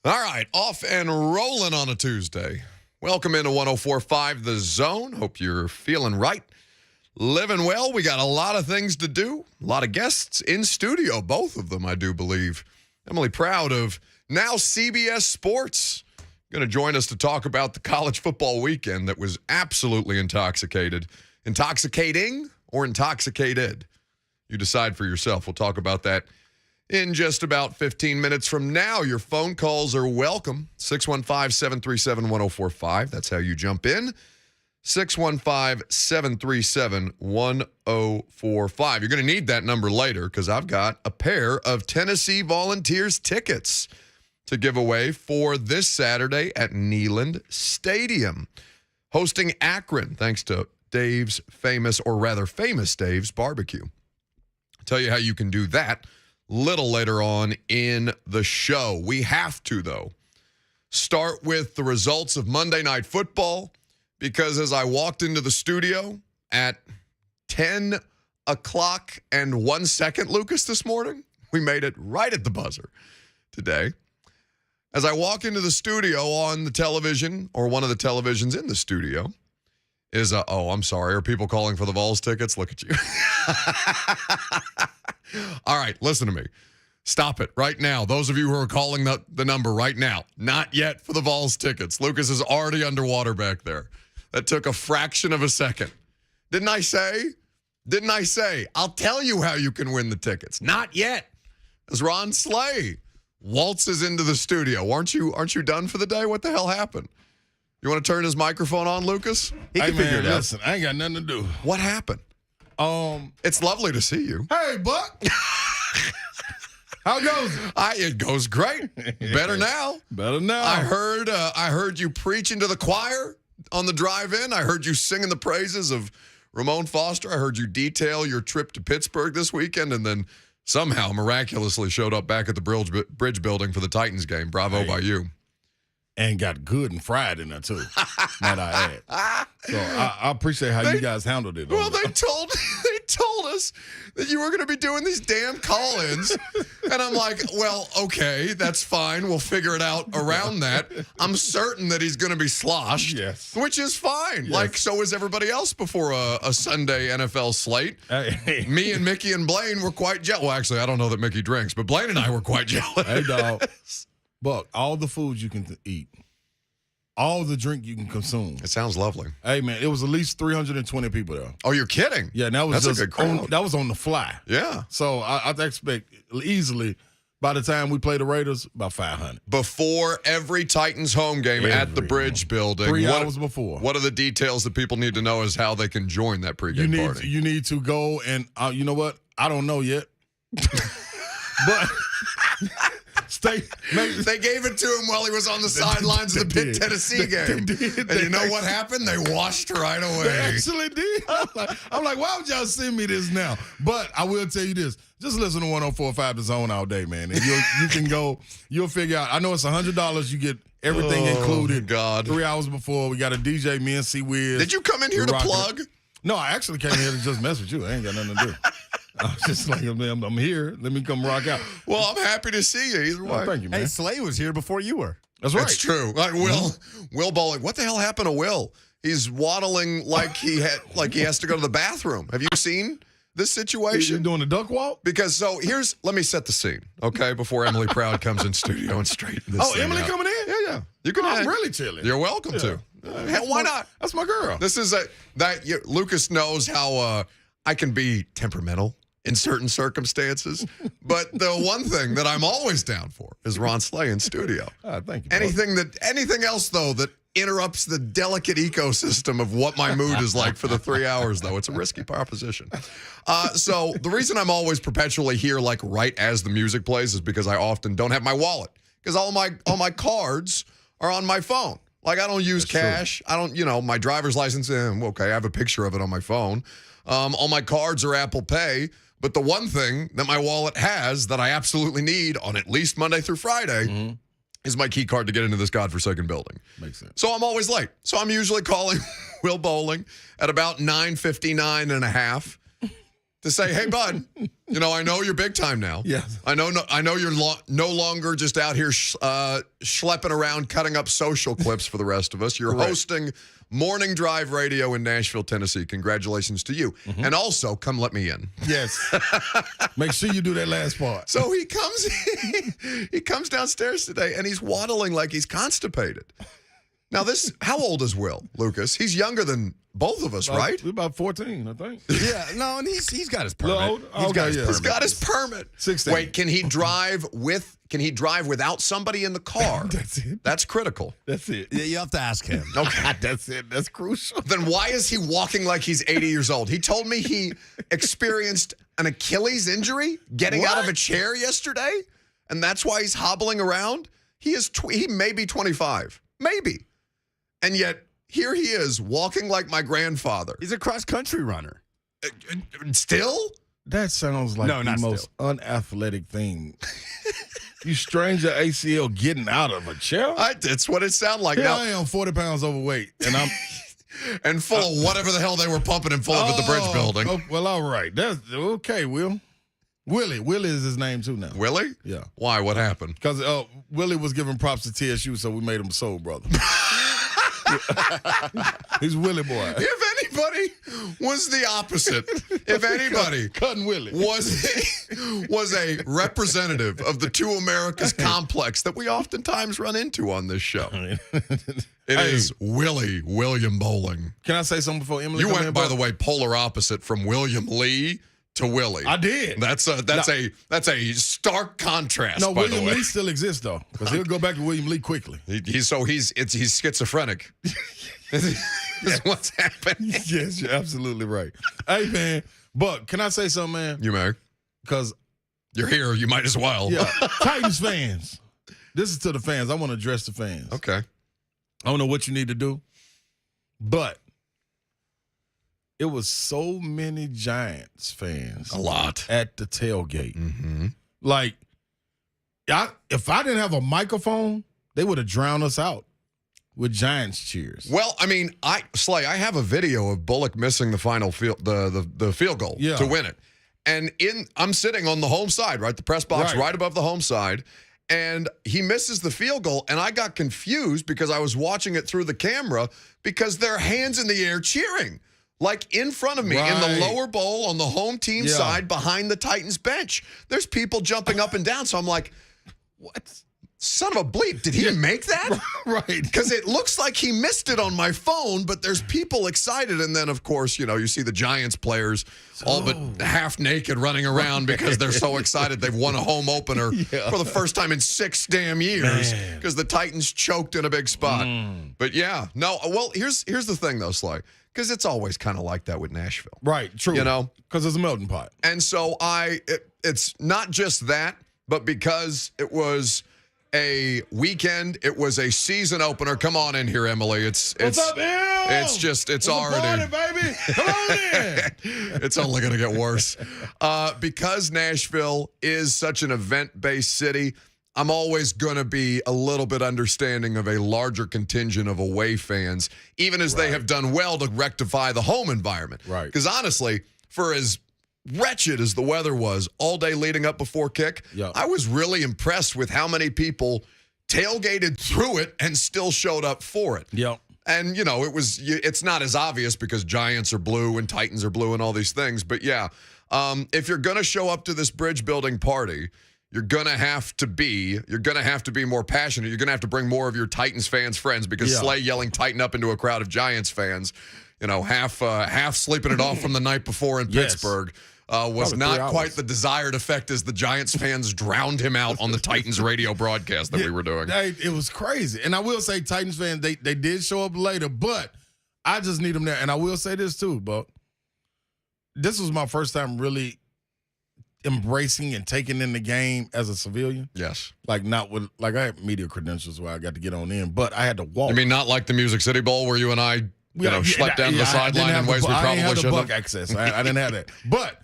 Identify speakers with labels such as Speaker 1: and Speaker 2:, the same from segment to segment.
Speaker 1: All right, off and rolling on a Tuesday. Welcome into 104.5 The Zone. Hope you're feeling right, living well. We got a lot of things to do, a lot of guests in studio, both of them, I do believe. Emily Proud of now CBS Sports. Going to join us to talk about the college football weekend that was absolutely intoxicating or intoxicated. You decide for yourself. We'll talk about that in just about 15 minutes from now. Your phone calls are welcome. 615-737-1045. That's how you jump in. 615-737-1045. You're going to need that number later because I've got a pair of Tennessee Volunteers tickets to give away for this Saturday at Neyland Stadium. Hosting Akron, thanks to Dave's famous Dave's Barbecue. I'll tell you how you can do that little later on in the show. We have to, though, start with the results of Monday Night Football, because as I walked into the studio at 10 o'clock and 1 second, Lucas, this morning, we made it right at the buzzer today. As I walk into the studio, on the television, or one of the televisions in the studio, is I'm sorry, are people calling for the Vols tickets? Look at you. All right, listen to me. Stop it right now. Those of you who are calling the number right now, not yet for the Vols tickets. Lucas is already underwater back there. That took a fraction of a second. Didn't I say? I'll tell you how you can win the tickets. Not yet. As Ron Slay waltzes into the studio. Aren't you done for the day? What the hell happened? You want to turn his microphone on, Lucas? He can figure it out.
Speaker 2: Listen, I ain't got nothing to do.
Speaker 1: What happened? It's lovely to see you.
Speaker 2: Hey, Buck. How goes it?
Speaker 1: It goes great. Better now. I heard you preach into the choir on the drive-in. I heard you singing the praises of Ramon Foster. I heard you detail your trip to Pittsburgh this weekend, and then somehow miraculously showed up back at the Bridge Building for the Titans game. Bravo by you.
Speaker 2: And got good and fried in there, too, might I add. So I appreciate how you guys handled it.
Speaker 1: Well, they told us that you were going to be doing these damn call-ins. And I'm like, well, okay, that's fine. We'll figure it out around that. I'm certain that he's going to be sloshed,
Speaker 2: yes,
Speaker 1: which is fine.
Speaker 2: Yes.
Speaker 1: Like, so is everybody else before a Sunday NFL slate.
Speaker 2: Hey.
Speaker 1: Me and Mickey and Blaine were quite jealous. Well, actually, I don't know that Mickey drinks, but Blaine and I were quite jealous.
Speaker 2: Hey, dog. Buck, all the food you can eat, all the drink you can consume.
Speaker 1: It sounds lovely.
Speaker 2: Hey, man, it was at least 320 people there.
Speaker 1: Oh, you're kidding?
Speaker 2: Yeah, and that was
Speaker 1: That's a good crowd.
Speaker 2: that was on the fly.
Speaker 1: Yeah.
Speaker 2: So I expect easily, by the time we play the Raiders, about 500.
Speaker 1: Before every Titans home game at the Bridge Building.
Speaker 2: 3 hours before.
Speaker 1: What are the details that people need to know as how they can join that pregame party?
Speaker 2: You need to go and, you know what? I don't know yet. But...
Speaker 1: They gave it to him while he was on the sidelines of the Pitt, Tennessee game. And you know what happened? They washed right away.
Speaker 2: They actually did. I'm like, why would y'all send me this now? But I will tell you this. Just listen to 104.5 The Zone all day, man. And you can go, you'll figure out. I know it's $100. You get everything included.
Speaker 1: God.
Speaker 2: 3 hours before. We got a DJ, me and C-Wiz.
Speaker 1: Did you come in here to plug?
Speaker 2: No, I actually came here to just mess with you. I ain't got nothing to do. I was just like, I'm here. Let me come rock out.
Speaker 1: Well, I'm happy to see you either way.
Speaker 2: Thank you, man.
Speaker 3: Hey, Slay was here before you were.
Speaker 2: That's right.
Speaker 1: That's true. Like Will Bowling. What the hell happened to Will? He's waddling like he has to go to the bathroom. Have you seen this situation?
Speaker 2: You doing the duck walk?
Speaker 1: Because let me set the scene, okay, before Emily Proud comes in studio and straighten this thing
Speaker 2: Emily
Speaker 1: out.
Speaker 2: coming in?
Speaker 1: Yeah. You can
Speaker 2: I'm really chilling.
Speaker 1: You're welcome to. Hell, why not?
Speaker 2: That's my girl.
Speaker 1: This is Lucas knows how I can be temperamental in certain circumstances, but the one thing that I'm always down for is Ron Slay in studio.
Speaker 2: Thank you.
Speaker 1: Anything else though that interrupts the delicate ecosystem of what my mood is like for the 3 hours, though, it's a risky proposition. So the reason I'm always perpetually here, like right as the music plays, is because I often don't have my wallet, because all my cards are on my phone. Like, I don't use cash. True. I don't, my driver's license, okay, I have a picture of it on my phone. All my cards are Apple Pay. But the one thing that my wallet has that I absolutely need on at least Monday through Friday is my key card to get into this godforsaken building.
Speaker 2: Makes sense.
Speaker 1: So I'm always late. So I'm usually calling Will Bowling at about 9:59 and a half to say, hey, bud, I know you're big time now.
Speaker 2: Yes.
Speaker 1: I know you're no longer just out here schlepping around, cutting up social clips for the rest of us. You're hosting Morning Drive Radio in Nashville, Tennessee. Congratulations to you. And also, come let me in.
Speaker 2: Yes. Make sure you do that last part.
Speaker 1: So he comes downstairs today, and he's waddling like he's constipated. Now, how old is Will, Lucas? He's younger than both of us, right?
Speaker 2: We're about 14, I think.
Speaker 3: Yeah, no, and he's got his permit.
Speaker 1: He's got his permit.
Speaker 2: 16.
Speaker 1: Wait, can he drive without somebody in the car?
Speaker 2: That's it.
Speaker 1: That's critical.
Speaker 2: That's it.
Speaker 3: Yeah, you have to ask him.
Speaker 2: Okay. That's it. That's crucial.
Speaker 1: Then why is he walking like he's 80 years old? He told me he experienced an Achilles injury getting out of a chair yesterday, and that's why he's hobbling around. He may be 25. Maybe. And yet, here he is, walking like my grandfather.
Speaker 3: He's a cross-country runner.
Speaker 1: Still?
Speaker 2: That sounds like the most unathletic thing. You strained your ACL getting out of a chair?
Speaker 1: It's what it sounded like.
Speaker 2: Here
Speaker 1: Now,
Speaker 2: I am, 40 pounds overweight, and I'm
Speaker 1: and full of whatever the hell they were pumping him full of at the bridge building.
Speaker 2: Oh, well, all right. That's okay, Will. Willie is his name too now.
Speaker 1: Willie?
Speaker 2: Yeah.
Speaker 1: Why? What happened?
Speaker 2: Because Willie was giving props to TSU, so we made him soul brother. He's Willie boy.
Speaker 1: If anybody was the opposite, if anybody
Speaker 2: Cutting Willie
Speaker 1: was a representative of the two Americas complex that we oftentimes run into on this show, it is William Bowling.
Speaker 2: Can I say something before Emily?
Speaker 1: You went, by the way, polar opposite from William Lee to Willie.
Speaker 2: I did.
Speaker 1: That's a stark contrast.
Speaker 2: No,
Speaker 1: by
Speaker 2: William
Speaker 1: the way.
Speaker 2: Lee still exists though, because he'll go back to William Lee quickly.
Speaker 1: He's schizophrenic. That's what's happening.
Speaker 2: Yes, you're absolutely right. Hey man, Buck, can I say something, man?
Speaker 1: You may.
Speaker 2: Because
Speaker 1: you're here, you might as well.
Speaker 2: Yeah, Titans fans. This is to the fans. I want to address the fans.
Speaker 1: Okay.
Speaker 2: I don't know what you need to do, but it was so many Giants fans.
Speaker 1: A lot.
Speaker 2: At the tailgate.
Speaker 1: Mm-hmm.
Speaker 2: Like, if I didn't have a microphone, they would have drowned us out with Giants cheers.
Speaker 1: Well, I mean, Slay, I have a video of Bullock missing the final field, the field goal to win it. And I'm sitting on the home side, right? The press box right above the home side. And he misses the field goal, and I got confused because I was watching it through the camera because their hands in the air cheering. Like in front of me in the lower bowl on the home team side behind the Titans bench. There's people jumping up and down. So I'm like, what? Son of a bleep. Did he make that?
Speaker 2: Right.
Speaker 1: Because it looks like he missed it on my phone, but there's people excited. And then, of course, you see the Giants players all but half naked running around because they're so excited they've won a home opener for the first time in 6 damn years because the Titans choked in a big spot. But yeah, no, well, here's the thing, though, Sly. Because it's always kind of like that with Nashville.
Speaker 2: Right, true. Because it's a melting pot.
Speaker 1: And so it's not just that, but because it was a weekend, it was a season opener. Come on in here, Emily. What's
Speaker 2: up, Em?
Speaker 1: It's already.
Speaker 2: Party, baby. Come on in.
Speaker 1: It's only going to get worse. Because Nashville is such an event-based city, I'm always going to be a little bit understanding of a larger contingent of away fans, even as they have done well to rectify the home environment.
Speaker 2: Right.
Speaker 1: Because honestly, for as wretched as the weather was all day leading up before kick, I was really impressed with how many people tailgated through it and still showed up for it.
Speaker 2: Yep.
Speaker 1: And, it's not as obvious because Giants are blue and Titans are blue and all these things. But, if you're going to show up to this bridge building party, you're going to have to be more passionate. You're going to have to bring more of your Titans fans friends because Slay yelling Tighten up into a crowd of Giants fans, half sleeping it off from the night before in Pittsburgh was
Speaker 2: Probably
Speaker 1: not quite the desired effect as the Giants fans drowned him out on the Titans radio broadcast that we were doing.
Speaker 2: It was crazy. And I will say Titans fans, they did show up later, but I just need them there. And I will say this too, Buck. This was my first time really embracing and taking in the game as a civilian.
Speaker 1: Yes.
Speaker 2: I had media credentials where I got to get on in, but I had to walk.
Speaker 1: You mean not like the Music City Bowl where you and I, schlepped down the sideline in ways we probably
Speaker 2: shouldn't
Speaker 1: shouldn't
Speaker 2: have? Access. I didn't have that. But,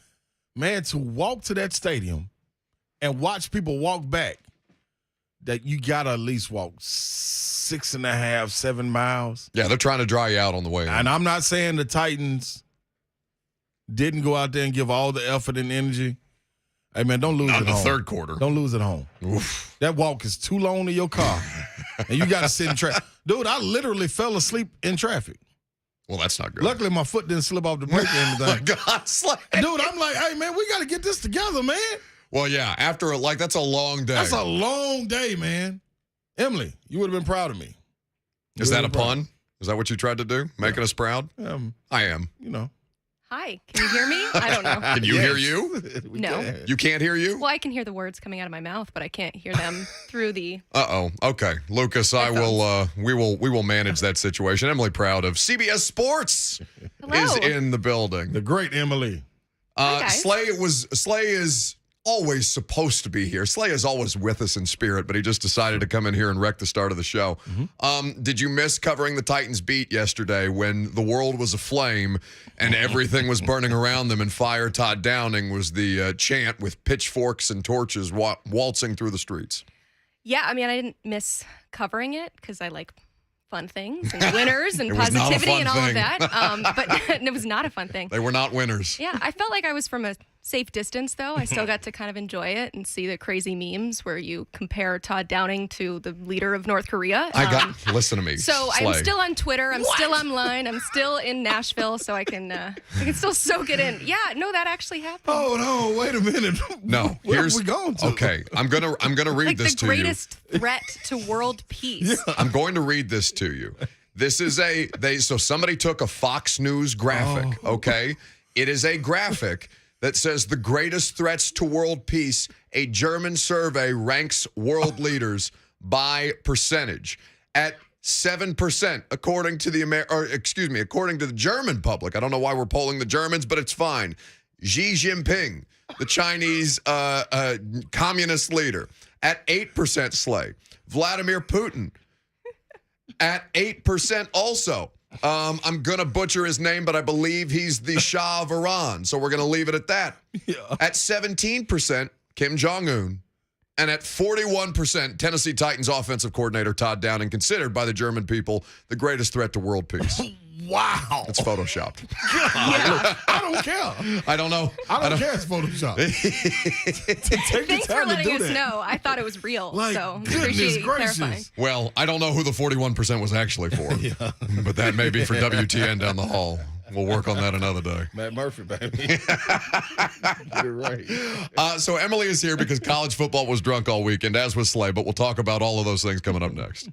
Speaker 2: man, to walk to that stadium and watch people walk back, that you got to at least walk 6.5, 7 miles.
Speaker 1: Yeah, they're trying to dry you out on the way.
Speaker 2: And I'm not saying the Titans didn't go out there and give all the effort and energy, hey, man, don't lose
Speaker 1: Not
Speaker 2: at
Speaker 1: the
Speaker 2: home.
Speaker 1: third quarter.
Speaker 2: Don't lose at home.
Speaker 1: Oof.
Speaker 2: That walk is too long to your car, and you got to sit in traffic. Dude, I literally fell asleep in traffic.
Speaker 1: Well, that's not good.
Speaker 2: Luckily, my foot didn't slip off the brake or
Speaker 1: Oh, my
Speaker 2: anything.
Speaker 1: God, Slay.
Speaker 2: Dude, I'm like, hey, man, we got to get this together, man.
Speaker 1: Well, yeah, after, that's a long day.
Speaker 2: That's a long day, man. Emily, you would have been proud of me.
Speaker 1: Is that a pun? Is that what you tried to do? Making us proud? I am.
Speaker 2: You know.
Speaker 4: Hi, can you hear me? I don't know.
Speaker 1: Can you hear you?
Speaker 4: No.
Speaker 1: You can't hear you?
Speaker 4: Well, I can hear the words coming out of my mouth, but I can't hear them through the.
Speaker 1: Uh-oh. Okay. Lucas, I will we will manage that situation. Emily Proud of CBS Sports
Speaker 4: Hello.
Speaker 1: is in the building.
Speaker 2: The great Emily.
Speaker 4: Hi, guys.
Speaker 1: Slay is always supposed to be here. Slay is always with us in spirit, but he just decided to come in here and wreck the start of the show. Did you miss covering the Titans beat yesterday when the world was aflame and everything was burning around them and Fire Todd Downing was the chant with pitchforks and torches waltzing through the streets?
Speaker 4: Yeah, I mean, I didn't miss covering it because I like fun things and winners and
Speaker 1: It was not a
Speaker 4: positivity
Speaker 1: fun
Speaker 4: and all
Speaker 1: thing.
Speaker 4: of that. But it was not a fun thing.
Speaker 1: They were not winners.
Speaker 4: Yeah, I felt like I was from a safe distance, though. I still got to kind of enjoy it and see the crazy memes where you compare Todd Downing to the leader of North Korea.
Speaker 1: Listen to me.
Speaker 4: So
Speaker 1: Slay.
Speaker 4: I'm still on Twitter. I'm still online. I'm still in Nashville, so I can still soak it in. Yeah, no, that actually happened.
Speaker 2: Oh, no, wait a minute.
Speaker 1: No,
Speaker 2: Where have we gone to?
Speaker 1: Okay, I'm gonna read
Speaker 4: Like
Speaker 1: this
Speaker 4: the
Speaker 1: to you.
Speaker 4: greatest threat to world peace.
Speaker 1: I'm going to read this to you. This is so somebody took a Fox News graphic, okay? It is a graphic that says the greatest threats to world peace. A German survey ranks world leaders by percentage at 7%, according to the German public. I don't know why we're polling the Germans, but it's fine. Xi Jinping, the Chinese communist leader, at 8% Slay. Vladimir Putin at 8% also. I'm going to butcher his name, but I believe he's the Shah of Iran, so we're going to leave it at that.
Speaker 2: Yeah.
Speaker 1: At 17%, Kim Jong-un. And at 41%, Tennessee Titans offensive coordinator Todd Downing, considered by the German people the greatest threat to world peace.
Speaker 2: Wow.
Speaker 1: It's photoshopped.
Speaker 2: I don't care.
Speaker 1: I don't know.
Speaker 2: I don't care it's Photoshop. Take
Speaker 4: Thanks
Speaker 2: the
Speaker 4: for
Speaker 2: time to
Speaker 4: letting
Speaker 2: do
Speaker 4: us
Speaker 2: that.
Speaker 4: know. I thought it was real,
Speaker 2: Like,
Speaker 4: so
Speaker 2: goodness
Speaker 4: appreciate you clarifying.
Speaker 2: gracious.
Speaker 1: Well, I don't know who the 41% was actually for, but that may be for WTN down the hall. We'll work on that another day.
Speaker 2: Matt Murphy, baby. Get it right.
Speaker 1: So Emily is here because college football was drunk all weekend, as was Slay, but we'll talk about all of those things coming up next.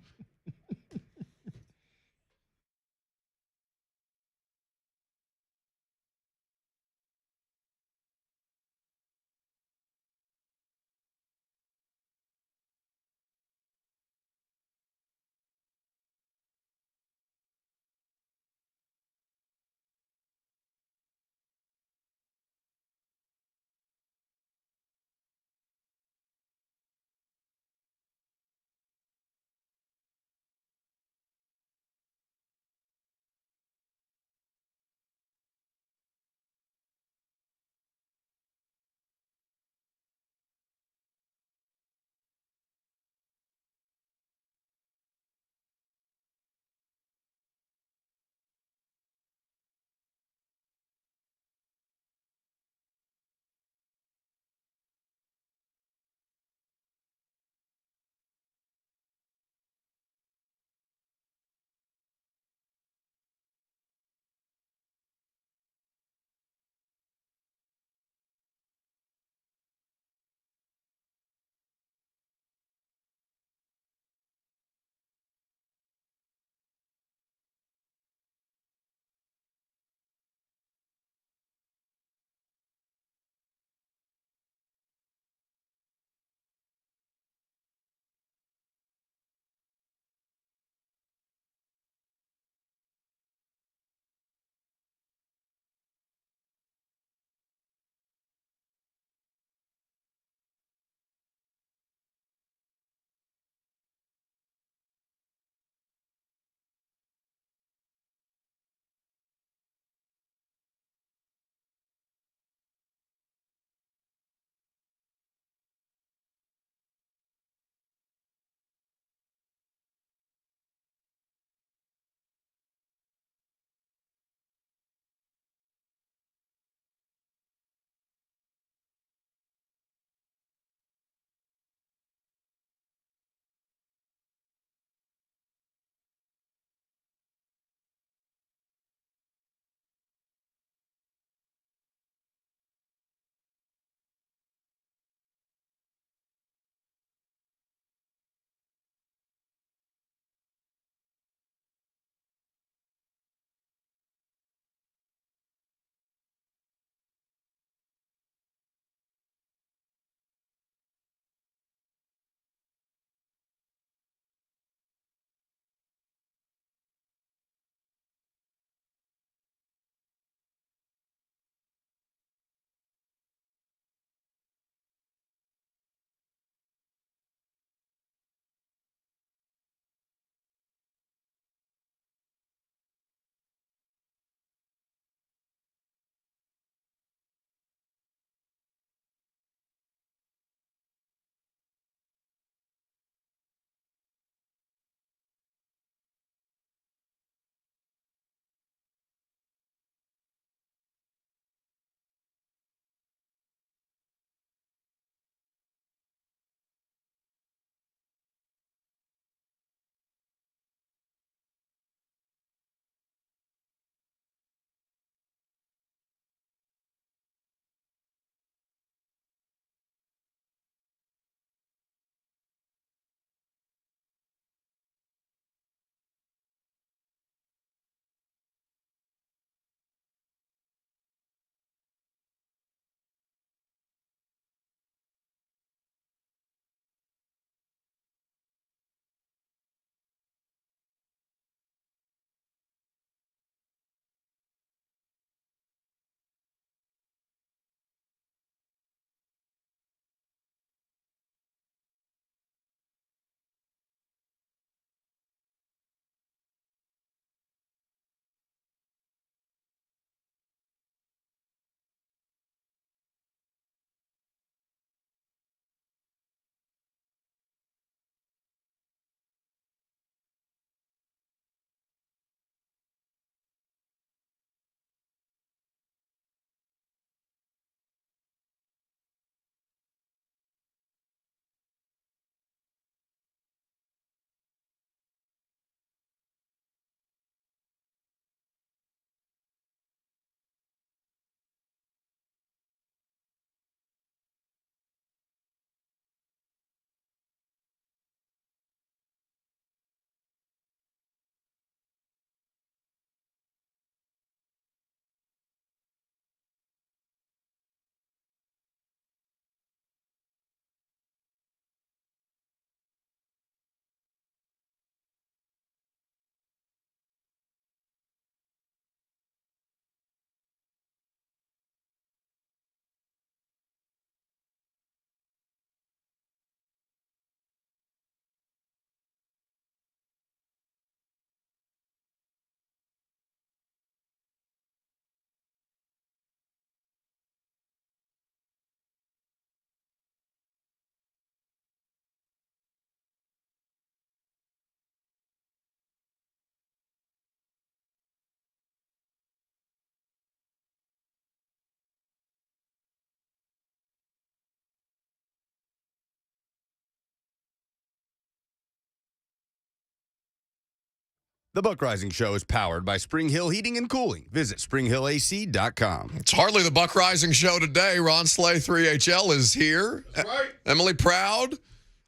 Speaker 3: The Buck Rising Show is powered by Spring Hill Heating and Cooling. Visit springhillac.com.
Speaker 1: It's hardly the Buck Rising Show today. Ron Slay, 3HL, is here.
Speaker 2: That's right.
Speaker 1: Emily Proud.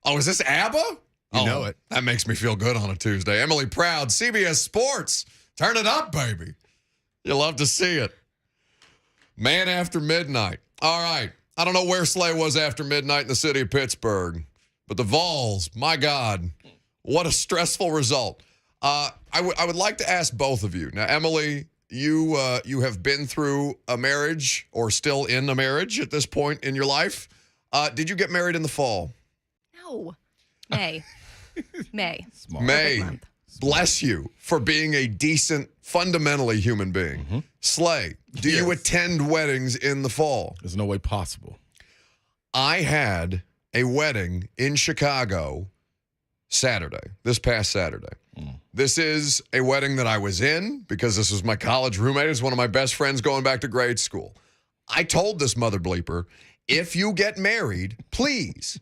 Speaker 1: Oh, is this ABBA?
Speaker 3: You know it.
Speaker 1: That makes me feel good on a Tuesday. Emily Proud, CBS Sports. Turn it up, baby. You love to see it. Man after midnight. All right. I don't know where Slay was after midnight in the city of Pittsburgh, but the Vols, my God, what a stressful result. I would like to ask both of you. Now, Emily, you have been through a marriage or still in a marriage at this point in your life. Did you get married in the fall?
Speaker 4: No. May.
Speaker 2: Smart.
Speaker 1: May.
Speaker 4: month.
Speaker 1: Bless you for being a decent, fundamentally human being.
Speaker 2: Mm-hmm.
Speaker 1: Slay, do you
Speaker 2: Yes.
Speaker 1: attend weddings in the fall?
Speaker 2: There's no way possible.
Speaker 1: I had a wedding in Chicago this past Saturday. This is a wedding that I was in because this was my college roommate. It was one of my best friends going back to grade school. I told this mother bleeper, if you get married, please,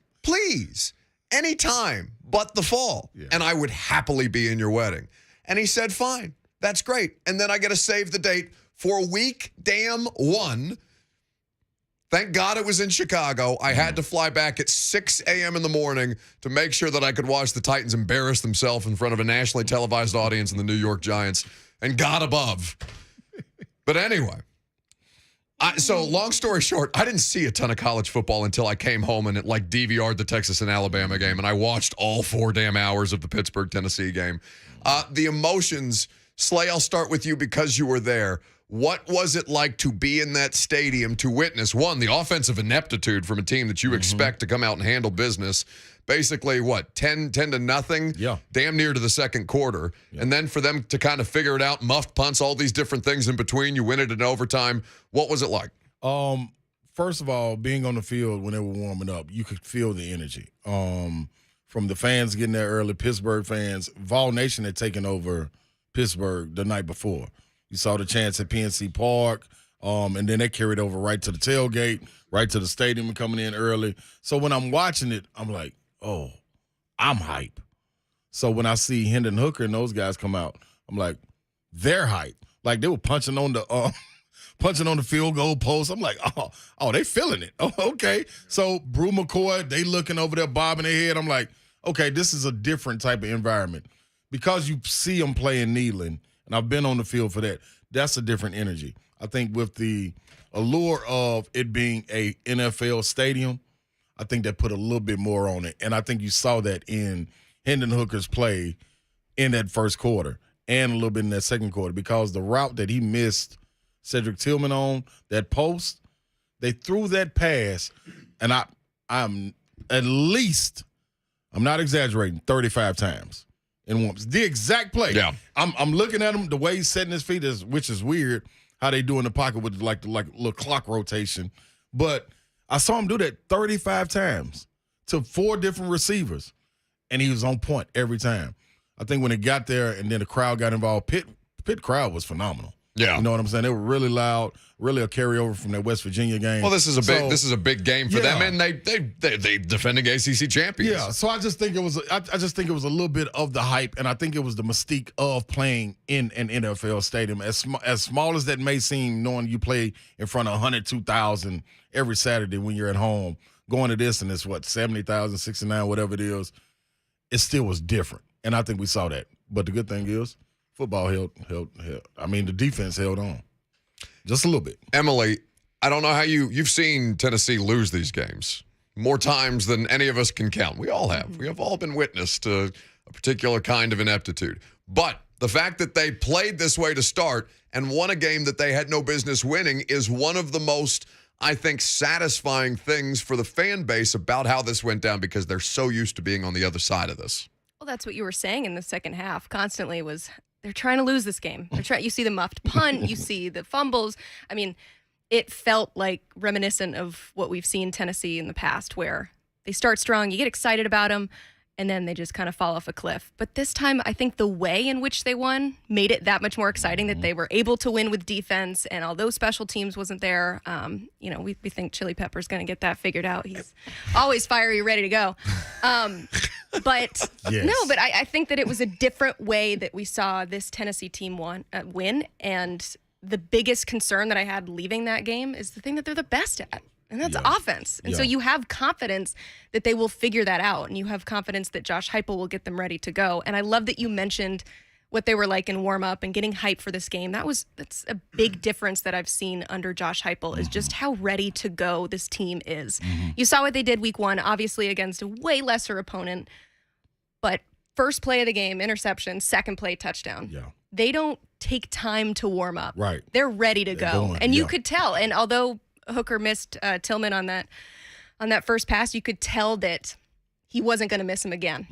Speaker 1: anytime but the fall, and I would happily be in your wedding. And he said, fine, that's great. And then I got to save the date for week damn one. Thank God it was in Chicago. I had to fly back at 6 a.m. in the morning to make sure that I could watch the Titans embarrass themselves in front of a nationally televised audience in the New York Giants. And God above. But anyway, so long story short, I didn't see a ton of college football until I came home and it DVR'd the Texas and Alabama game. And I watched all 4 damn hours of the Pittsburgh, Tennessee game. The emotions, Slay, I'll start with you because you were there. What was it like to be in that stadium to witness, one, the offensive ineptitude from a team that you expect to come out and handle business? Basically, 10 to nothing?
Speaker 2: Yeah.
Speaker 1: Damn near to the second quarter. Yeah. And then for them to kind of figure it out, muffed punts, all these different things in between, you win it in overtime. What was it like?
Speaker 2: First of all, being on the field when they were warming up, you could feel the energy. From the fans getting there early, Pittsburgh fans, Vol Nation had taken over Pittsburgh the night before. You saw the chants at PNC Park, and then they carried over right to the tailgate, right to the stadium coming in early. So when I'm watching it, I'm like, oh, I'm hype. So when I see Hendon Hooker and those guys come out, I'm like, they're hype. Like they were punching on the field goal post. I'm like, oh, they feeling it. Oh, okay. So Brew McCoy, they looking over there, bobbing their head. I'm like, okay, this is a different type of environment. Because you see them playing Neyland, and I've been on the field for that, that's a different energy. I think with the allure of it being a NFL stadium, I think that put a little bit more on it. And I think you saw that in Hendon Hooker's play in that first quarter and a little bit in that second quarter because the route that he missed Cedric Tillman on, that post, they threw that pass, and I'm at least, I'm not exaggerating, 35 times. In once. The exact play.
Speaker 1: Yeah.
Speaker 2: I'm looking at him, the way he's setting his feet, which is weird, how they do in the pocket with like little clock rotation. But I saw him do that 35 times to 4 different receivers, and he was on point every time. I think when it got there and then the crowd got involved, Pitt crowd was phenomenal.
Speaker 1: Yeah.
Speaker 2: You know what I'm saying? They were really loud, really a carryover from that West Virginia game.
Speaker 1: Well, this is a big game for them, and they defending ACC champions.
Speaker 2: Yeah, so I just think it was a little bit of the hype, and I think it was the mystique of playing in an NFL stadium. As small as that may seem, knowing you play in front of 102,000 every Saturday when you're at home, going to this and it's 70,000, 69, whatever it is, it still was different, and I think we saw that. But the good thing is, football held. I mean, the defense held on. Just a little bit.
Speaker 1: Emily, I don't know how you've seen Tennessee lose these games more times than any of us can count. We all have. We have all been witness to a particular kind of ineptitude. But the fact that they played this way to start and won a game that they had no business winning is one of the most, I think, satisfying things for the fan base about how this went down because they're so used to being on the other side of this.
Speaker 4: Well, that's what you were saying in the second half constantly was they're trying to lose this game. You see the muffed punt, you see the fumbles. I mean, it felt like reminiscent of what we've seen Tennessee in the past where they start strong, you get excited about them, and then they just kind of fall off a cliff. But this time, I think the way in which they won made it that much more exciting that they were able to win with defense. And although special teams wasn't there, we think Chili Pepper's going to get that figured out. He's always fiery, ready to go. But
Speaker 2: Yes.
Speaker 4: no, but I think that it was a different way that we saw this Tennessee team win. And the biggest concern that I had leaving that game is the thing that they're the best at. And that's offense. And so you have confidence that they will figure that out. And you have confidence that Josh Heupel will get them ready to go. And I love that you mentioned what they were like in warm-up and getting hype for this game. That's a big difference that I've seen under Josh Heupel is just how ready to go this team is. You saw what they did week 1, obviously against a way lesser opponent. But first play of the game, interception, second play, touchdown.
Speaker 2: Yeah.
Speaker 4: They don't take time to warm up.
Speaker 2: Right.
Speaker 4: They're ready to go.
Speaker 2: going,
Speaker 4: And you could tell. And although Hooker missed Tillman on that first pass, you could tell that he wasn't going to miss him again.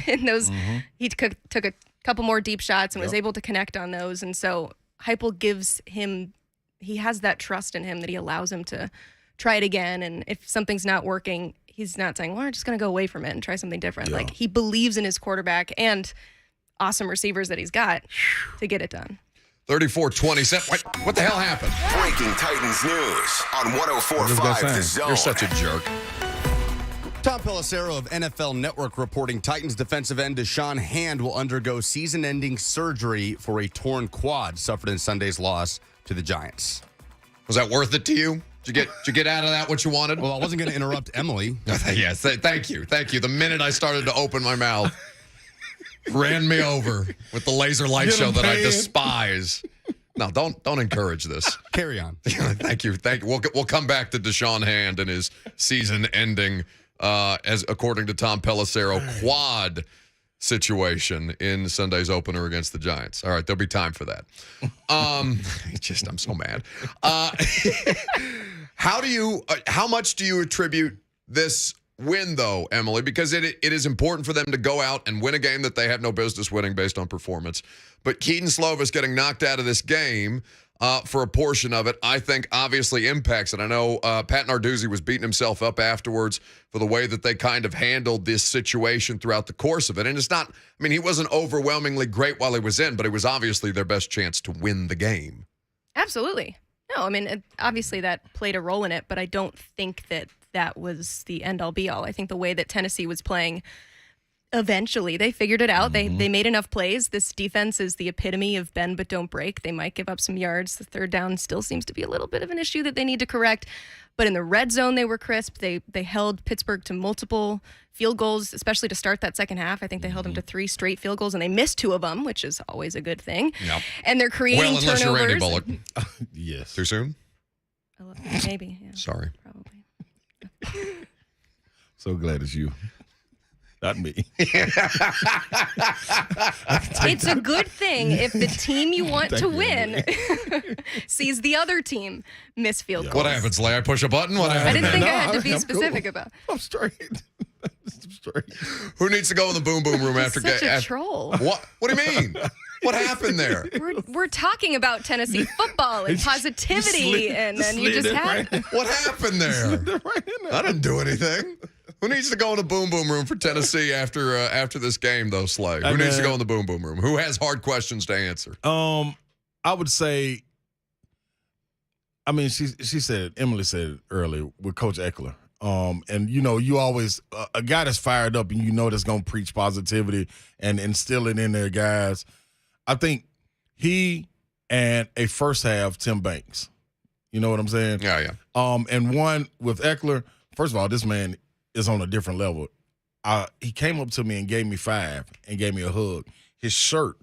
Speaker 4: And he took a couple more deep shots and was able to connect on those. And so Heupel he has that trust in him that he allows him to try it again. And if something's not working, he's not saying, well, we're just going to go away from it and try something different.
Speaker 2: Yeah.
Speaker 4: Like he believes in his quarterback and awesome receivers that he's got to get it done.
Speaker 1: 34-27. What the hell happened?
Speaker 5: Breaking Titans news on 104.5 The Zone.
Speaker 1: You're such a jerk.
Speaker 3: Tom Pelissero of NFL Network reporting Titans defensive end Deshaun Hand will undergo season-ending surgery for a torn quad suffered in Sunday's loss to the Giants.
Speaker 1: Was that worth it to you? Did you get out of that what you wanted?
Speaker 3: Well, I wasn't going to interrupt Emily.
Speaker 1: Yes, thank you. The minute I started to open my mouth, ran me over with the laser light show that I despise. No, don't encourage this.
Speaker 3: Carry on.
Speaker 1: Thank you. We'll come back to Deshaun Hand and his season-ending, as according to Tom Pelissero, quad situation in Sunday's opener against the Giants. All right, there'll be time for that. I'm so mad. How much do you attribute this win, though, Emily? Because it is important for them to go out and win a game that they have no business winning based on performance. But Keaton Slovis getting knocked out of this game for a portion of it, I think obviously impacts it. I know Pat Narduzzi was beating himself up afterwards for the way that they kind of handled this situation throughout the course of it. And it's not, he wasn't overwhelmingly great while he was in, but it was obviously their best chance to win the game.
Speaker 4: Absolutely. No, obviously that played a role in it, but I don't think that was the end-all be-all. I think the way that Tennessee was playing, eventually they figured it out. They made enough plays. This defense is the epitome of bend but don't break. They might give up some yards. The third down still seems to be a little bit of an issue that they need to correct. But in the red zone, they were crisp. They held Pittsburgh to multiple field goals, especially to start that second half. I think they held them to 3 straight field goals, and they missed 2 of them, which is always a good thing.
Speaker 1: Yep.
Speaker 4: And they're creating
Speaker 1: unless
Speaker 4: turnovers.
Speaker 1: you're Randy Bullock.
Speaker 2: Yes.
Speaker 1: Too soon?
Speaker 4: Maybe. Yeah,
Speaker 1: Sorry.
Speaker 4: probably.
Speaker 2: So glad it's you. Not me.
Speaker 4: It's a good thing if the team you want to win sees the other team miss field goals.
Speaker 1: What happens, Lay? I push a button? What
Speaker 4: I
Speaker 1: happens?
Speaker 4: didn't think I
Speaker 2: No,
Speaker 4: had to be
Speaker 2: I'm
Speaker 4: specific
Speaker 2: cool.
Speaker 4: about.
Speaker 2: I'm straight. I'm straight.
Speaker 1: Who needs to go in the boom boom room after
Speaker 4: Such a troll.
Speaker 1: What do you mean? What happened there?
Speaker 4: We're talking about Tennessee football and positivity, and then you just had.
Speaker 1: What happened there?
Speaker 2: Right in there.
Speaker 1: I didn't do anything. Who needs to go in the boom boom room for Tennessee after this game, though, Slay? Who needs to go in the boom boom room? Who has hard questions to answer?
Speaker 2: I would say, she said it, Emily said it earlier with Coach Eckler. And you always a guy that's fired up and that's gonna preach positivity and instill it in their guys. I think he and a first half Tim Banks. You know what I'm saying?
Speaker 1: Yeah.
Speaker 2: And one with Eckler, first of all, this man is on a different level. He came up to me and gave me 5 and gave me a hug. His shirt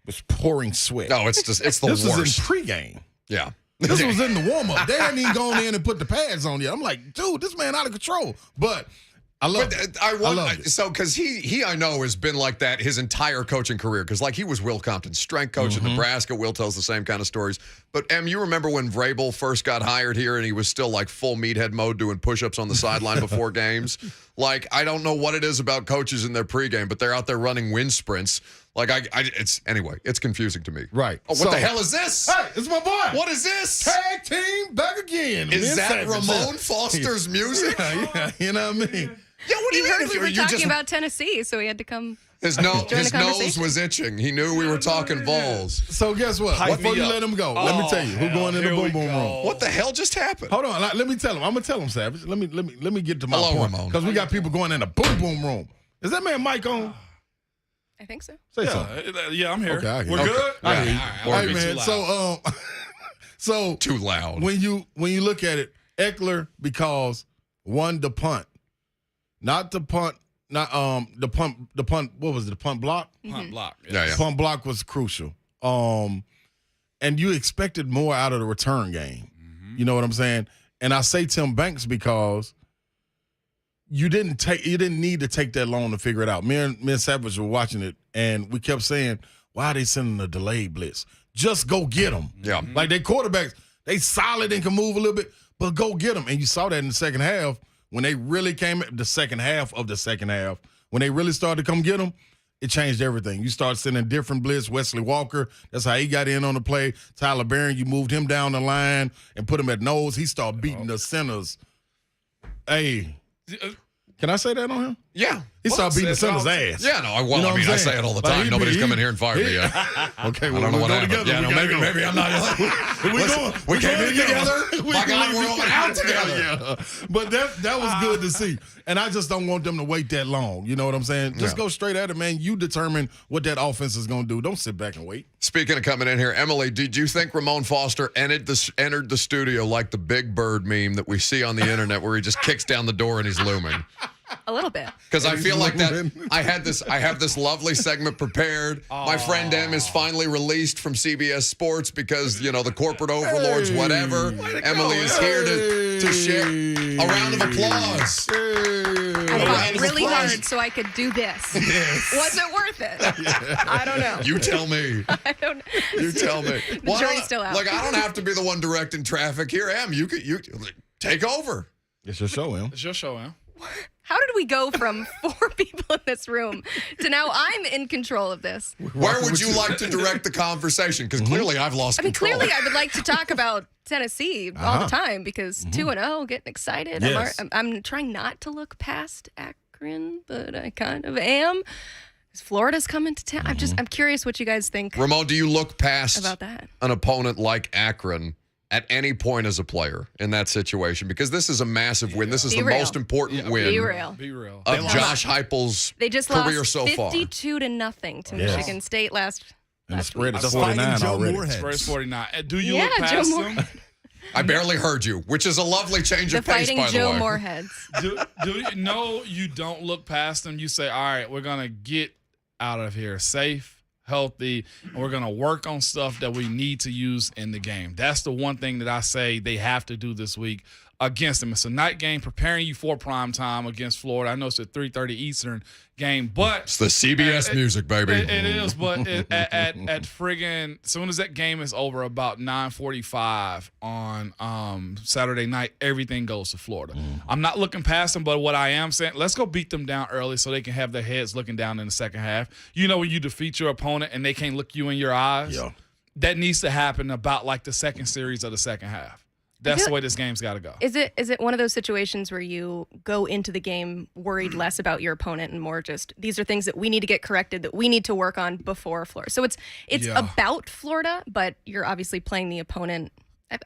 Speaker 2: was pouring sweat.
Speaker 1: No, it's the
Speaker 2: this
Speaker 1: worst.
Speaker 2: was in pregame.
Speaker 1: Yeah.
Speaker 2: This was in the warm-up. They hadn't even gone in and put the pads on yet. I'm like, dude, this man out of control. But I love it. I love it.
Speaker 1: So, because he I know has been like that his entire coaching career. Because he was Will Compton's strength coach in Nebraska. Will tells the same kind of stories. But you remember when Vrabel first got hired here and he was still full meathead mode doing push-ups on the sideline before games. I don't know what it is about coaches in their pregame, but they're out there running wind sprints. It's confusing to me.
Speaker 2: Right.
Speaker 1: Oh, what the hell is this?
Speaker 2: Hey, it's my boy.
Speaker 1: What is this?
Speaker 2: Tag team back again.
Speaker 1: Is that Ramon Foster's music?
Speaker 2: Yeah, you know what I mean?
Speaker 1: Yeah, what do you
Speaker 4: He
Speaker 1: mean?
Speaker 4: heard we were talking about Tennessee, so he had to come.
Speaker 1: His
Speaker 4: Join the
Speaker 1: nose
Speaker 4: conversation.
Speaker 1: was itching. He knew we were talking Vols.
Speaker 2: So guess what?
Speaker 6: Hype
Speaker 2: Before
Speaker 6: me
Speaker 2: you
Speaker 6: up.
Speaker 2: let him go, let me tell you who going in the
Speaker 6: Here
Speaker 2: boom
Speaker 6: we
Speaker 2: boom
Speaker 6: go.
Speaker 2: room.
Speaker 1: What the hell just happened?
Speaker 2: Hold on, let me tell him. I'm gonna tell him, Savage. Let me get to my
Speaker 1: Hello,
Speaker 2: point
Speaker 1: Ramon.
Speaker 2: because we got people going in the boom boom room. Is that man mic on?
Speaker 4: I think so.
Speaker 2: Say something.
Speaker 6: Yeah, I'm here.
Speaker 2: Okay, I hear
Speaker 6: We're
Speaker 2: you.
Speaker 6: good?
Speaker 2: I hear you.
Speaker 6: All right.
Speaker 2: Hey man,
Speaker 6: Too loud.
Speaker 2: so
Speaker 1: Too loud.
Speaker 2: when you look at it, Eckler because one the punt, not the punt, not the punt. What was it? The punt block.
Speaker 6: Punt block.
Speaker 1: Yeah.
Speaker 2: Punt block was crucial. And you expected more out of the return game. You know what I'm saying? And I say Tim Banks because you didn't need to take that long to figure it out. Me and Savage were watching it, and we kept saying, why are they sending a delayed blitz? Just go get them.
Speaker 1: Yeah.
Speaker 2: Like their quarterbacks, they solid and can move a little bit, but go get them. And you saw that in the second half when they really came, the second half of the second half, when they really started to come get them, it changed everything. You start sending different blitz. Wesley Walker, that's how he got in on the play. Tyler Barron, you moved him down the line and put him at nose. He started beating the centers. Hey, can I say that on him?
Speaker 1: Yeah.
Speaker 2: He started beating the center's ass.
Speaker 1: Yeah, no,
Speaker 2: You know what I'm
Speaker 1: I
Speaker 2: saying?
Speaker 1: say it all the
Speaker 2: Like,
Speaker 1: time.
Speaker 2: he
Speaker 1: Nobody's
Speaker 2: be-
Speaker 1: coming here and fired me yet.
Speaker 2: Okay,
Speaker 1: I don't know what happened.
Speaker 2: together.
Speaker 1: Yeah, no, maybe I'm not. We came in together. My God, we're going out together.
Speaker 2: Yeah. But that was good to see. And I just don't want them to wait that long. You know what I'm saying? Just go straight at it, man. You determine what that offense is going to do. Don't sit back and wait.
Speaker 1: Speaking of coming in here, Emily, did you think Ramon Foster entered the studio like the Big Bird meme that we see on the internet where he just kicks down the door and he's looming?
Speaker 4: A little bit.
Speaker 1: Because I feel like
Speaker 2: looming.
Speaker 1: that I have this lovely segment prepared. My friend M is finally released from CBS Sports because, you know, the corporate overlords, whatever. Emily is here to share a round of applause.
Speaker 4: I fought really hard so I could do this. Was it worth it? I don't know.
Speaker 1: You tell me.
Speaker 4: I don't.
Speaker 1: You tell me.
Speaker 4: The jury's still out.
Speaker 1: Like, I don't have to be the one directing traffic here. Em, you take over.
Speaker 2: It's your show, Em.
Speaker 6: It's your show, man.
Speaker 4: How did we go from 4 people in this room to now I'm in control of this?
Speaker 1: Where would you like to direct the conversation? Because clearly I've lost
Speaker 4: I mean,
Speaker 1: control.
Speaker 4: clearly I would like to talk about Tennessee all the time because 2-0, getting excited.
Speaker 2: Yes.
Speaker 4: I'm trying not to look past Akron, but I kind of am. Florida's coming to town. I'm curious what you guys think
Speaker 1: Ramon, do you look past
Speaker 4: about that.
Speaker 1: an opponent like Akron at any point as a player in that situation? Because this is a massive win. This is
Speaker 4: Be
Speaker 1: the
Speaker 4: real.
Speaker 1: most important
Speaker 4: Be
Speaker 1: win
Speaker 4: real.
Speaker 6: Be real.
Speaker 1: of Josh Heupel's
Speaker 4: They just
Speaker 1: career
Speaker 4: lost
Speaker 1: so far.
Speaker 4: 52-0 to Michigan State last
Speaker 2: And the spread
Speaker 4: week.
Speaker 2: is
Speaker 3: The Fighting
Speaker 2: 49
Speaker 3: Joe
Speaker 2: already.
Speaker 3: Moorhead.
Speaker 6: Spread's 49. Do you
Speaker 4: Yeah,
Speaker 6: look
Speaker 4: Joe
Speaker 6: past them?
Speaker 4: Moorhead.
Speaker 1: I barely heard you, which is a lovely change
Speaker 4: The
Speaker 1: of pace,
Speaker 4: Fighting
Speaker 1: by the
Speaker 4: Joe
Speaker 1: way.
Speaker 4: Moorheads.
Speaker 6: do you know you don't look past them? You say, all right, we're going to get out of here safe, healthy, and we're going to work on stuff that we need to use in the game. That's the one thing that I say they have to do this week against them. It's a night game preparing you for prime time against Florida. I know it's a 3:30 Eastern game, but
Speaker 1: It's the CBS music, baby.
Speaker 6: It is, but at friggin' as soon as that game is over, about 9:45 on Saturday night, everything goes to Florida. I'm not looking past them, but what I am saying, let's go beat them down early so they can have their heads looking down in the second half. You know, when you defeat your opponent and they can't look you in your eyes, that needs to happen about like the second series of the second half. That's the way this game's got to go.
Speaker 4: Is it one of those situations where you go into the game worried less about your opponent and more just these are things that we need to get corrected, that we need to work on before Florida? So it's about Florida, but you're obviously playing the opponent.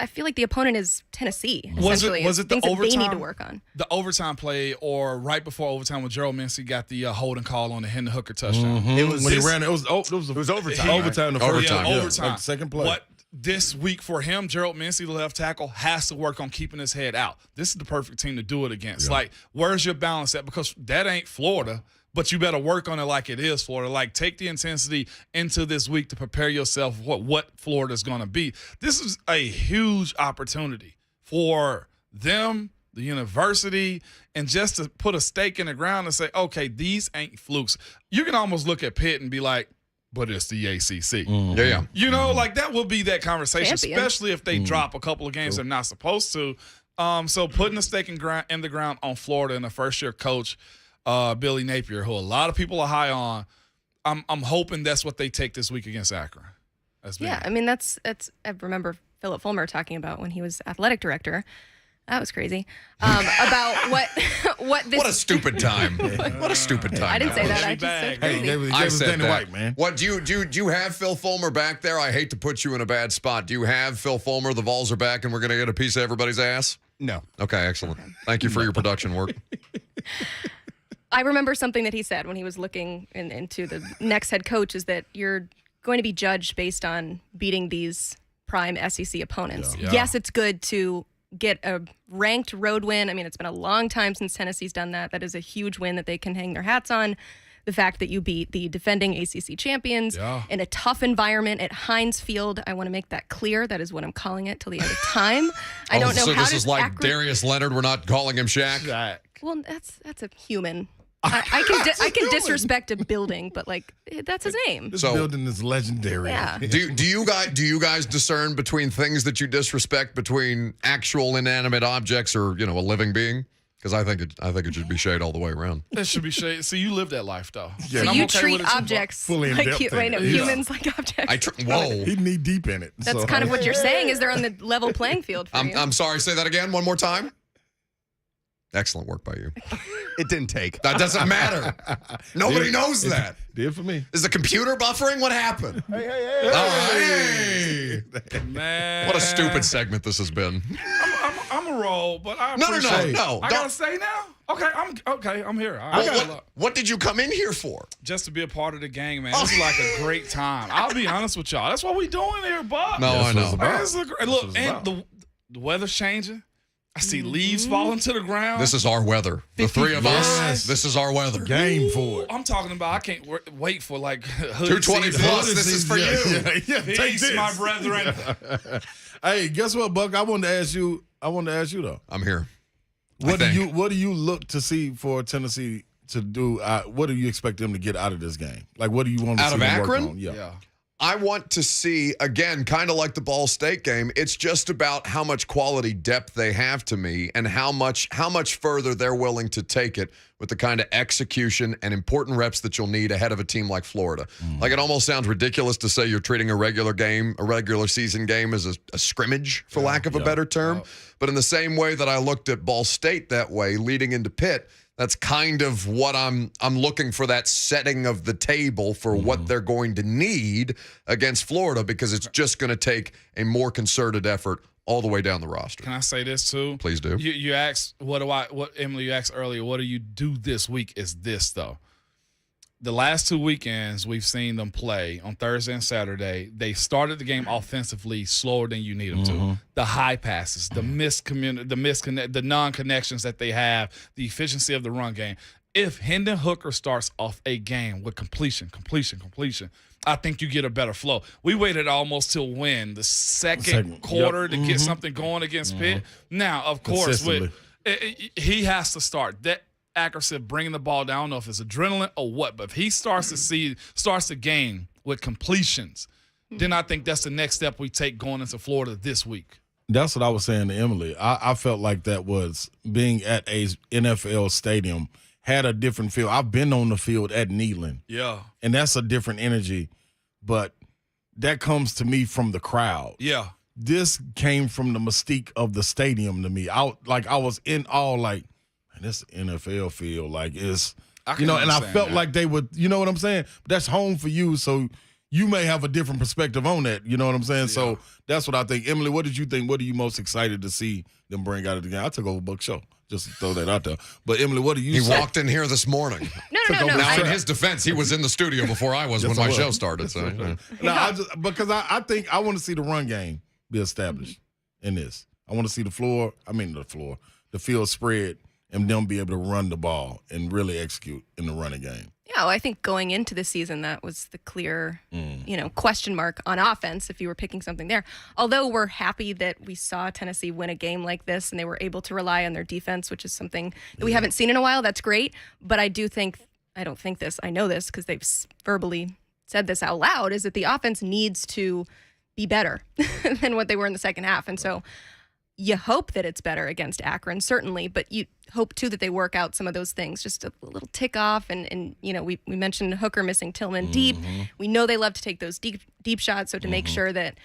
Speaker 4: I feel like the opponent is Tennessee. Essentially.
Speaker 6: Was it the
Speaker 4: things that
Speaker 6: overtime?
Speaker 4: they need to work on?
Speaker 6: The overtime play, or right before overtime, when Gerald Mincey got the holding call on the Hendon Hooker touchdown.
Speaker 2: It was when he ran. It was overtime. Overtime. The first
Speaker 1: Overtime.
Speaker 2: time.
Speaker 6: Overtime.
Speaker 2: Like the second play.
Speaker 6: But this week for him, Gerald Mincey, the left tackle, has to work on keeping his head out. This is the perfect team to do it against. Like, where's your balance at? Because that ain't Florida, but you better work on it like it is Florida. Like, take the intensity into this week to prepare yourself for what Florida's going to be. This is a huge opportunity for them, the university, and just to put a stake in the ground and say, okay, these ain't flukes. You can almost look at Pitt and be like, but it's the ACC.
Speaker 1: Yeah.
Speaker 6: You know, like that will be that conversation,
Speaker 4: Champion.
Speaker 6: especially if they drop a couple of games they're not supposed to. So putting a stake in the ground on Florida and the first-year coach, Billy Napier, who a lot of people are high on, I'm hoping that's what they take this week against Akron.
Speaker 4: Yeah, I mean that's I remember Philip Fulmer talking about when he was athletic director. That was crazy. About what this.
Speaker 1: What a stupid time. What a stupid time.
Speaker 4: I didn't say that. I
Speaker 6: Heavy
Speaker 4: just
Speaker 6: bag.
Speaker 4: said
Speaker 2: Hey,
Speaker 4: crazy.
Speaker 2: gave
Speaker 1: I
Speaker 2: us
Speaker 1: said
Speaker 2: Danny
Speaker 1: that.
Speaker 2: White, man.
Speaker 1: What do you have Phil Fulmer back there? I hate to put you in a bad spot. Do you have Phil Fulmer? The Vols are back, and we're going to get a piece of everybody's ass.
Speaker 3: No.
Speaker 1: Okay, excellent. Thank you for your production work.
Speaker 4: I remember something that he said when he was looking into the next head coach is that you're going to be judged based on beating these prime SEC opponents.
Speaker 6: Yeah.
Speaker 4: Yes, it's good to get a ranked road win. I mean, it's been a long time since Tennessee's done that. That is a huge win that they can hang their hats on. The fact that you beat the defending ACC champions in a tough environment at Heinz Field, I want to make that clear. That is what I'm calling it till the end of time. I don't know
Speaker 1: so
Speaker 4: how
Speaker 1: this is like Darius Leonard. We're not calling him Shaq.
Speaker 4: Well, that's a human. I can disrespect a building, but like that's his name.
Speaker 2: This
Speaker 1: So-
Speaker 2: building is legendary.
Speaker 4: Yeah.
Speaker 1: Do you guys discern between things that you disrespect between actual inanimate objects or a living being? Because I think it should be shade all the way around.
Speaker 6: It should be shade. See, you live that life, though.
Speaker 2: Yeah.
Speaker 6: And
Speaker 4: So
Speaker 6: I'm
Speaker 4: you
Speaker 6: okay
Speaker 4: treat
Speaker 6: with it too,
Speaker 4: objects
Speaker 2: Fully in
Speaker 4: like
Speaker 2: depth in it.
Speaker 4: humans like objects.
Speaker 1: Whoa.
Speaker 2: He knee deep in it.
Speaker 4: That's
Speaker 2: so.
Speaker 4: kind of what you're saying. Is they're on the level playing field for you?
Speaker 1: I'm sorry. Say that again. One more time. Excellent work by you.
Speaker 3: It didn't take.
Speaker 1: That doesn't matter. Nobody knows that.
Speaker 2: Did for me.
Speaker 1: Is the computer buffering? What happened? Hey.
Speaker 6: Man.
Speaker 1: What a stupid segment this has been.
Speaker 6: I'm a roll, but I
Speaker 1: No.
Speaker 6: appreciate
Speaker 1: No.
Speaker 6: I
Speaker 1: Don't.
Speaker 6: gotta say now. I'm here. All right.
Speaker 1: Well, what did you come in here for?
Speaker 6: Just to be a part of the gang, man. This is like a great time. I'll be honest with y'all. That's what we doing here, Bob.
Speaker 1: No, I know.
Speaker 6: Look, and the weather's changing. I see leaves falling to the ground.
Speaker 1: This is our weather. The three of us.
Speaker 2: Yes.
Speaker 1: This is our weather.
Speaker 2: Game for it.
Speaker 6: I'm talking about. I can't wait for like
Speaker 1: 220 plus. This is for you.
Speaker 2: Yeah, take
Speaker 6: Peace,
Speaker 2: this.
Speaker 6: my brethren.
Speaker 2: Hey, guess what, Buck? I wanted to ask you though.
Speaker 1: I'm here.
Speaker 2: What do you look to see for Tennessee to do? What do you expect them to get out of this game? Like, what do you want to
Speaker 1: Out
Speaker 2: see
Speaker 1: of
Speaker 2: them
Speaker 1: Akron?
Speaker 2: work on? Yeah.
Speaker 1: I want to see, again, kind of like the Ball State game, it's just about how much quality depth they have to me and how much further they're willing to take it with the kind of execution and important reps that you'll need ahead of a team like Florida. Like, it almost sounds ridiculous to say you're treating a regular season game as a scrimmage, for lack of a better term. But in the same way that I looked at Ball State that way leading into Pitt, that's kind of what I'm looking for, that setting of the table for what they're going to need against Florida, because it's just going to take a more concerted effort all the way down the roster.
Speaker 6: Can I say this too?
Speaker 1: Please do.
Speaker 6: You asked Emily, you asked earlier, what do you do this week? Is this though? The last 2 weekends we've seen them play on Thursday and Saturday. They started the game offensively slower than you need them to. The high passes, the the non-connections that they have, the efficiency of the run game. If Hendon Hooker starts off a game with completion, I think you get a better flow. We waited almost till when? The second quarter to get something going against Pitt. Now, of course, he has to start. That accuracy of bringing the ball down, I don't know if it's adrenaline or what, but if he starts the game with completions, then I think that's the next step we take going into Florida this week.
Speaker 2: That's what I was saying to Emily. I felt like that was being at a NFL stadium had a different feel. I've been on the field at Neyland.
Speaker 6: Yeah.
Speaker 2: And that's a different energy, but that comes to me from the crowd.
Speaker 6: Yeah.
Speaker 2: This came from the mystique of the stadium to me. I was in awe, like, man, this NFL field, like, it's, and I felt like they would, you know what I'm saying? That's home for you, so you may have a different perspective on that, you know what I'm saying? Yeah. So that's what I think. Emily, what did you think? What are you most excited to see them bring out of the game? I took over Buck's show, just to throw that out there. But Emily, what do you
Speaker 1: He walked in here this morning.
Speaker 4: No.
Speaker 1: Now, in his defense, he was in the studio before I was when my show started. So,
Speaker 2: because I think I want to see the run game be established in this. I want to see the field spread, and them be able to run the ball and really execute in the running game.
Speaker 4: Yeah, well, I think going into the season, that was the clear, question mark on offense if you were picking something there. Although we're happy that we saw Tennessee win a game like this and they were able to rely on their defense, which is something that we haven't seen in a while. That's great. But I know this because they've verbally said this out loud, is that the offense needs to be better than what they were in the second half. And so you hope that it's better against Akron, certainly, but you hope too that they work out some of those things, just a little tick off. And we mentioned Hooker missing Tillman deep. We know they love to take those deep shots, so to make sure that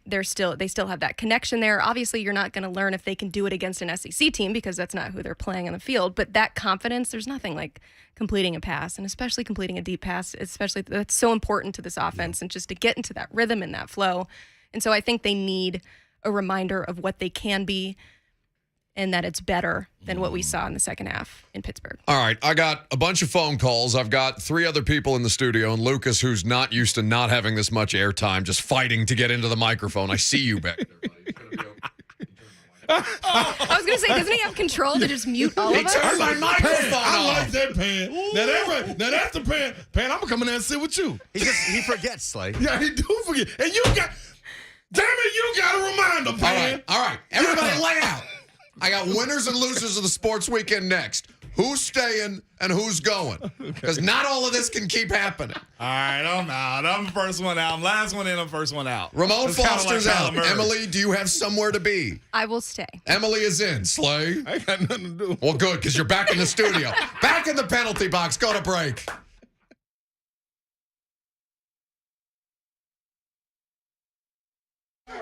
Speaker 4: they still have that connection there. Obviously, you're not going to learn if they can do it against an SEC team because that's not who they're playing on the field. But that confidence, there's nothing like completing a pass, and especially completing a deep pass, especially that's so important to this offense and just to get into that rhythm and that flow. And so I think they need a reminder of what they can be and that it's better than what we saw in the second half in Pittsburgh.
Speaker 1: All right, I got a bunch of phone calls. I've got 3 other people in the studio, and Lucas, who's not used to not having this much airtime, just fighting to get into the microphone. I see you back there, buddy. It's gonna be okay.
Speaker 4: I was going to say, doesn't he have control to just mute all of us?
Speaker 1: Turn my microphone off.
Speaker 2: I like that, Pan. Now that's the Pan. Pan, I'm going to come in there and sit with you.
Speaker 3: He forgets, Slay.
Speaker 2: Yeah, he do forget. And you got... Damn it, you got to remind him, Pan.
Speaker 1: All right. Everybody lay out. I got winners and losers of the sports weekend next. Who's staying and who's going? Because not all of this can keep happening.
Speaker 6: All right, I'm out. I'm the first one out. I'm last one in, I'm first one out.
Speaker 1: Ramon
Speaker 6: It's kinda
Speaker 1: Foster's
Speaker 6: like
Speaker 1: out.
Speaker 6: Kyler Murray.
Speaker 1: Emily, do you have somewhere to be?
Speaker 4: I will stay.
Speaker 1: Emily is in. Slay?
Speaker 2: I ain't got nothing to do.
Speaker 1: Well, good, because you're back in the studio. Back in the penalty box. Go to break.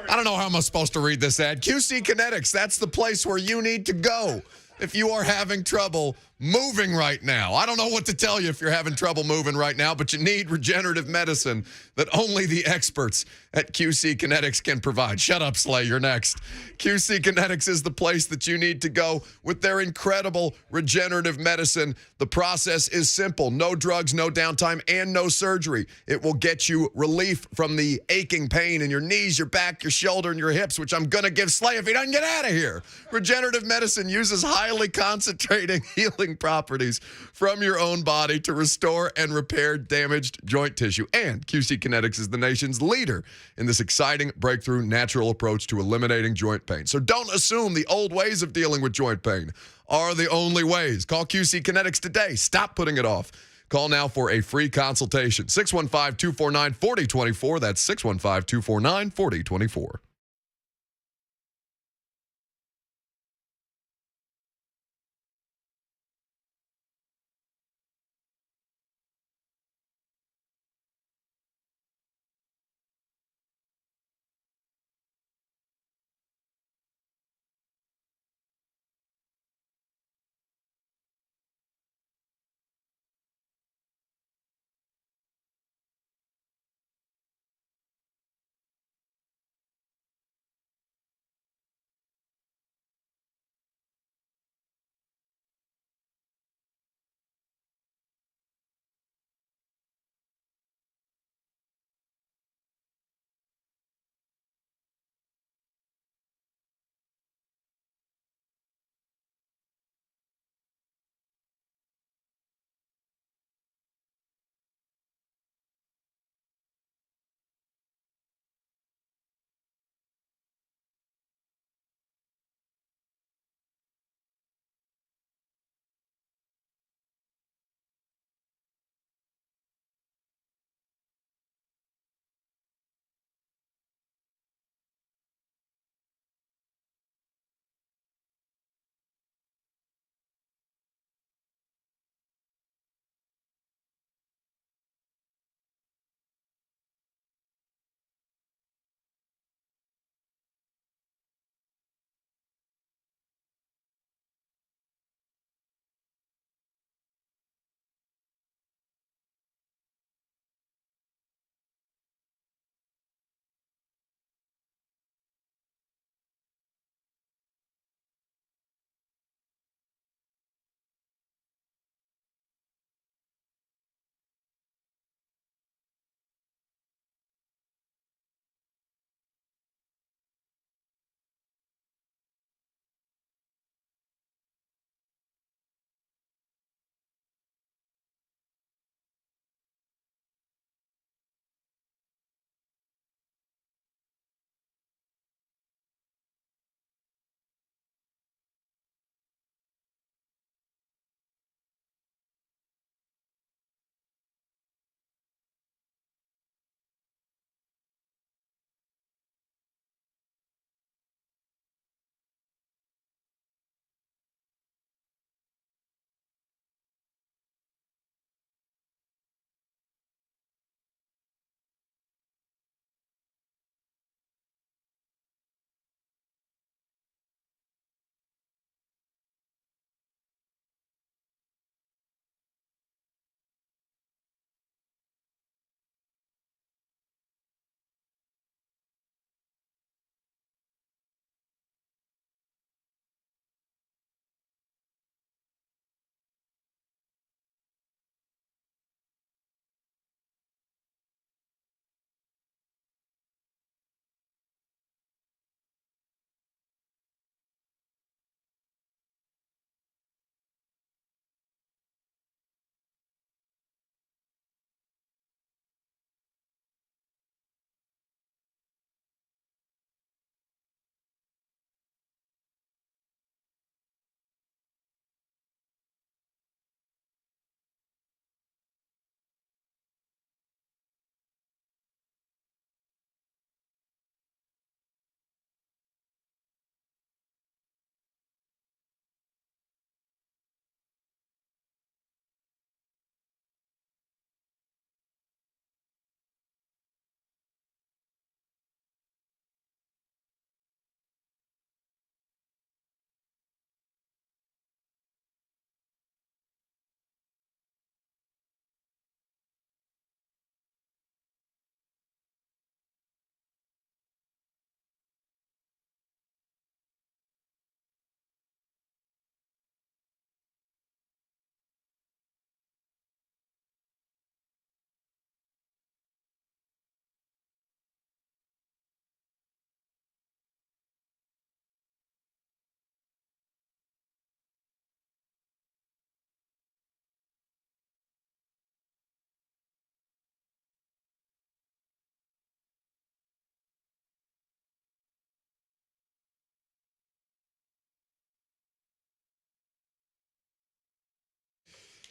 Speaker 1: I don't know how I'm supposed to read this ad. QC Kinetics, that's the place where you need to go if you are having trouble moving right now. I don't know what to tell you if you're having trouble moving right now, but you need regenerative medicine that only the experts at QC Kinetics can provide. Shut up, Slay. You're next. QC Kinetics is the place that you need to go with their incredible regenerative medicine. The process is simple. No drugs, no downtime, and no surgery. It will get you relief from the aching pain in your knees, your back, your shoulder, and your hips, which I'm going to give Slay if he doesn't get out of here. Regenerative medicine uses highly concentrating healing properties from your own body to restore and repair damaged joint tissue. And QC Kinetics is the nation's leader in this exciting breakthrough natural approach to eliminating joint pain. So don't assume the old ways of dealing with joint pain are the only ways. Call QC Kinetics today. Stop putting it off. Call now for a free consultation. 615-249-4024. That's 615-249-4024.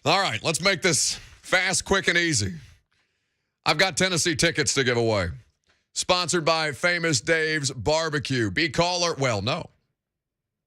Speaker 1: All right, let's make this fast, quick, and easy. I've got Tennessee tickets to give away. Sponsored by Famous Dave's Barbecue. Be caller. Well, no.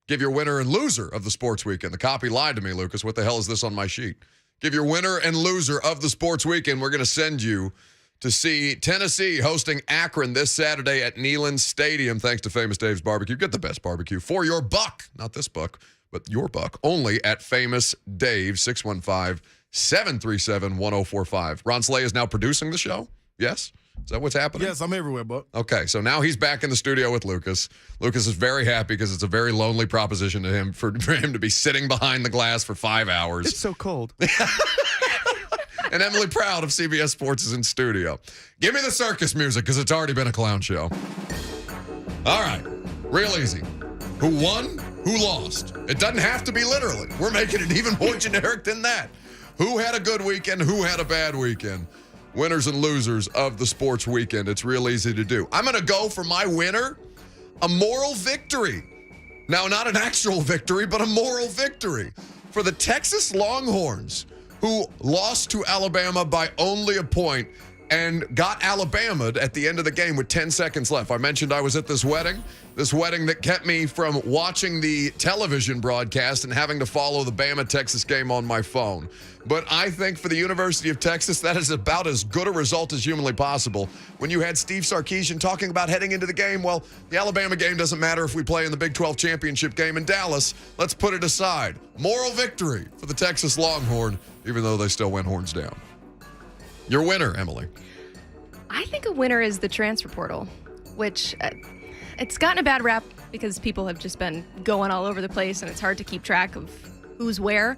Speaker 1: Give your winner and loser of the sports weekend. The copy lied to me, Lucas. What the hell is this on my sheet? Give your winner and loser of the sports weekend. We're going to send you to see Tennessee hosting Akron this Saturday at Neyland Stadium. Thanks to Famous Dave's Barbecue. Get the best barbecue for your buck. Not this buck, but your buck. Only at Famous Dave, 615-737-1045. Ron Slay is now producing the show? Yes? Is that what's happening?
Speaker 2: Yes, I'm everywhere, Buck.
Speaker 1: Okay, so now he's back in the studio with Lucas. Lucas is very happy because it's a very lonely proposition to him for him to be sitting behind the glass for 5 hours.
Speaker 3: It's so cold.
Speaker 1: And Emily Proud of CBS Sports is in studio. Give me the circus music because it's already been a clown show. All right, real easy. Who won? Who lost? It doesn't have to be literally. We're making it even more generic than that. Who had a good weekend? Who had a bad weekend? Winners and losers of the sports weekend. It's real easy to do. I'm going to go for my winner, a moral victory. Now, not an actual victory, but a moral victory for the Texas Longhorns, who lost to Alabama by only a point and got Alabama'd at the end of the game with 10 seconds left. I mentioned I was at this wedding that kept me from watching the television broadcast and having to follow the Bama-Texas game on my phone. But I think for the University of Texas, that is about as good a result as humanly possible. When you had Steve Sarkisian talking about heading into the game, well, the Alabama game doesn't matter if we play in the Big 12 championship game in Dallas. Let's put it aside. Moral victory for the Texas Longhorn, even though they still went horns down. Your winner, Emily.
Speaker 4: I think a winner is the transfer portal, which it's gotten a bad rap because people have just been going all over the place and it's hard to keep track of who's where.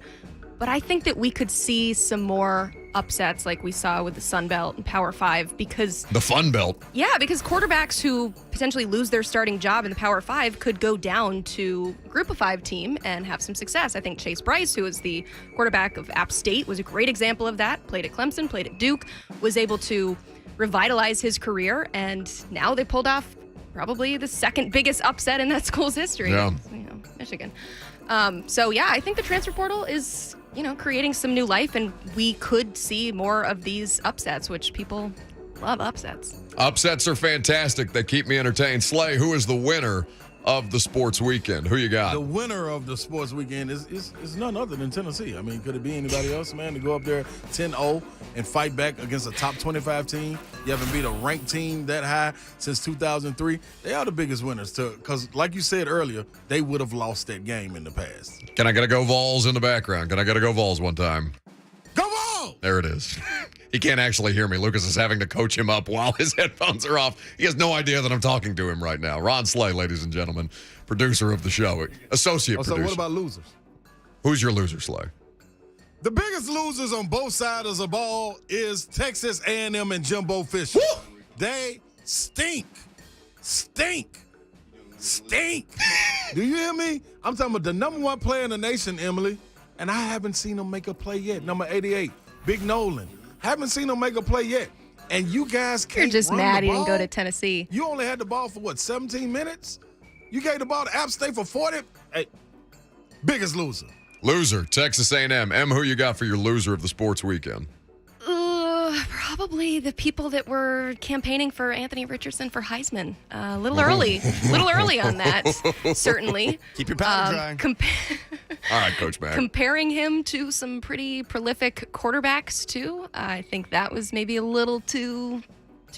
Speaker 4: But I think that we could see some more upsets like we saw with the Sun Belt and Power 5 because...
Speaker 1: The Fun Belt.
Speaker 4: Yeah, because quarterbacks who potentially lose their starting job in the Power 5 could go down to Group of 5 team and have some success. I think Chase Bryce, who is the quarterback of App State, was a great example of that. Played at Clemson, played at Duke, was able to revitalize his career, and now they pulled off probably the second biggest upset in that school's history.
Speaker 1: Yeah.
Speaker 4: Michigan. So, yeah, I think the transfer portal is... creating some new life, and we could see more of these upsets, which people love upsets.
Speaker 1: Upsets are fantastic. They keep me entertained. Slay, who is the winner of the sports weekend? Who you got?
Speaker 2: The winner of the sports weekend is none other than Tennessee. I mean, could it be anybody else, man, to go up there 10-0 and fight back against a top 25 team? You haven't beat a ranked team that high since 2003. They are the biggest winners, because like you said earlier, they would have lost that game in the past.
Speaker 1: Can I get a go Vols in the background? Can I get a go Vols one time?
Speaker 2: Go Vols!
Speaker 1: There it is. He can't actually hear me. Lucas is having to coach him up while his headphones are off. He has no idea that I'm talking to him right now. Ron Slay, ladies and gentlemen, producer of the show, associate producer.
Speaker 2: So what about losers?
Speaker 1: Who's your loser, Slay?
Speaker 2: The biggest losers on both sides of the ball is Texas A&M and Jimbo Fisher.
Speaker 1: Woo!
Speaker 2: They stink. Stink. Do you hear me? I'm talking about the number one player in the nation, Emily, and I haven't seen him make a play yet. Number 88, Big Nolan. Haven't seen him make a play yet. And you guys can't
Speaker 4: You're just
Speaker 2: run
Speaker 4: mad
Speaker 2: the
Speaker 4: he didn't
Speaker 2: ball?
Speaker 4: go to Tennessee.
Speaker 2: You only had the ball for, 17 minutes? You gave the ball to App State for 40? Hey, biggest loser.
Speaker 1: Loser, Texas A&M. Em, who you got for your loser of the sports weekend?
Speaker 4: Probably the people that were campaigning for Anthony Richardson for Heisman. A little early on that, certainly.
Speaker 3: Keep your powder dry.
Speaker 1: All right, Coach Mack.
Speaker 4: Comparing him to some pretty prolific quarterbacks, too. I think that was maybe a little too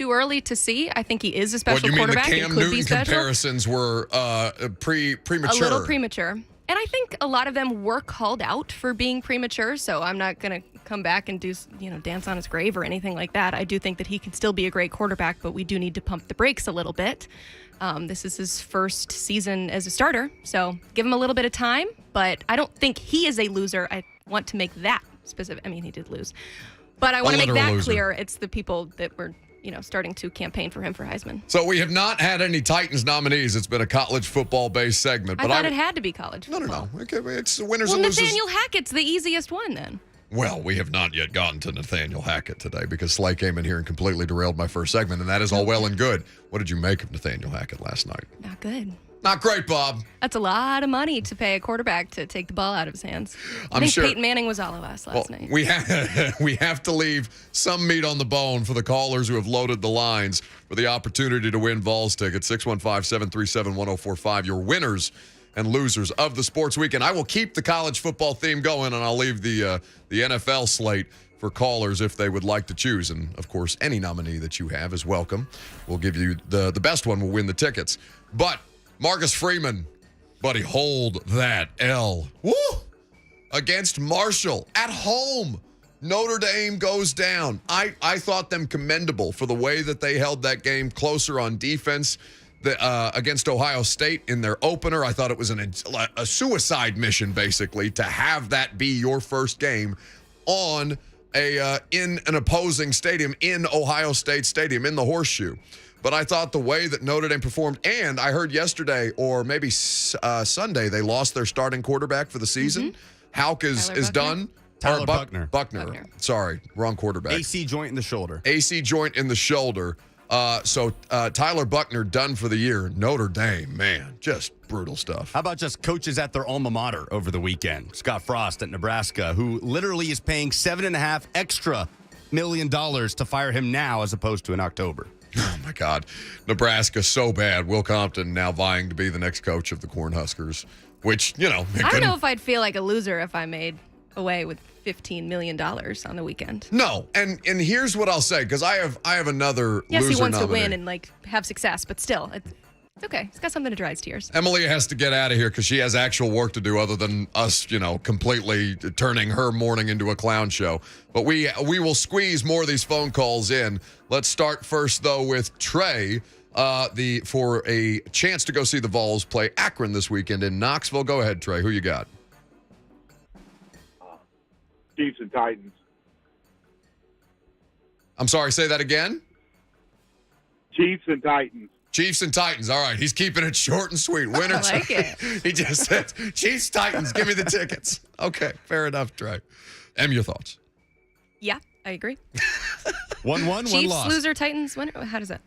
Speaker 4: early to see. I think he is a special quarterback.
Speaker 1: What, you mean the Cam Newton comparisons were premature?
Speaker 4: A little premature. And I think a lot of them were called out for being premature, so I'm not going to come back and do, dance on his grave or anything like that. I do think that he can still be a great quarterback, but we do need to pump the brakes a little bit. This is his first season as a starter, so give him a little bit of time, but I don't think he is a loser. I want to make that specific. I mean, he did lose, but I want to make that clear. It's the people that were starting to campaign for him for Heisman.
Speaker 1: So we have not had any Titans nominees. It's been a college football-based segment.
Speaker 4: I thought it had to be college football.
Speaker 1: No. Okay, it's winners and losers.
Speaker 4: Nathaniel Hackett's the easiest one then.
Speaker 1: Well, we have not yet gotten to Nathaniel Hackett today because Slay came in here and completely derailed my first segment, and that is all well and good. What did you make of Nathaniel Hackett last night?
Speaker 4: Not good.
Speaker 1: Not great, Bob.
Speaker 4: That's a lot of money to pay a quarterback to take the ball out of his hands. I think
Speaker 1: sure-
Speaker 4: Peyton Manning was all of us last night.
Speaker 1: We have to leave some meat on the bone for the callers who have loaded the lines for the opportunity to win Vols tickets. 615-737-1045. Your winners and losers of the sports weekend. I will keep the college football theme going, and I'll leave the NFL slate for callers if they would like to choose. And, of course, any nominee that you have is welcome. We'll give you the best one will win the tickets. But Marcus Freeman, buddy, hold that L. Woo! Against Marshall at home. Notre Dame goes down. I thought them commendable for the way that they held that game closer on defense against Ohio State in their opener. I thought it was a suicide mission, basically, to have that be your first game on in an opposing stadium, in Ohio State Stadium, in the Horseshoe. But I thought the way that Notre Dame performed, and I heard yesterday or maybe Sunday, they lost their starting quarterback for the season. Hauk is done.
Speaker 3: Tyler
Speaker 1: Or
Speaker 3: Buckner.
Speaker 1: Buckner. Sorry, wrong quarterback.
Speaker 3: AC joint in the shoulder.
Speaker 1: AC joint in the shoulder. So Tyler Buckner done for the year. Notre Dame, man, just brutal stuff.
Speaker 3: How about just coaches at their alma mater over the weekend? Scott Frost at Nebraska, who literally is paying $7.5 extra million to fire him now as opposed to in October.
Speaker 1: Oh, my God. Nebraska so bad. Will Compton now vying to be the next coach of the Cornhuskers, which,
Speaker 4: I don't know if I'd feel like a loser if I made away with $15 million on the weekend.
Speaker 1: No, and here's what I'll say, because I have another
Speaker 4: Yes,
Speaker 1: loser
Speaker 4: he wants
Speaker 1: nominee.
Speaker 4: to win and have success, but still, it's okay. He's got something to dry his tears.
Speaker 1: Emily has to get out of here because she has actual work to do other than us, completely turning her morning into a clown show. But we will squeeze more of these phone calls in. Let's start first, though, with Trey. For a chance to go see the Vols play Akron this weekend in Knoxville. Go ahead, Trey. Who you got?
Speaker 7: Chiefs and Titans.
Speaker 1: I'm sorry, say that again?
Speaker 7: Chiefs and Titans.
Speaker 1: Chiefs and Titans. All right, he's keeping it short and sweet. Winners.
Speaker 4: I like it.
Speaker 1: He just said, Chiefs, Titans, give me the tickets. Okay, fair enough, Trey. Em, your thoughts?
Speaker 4: Yeah, I agree.
Speaker 3: 1-1, one
Speaker 4: Chiefs,
Speaker 3: loss.
Speaker 4: loser, Titans, winner? How does that?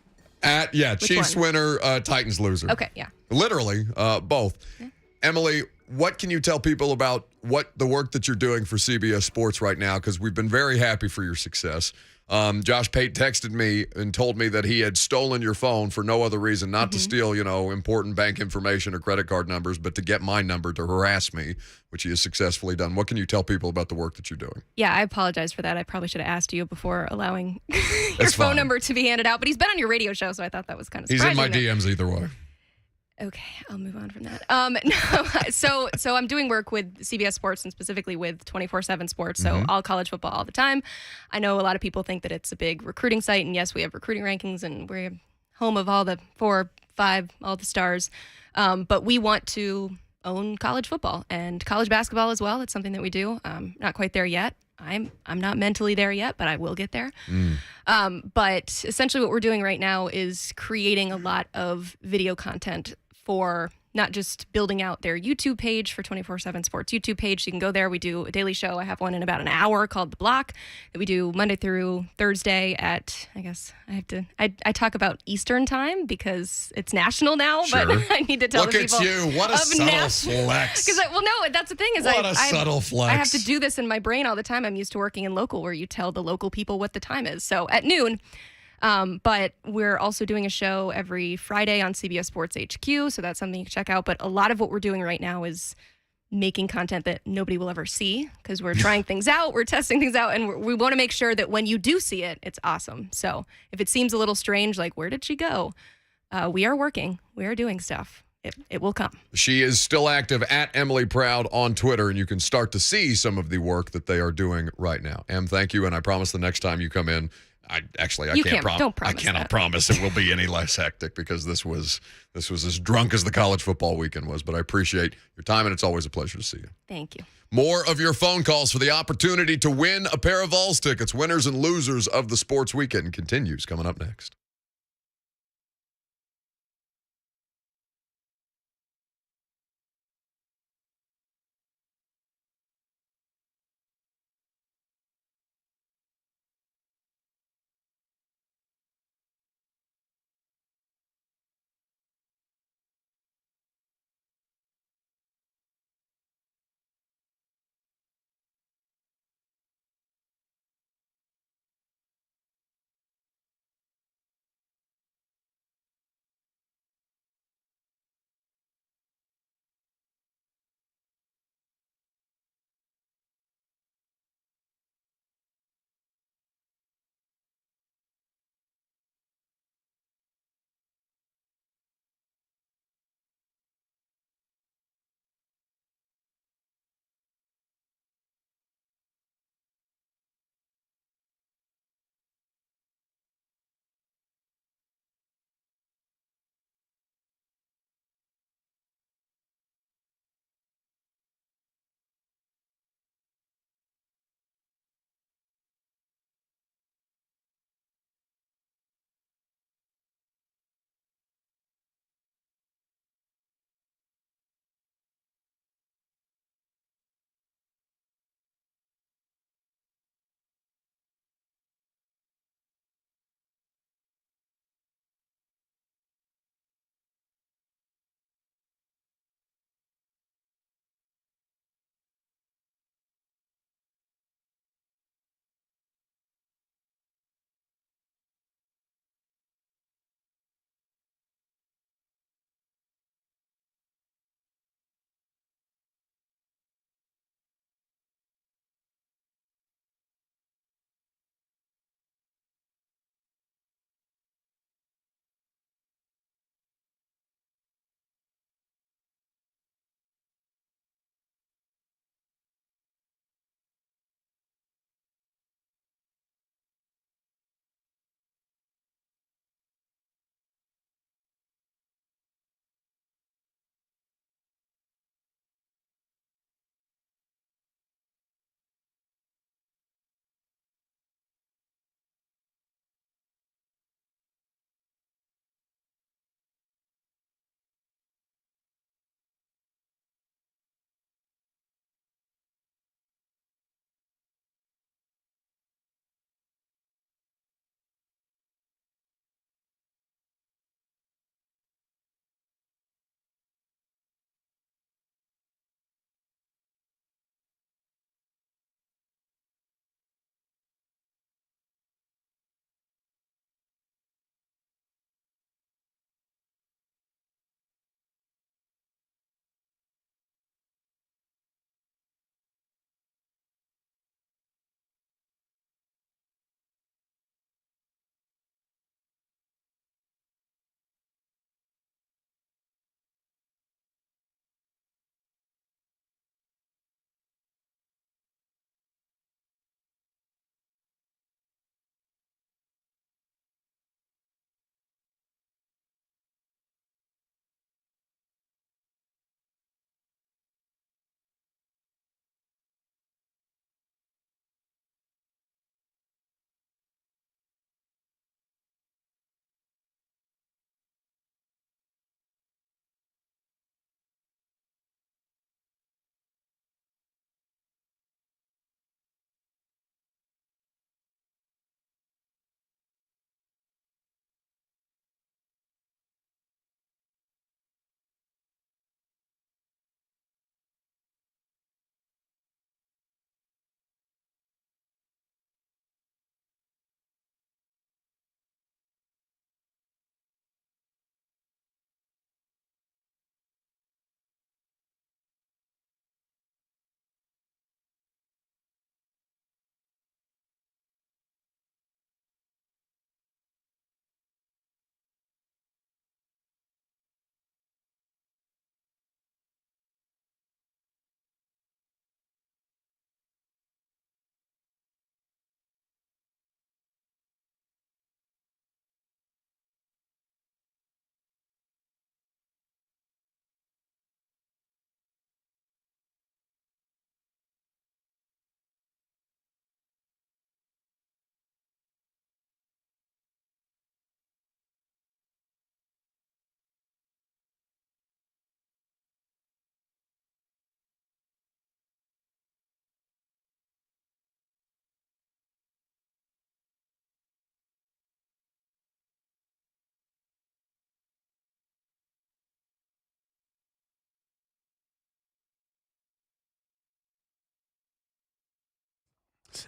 Speaker 1: Chiefs
Speaker 4: one?
Speaker 1: winner, Titans loser.
Speaker 4: Okay, yeah.
Speaker 1: Literally, both. Yeah. Emily, what can you tell people about what the work that you're doing for CBS Sports right now? Because we've been very happy for your success. Josh Pate texted me and told me that he had stolen your phone for no other reason, not to steal, important bank information or credit card numbers, but to get my number to harass me, which he has successfully done. What can you tell people about the work that you're doing?
Speaker 4: Yeah, I apologize for that. I probably should have asked you before allowing your
Speaker 1: That's
Speaker 4: phone
Speaker 1: fine.
Speaker 4: number to be handed out. But he's been on your radio show, so I thought that was kind of
Speaker 1: He's in my
Speaker 4: surprising.
Speaker 1: DMs either way.
Speaker 4: Okay, I'll move on from that. So I'm doing work with CBS Sports and specifically with 24/7 Sports, so all college football all the time. I know a lot of people think that it's a big recruiting site, and yes, we have recruiting rankings, and we're home of all the 4, 5, all the stars. But we want to own college football and college basketball as well. It's something that we do. Not quite there yet. I'm not mentally there yet, but I will get there. But essentially what we're doing right now is creating a lot of video content for not just building out their YouTube page for 24/7 Sports YouTube page. You can go there. We do a daily show. I have one in about an hour called The Block that we do Monday through Thursday at, I guess I talk about Eastern time because it's national now,
Speaker 1: Sure.
Speaker 4: but I need to tell
Speaker 1: Look
Speaker 4: the
Speaker 1: at
Speaker 4: people
Speaker 1: you. What a
Speaker 4: of
Speaker 1: subtle flex.
Speaker 4: Because no, that's the thing is
Speaker 1: What a subtle flex.
Speaker 4: I have to do this in my brain all the time. I'm used to working in local where you tell the local people what the time is. So at noon. But we're also doing a show every Friday on CBS Sports HQ, so that's something you can check out. But a lot of what we're doing right now is making content that nobody will ever see because we're trying things out, we're testing things out, and we want to make sure that when you do see it, it's awesome. So if it seems a little strange, like, where did she go? We are working. We are doing stuff. It will come.
Speaker 1: She is still active at Emily Proud on Twitter, and you can start to see some of the work that they are doing right now. Em, thank you, and I promise the next time you come in, I
Speaker 4: Don't promise
Speaker 1: I cannot
Speaker 4: that.
Speaker 1: promise it will be any less hectic because this was as drunk as the college football weekend was. But I appreciate your time, and it's always a pleasure to see you.
Speaker 4: Thank you.
Speaker 1: More of your phone calls for the opportunity to win a pair of Vols tickets. Winners and losers of the sports weekend continues coming up next.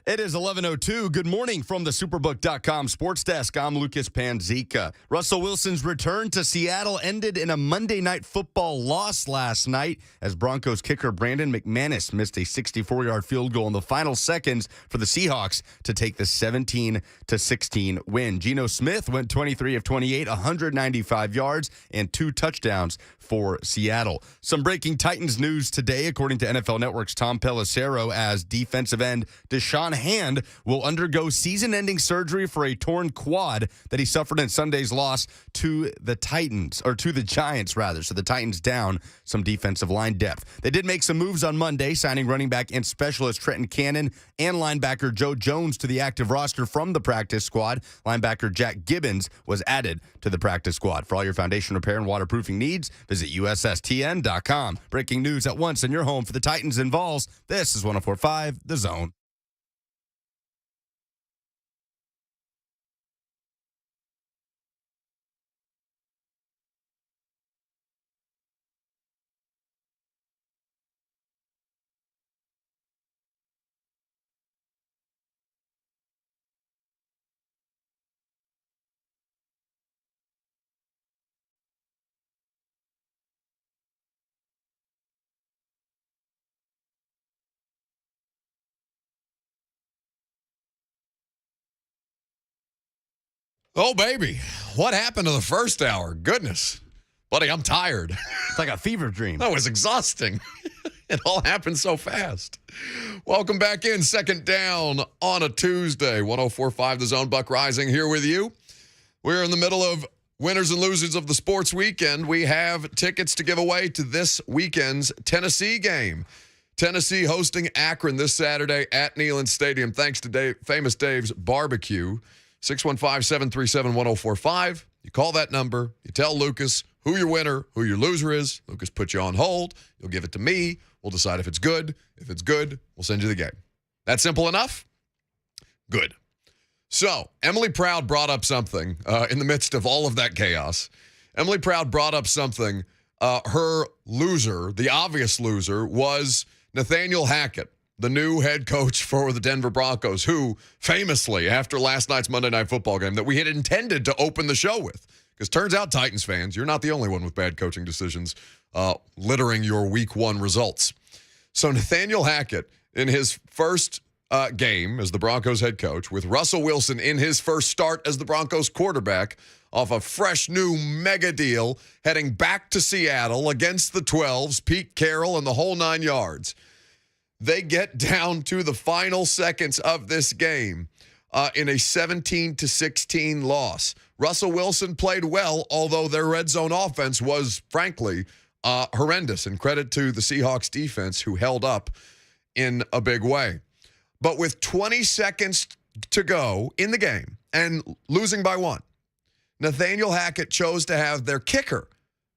Speaker 3: It is 11:02. Good morning from the Superbook.com Sports Desk. I'm Lucas Panzica. Russell Wilson's return to Seattle ended in a Monday Night Football loss last night as Broncos kicker Brandon McManus missed a 64-yard field goal in the final seconds for the Seahawks to take the 17-16 win. Geno Smith went 23 of 28, 195 yards, and 2 touchdowns for Seattle. Some breaking Titans news today, according to NFL Network's Tom Pelissero, as defensive end Deshaun Hand will undergo season-ending surgery for a torn quad that he suffered in Sunday's loss to the Giants, rather. So the Titans down some defensive line depth. They did make some moves on Monday, signing running back and specialist Trenton Cannon and linebacker Joe Jones to the active roster from the practice squad. Linebacker Jack Gibbons was added to the practice squad. For all your foundation repair and waterproofing needs, visit USSTN.com. Breaking news at once in your home for the Titans and Vols. This is 104.5 The Zone.
Speaker 1: Oh, baby. What happened to the first hour? Goodness. Buddy, I'm tired.
Speaker 3: It's like a fever dream.
Speaker 1: That was exhausting. It all happened so fast. Welcome back in. Second down on a Tuesday. 104.5 The Zone. Buck Rising here with you. We're in the middle of winners and losers of the sports weekend. We have tickets to give away to this weekend's Tennessee game. Tennessee hosting Akron this Saturday at Neyland Stadium. Thanks to Famous Dave's Barbecue. 615-737-1045. You call that number. You tell Lucas who your winner, who your loser is. Lucas puts you on hold. You'll give it to me. We'll decide if it's good. If it's good, we'll send you the game. That simple enough? Good. So, Emily Proud brought up something in the midst of all of that chaos. Emily Proud brought up something. Her loser, the obvious loser, was Nathaniel Hackett, the new head coach for the Denver Broncos, who famously, after last night's Monday Night Football game that we had intended to open the show with, because turns out, Titans fans, you're not the only one with bad coaching decisions littering your week 1 results. So Nathaniel Hackett, in his first game as the Broncos head coach, with Russell Wilson in his first start as the Broncos quarterback, off a fresh new mega deal, heading back to Seattle against the 12s, Pete Carroll and the whole 9 yards. They get down to the final seconds of this game in a 17-16 loss. Russell Wilson played well, although their red zone offense was, frankly, horrendous. And credit to the Seahawks defense, who held up in a big way. But with 20 seconds to go in the game and losing by 1, Nathaniel Hackett chose to have their kicker,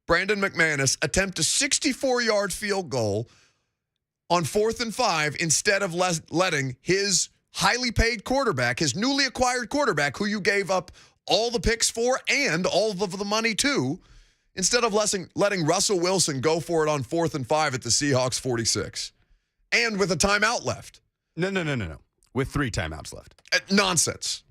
Speaker 1: Brandon McManus, attempt a 64-yard field goal on 4th and 5 instead of letting his highly paid quarterback, his newly acquired quarterback, who you gave up all the picks for and all of the money to, instead of letting Russell Wilson go for it on 4th and 5 at the Seahawks 46. And with a timeout left.
Speaker 3: No. With 3 timeouts left.
Speaker 1: Nonsense.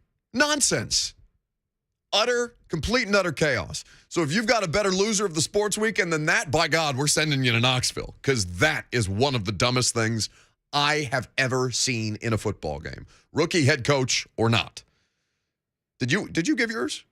Speaker 1: Complete and utter chaos. So if you've got a better loser of the sports weekend than that, by God, we're sending you to Knoxville, because that is one of the dumbest things I have ever seen in a football game. Rookie head coach or not. Did you give yours?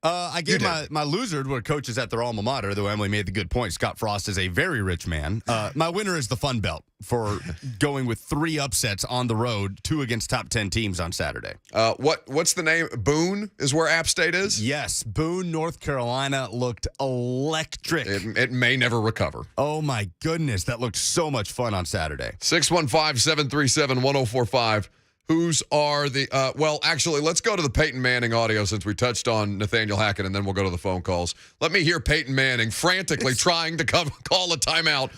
Speaker 3: I gave my loser to coaches at their alma mater, though Emily made the good point. Scott Frost is a very rich man. My winner is the Fun Belt for going with 3 upsets on the road, 2 against top 10 teams on Saturday.
Speaker 1: What's the name? Boone is where App State is?
Speaker 3: Yes. Boone, North Carolina looked electric.
Speaker 1: It may never recover.
Speaker 3: Oh, my goodness. That looked so much fun on Saturday.
Speaker 1: 615-737-1045. Whose are the, actually, let's go to the Peyton Manning audio since we touched on Nathaniel Hackett, and then we'll go to the phone calls. Let me hear Peyton Manning frantically trying to call a timeout.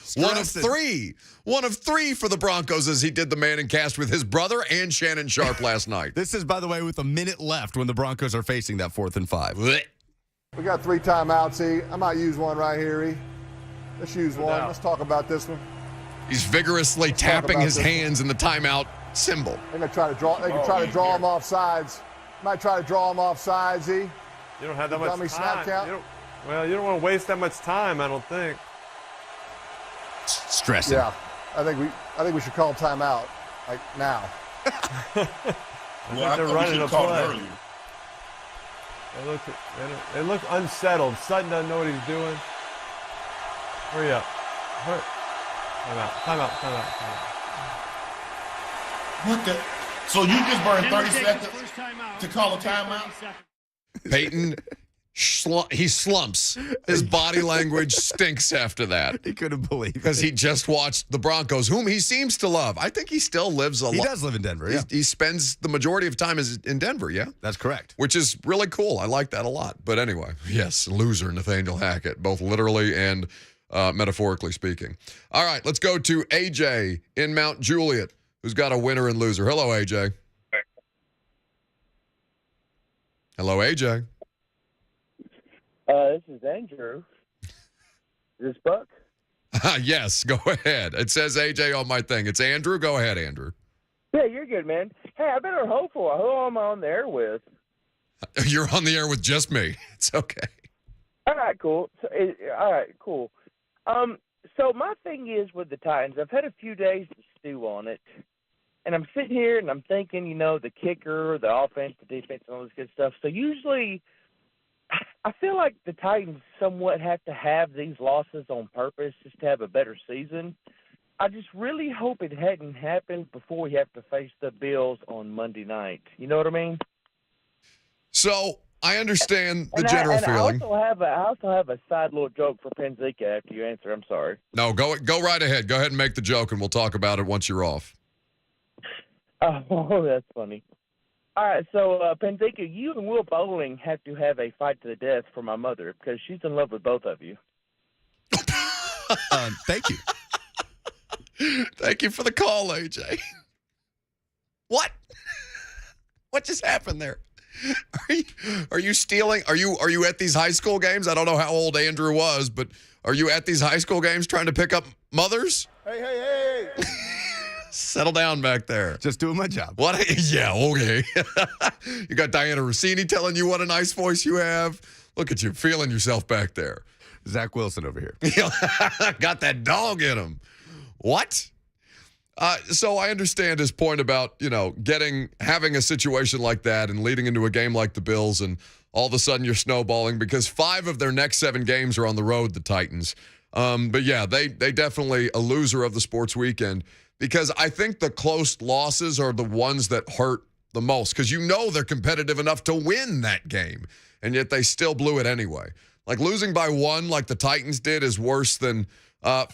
Speaker 1: One of three for the Broncos as he did the Manning cast with his brother and Shannon Sharp last night.
Speaker 3: This is, by the way, with a minute left when the Broncos are facing that 4th and 5.
Speaker 1: Blech.
Speaker 8: We got 3 timeouts, E. I might use one right here, E. Let's use one. Let's talk about this one.
Speaker 1: He's vigorously tapping his hands in the timeout Symbol.
Speaker 8: They're gonna try to draw. They can try to draw him off sides. Might try to draw him off sides.
Speaker 9: You don't have that much
Speaker 8: dummy
Speaker 9: time.
Speaker 8: snap count.
Speaker 9: You don't want to waste that much time, I don't think.
Speaker 3: Stressing.
Speaker 8: Yeah, I think we should call timeout like now.
Speaker 9: They're running a play. They look unsettled. Sutton doesn't know what he's doing. Hurry up. Time out.
Speaker 10: What the? So you just burned 30 seconds to call a timeout?
Speaker 1: Peyton, he slumps. His body language stinks after that.
Speaker 3: He couldn't believe it.
Speaker 1: Because he just watched the Broncos, whom he seems to love. I think he still lives a lot.
Speaker 3: He does live in Denver, yeah.
Speaker 1: He spends the majority of time in Denver, yeah?
Speaker 3: That's correct.
Speaker 1: Which is really cool. I like that a lot. But anyway, yes, loser Nathaniel Hackett, both literally and metaphorically speaking. All right, let's go to AJ in Mount Juliet, who's got a winner and loser. Hello, AJ. Hello, AJ.
Speaker 11: This is Andrew. Is this Buck?
Speaker 1: Yes, go ahead. It says AJ on my thing. It's Andrew. Go ahead, Andrew.
Speaker 11: Yeah, you're good, man. Hey, I better hopeful. Who am I on the air with?
Speaker 1: You're on the air with just me. It's okay.
Speaker 11: All right, cool. So my thing is with the Titans, I've had a few days to stew on it. And I'm sitting here and I'm thinking, the kicker, the offense, the defense, and all this good stuff. So usually I feel like the Titans somewhat have to have these losses on purpose just to have a better season. I just really hope it hadn't happened before we have to face the Bills on Monday night. You know what I mean?
Speaker 1: So I understand the general feeling.
Speaker 11: I also have a side little joke for Penzika after you answer. I'm sorry.
Speaker 1: No, go right ahead. Go ahead and make the joke, and we'll talk about it once you're off.
Speaker 11: Oh, that's funny. All right, so Penzika, you and Will Bowling have to have a fight to the death for my mother because she's in love with both of you.
Speaker 3: Thank you.
Speaker 1: Thank you for the call, AJ. What? What just happened there? Are you stealing? Are you at these high school games? I don't know how old Andrew was, but are you at these high school games trying to pick up mothers?
Speaker 8: Hey.
Speaker 1: Settle down back there.
Speaker 3: Just doing my job.
Speaker 1: What? Yeah, okay. You got Diana Rossini telling you what a nice voice you have. Look at you, feeling yourself back there.
Speaker 3: Zach Wilson over here.
Speaker 1: Got that dog in him. What? So I understand his point about, having a situation like that and leading into a game like the Bills, and all of a sudden you're snowballing because 5 of their next 7 games are on the road, the Titans. But yeah, they definitely a loser of the sports weekend, because I think the close losses are the ones that hurt the most, because they're competitive enough to win that game, and yet they still blew it anyway. Like losing by 1 like the Titans did is worse than,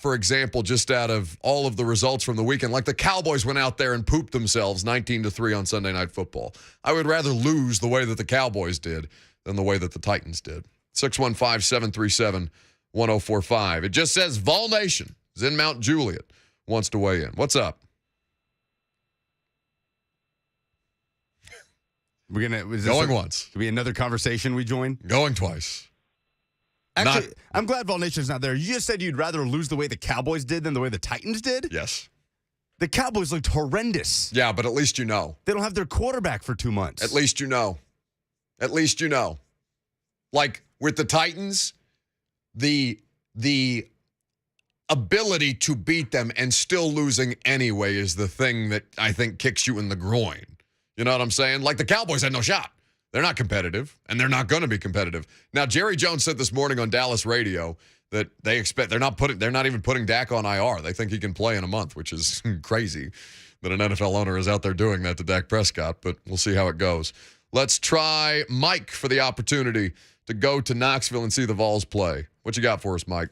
Speaker 1: for example, just out of all of the results from the weekend, like the Cowboys went out there and pooped themselves 19-3 on Sunday Night Football. I would rather lose the way that the Cowboys did than the way that the Titans did. 615-737-1045. It just says Vol Nation is in Mount Juliet, wants to weigh in. What's up? Going once.
Speaker 3: Could be another conversation we join?
Speaker 1: Going twice.
Speaker 3: Actually, I'm glad Vol Nation's not there. You just said you'd rather lose the way the Cowboys did than the way the Titans did?
Speaker 1: Yes.
Speaker 3: The Cowboys looked horrendous.
Speaker 1: Yeah, but at least you know.
Speaker 3: They don't have their quarterback for 2 months.
Speaker 1: At least you know. At least you know. Like with the Titans, the ability to beat them and still losing anyway is the thing that I think kicks you in the groin. You know what I'm saying? Like the Cowboys had no shot. They're not competitive, and they're not going to be competitive. Now, Jerry Jones said this morning on Dallas radio that they expect they're not even putting Dak on IR. They think he can play in a month, which is crazy that an NFL owner is out there doing that to Dak Prescott, but we'll see how it goes. Let's try Mike for the opportunity to go to Knoxville and see the Vols play. What you got for us, Mike?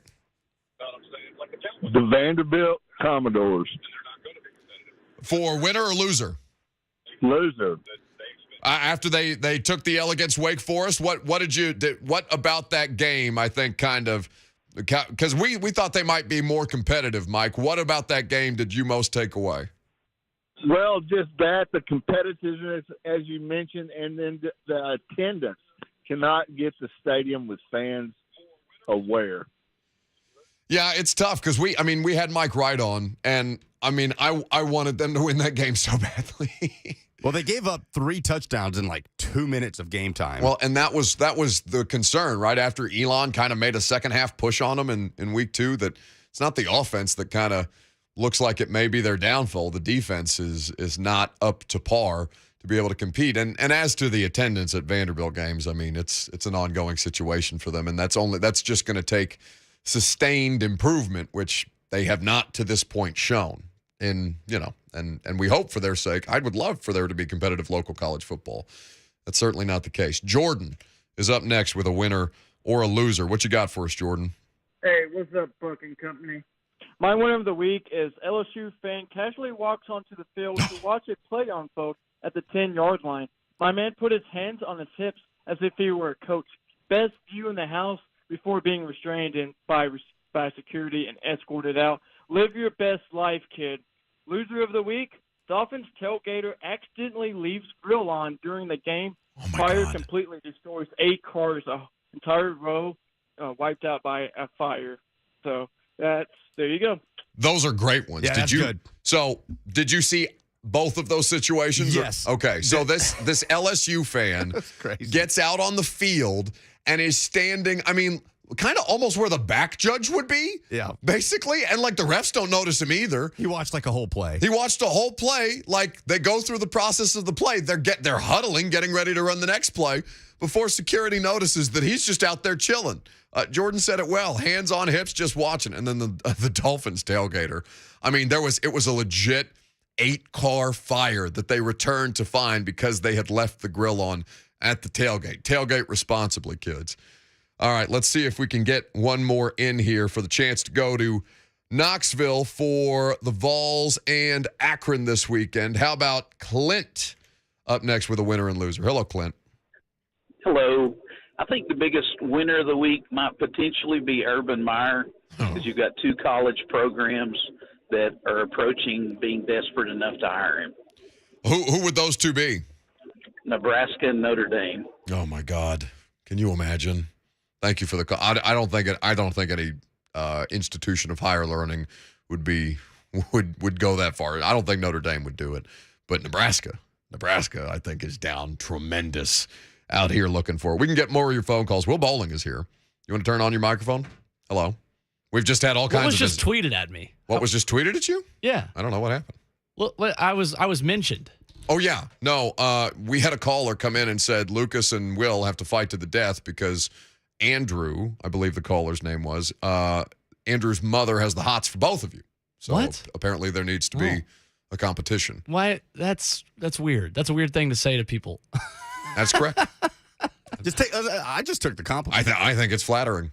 Speaker 7: The Vanderbilt Commodores.
Speaker 1: For winner or loser?
Speaker 7: Loser.
Speaker 1: After they took the L against Wake Forest, what about that game, I think, kind of, because we thought they might be more competitive, Mike. What about that game did you most take away?
Speaker 7: Well, just that, the competitiveness, as you mentioned, and then the attendance cannot get the stadium with fans aware.
Speaker 1: Yeah, it's tough because we had Mike Wright on, and I wanted them to win that game so badly.
Speaker 3: Well, they gave up 3 touchdowns in like 2 minutes of game time.
Speaker 1: Well, and that was the concern right after Elon kind of made a second half push on them in week 2. That it's not the offense that kind of looks like it may be their downfall. The defense is not up to par to be able to compete. And as to the attendance at Vanderbilt games, it's an ongoing situation for them, and that's just going to take sustained improvement, which they have not to this point shown. And we hope for their sake. I would love for there to be competitive local college football. That's certainly not the case. Jordan is up next with a winner or a loser. What you got for us, Jordan?
Speaker 12: Hey, what's up, fucking company? My winner of the week is LSU fan casually walks onto the field to watch a play unfold at the 10-yard line. My man put his hands on his hips as if he were a coach. Best view in the house before being restrained by security and escorted out. Live your best life, kid. Loser of the week, Dolphins tailgater accidentally leaves grill on during the game. Fire completely destroys 8 cars, an entire row wiped out by a fire. So there you go.
Speaker 1: Those are great ones.
Speaker 3: Yeah, good.
Speaker 1: So did you see both of those situations?
Speaker 3: Yes.
Speaker 1: Okay. So this LSU fan gets out on the field and is standing, kind of almost where the back judge would be.
Speaker 3: Yeah.
Speaker 1: Basically. And like the refs don't notice him either.
Speaker 3: He watched like a whole play.
Speaker 1: He watched a whole play. Like they go through the process of the play. They're huddling, getting ready to run the next play before security notices that he's just out there chilling. Jordan said it well. Hands on hips, just watching. And then the Dolphins tailgater. It was a legit 8-car fire that they returned to find because they had left the grill on at the tailgate. Tailgate responsibly, kids. All right, let's see if we can get one more in here for the chance to go to Knoxville for the Vols and Akron this weekend. How about Clint up next with a winner and loser? Hello, Clint.
Speaker 13: Hello. I think the biggest winner of the week might potentially be Urban Meyer because you've got 2 college programs that are approaching being desperate enough to hire him.
Speaker 1: Who would those 2 be?
Speaker 13: Nebraska and Notre Dame.
Speaker 1: Oh my God! Can you imagine? Thank you for the call. I don't think any institution of higher learning would go that far. I don't think Notre Dame would do it, but Nebraska, I think is down tremendous out here looking for it. We can get more of your phone calls. Will Bowling is here. You want to turn on your microphone? Hello. We've just had all kinds of.
Speaker 14: What was just tweeted at me?
Speaker 1: What was just tweeted at you?
Speaker 14: Yeah.
Speaker 1: I don't know what happened.
Speaker 14: Well, I was mentioned.
Speaker 1: Oh, yeah. No, we had a caller come in and said Lucas and Will have to fight to the death because Andrew, I believe the caller's name was, Andrew's mother has the hots for both of you. So
Speaker 14: what?
Speaker 1: Apparently there needs to be a competition.
Speaker 14: Why? That's weird. That's a weird thing to say to people.
Speaker 1: That's correct.
Speaker 3: I just took the compliment.
Speaker 1: I think it's flattering.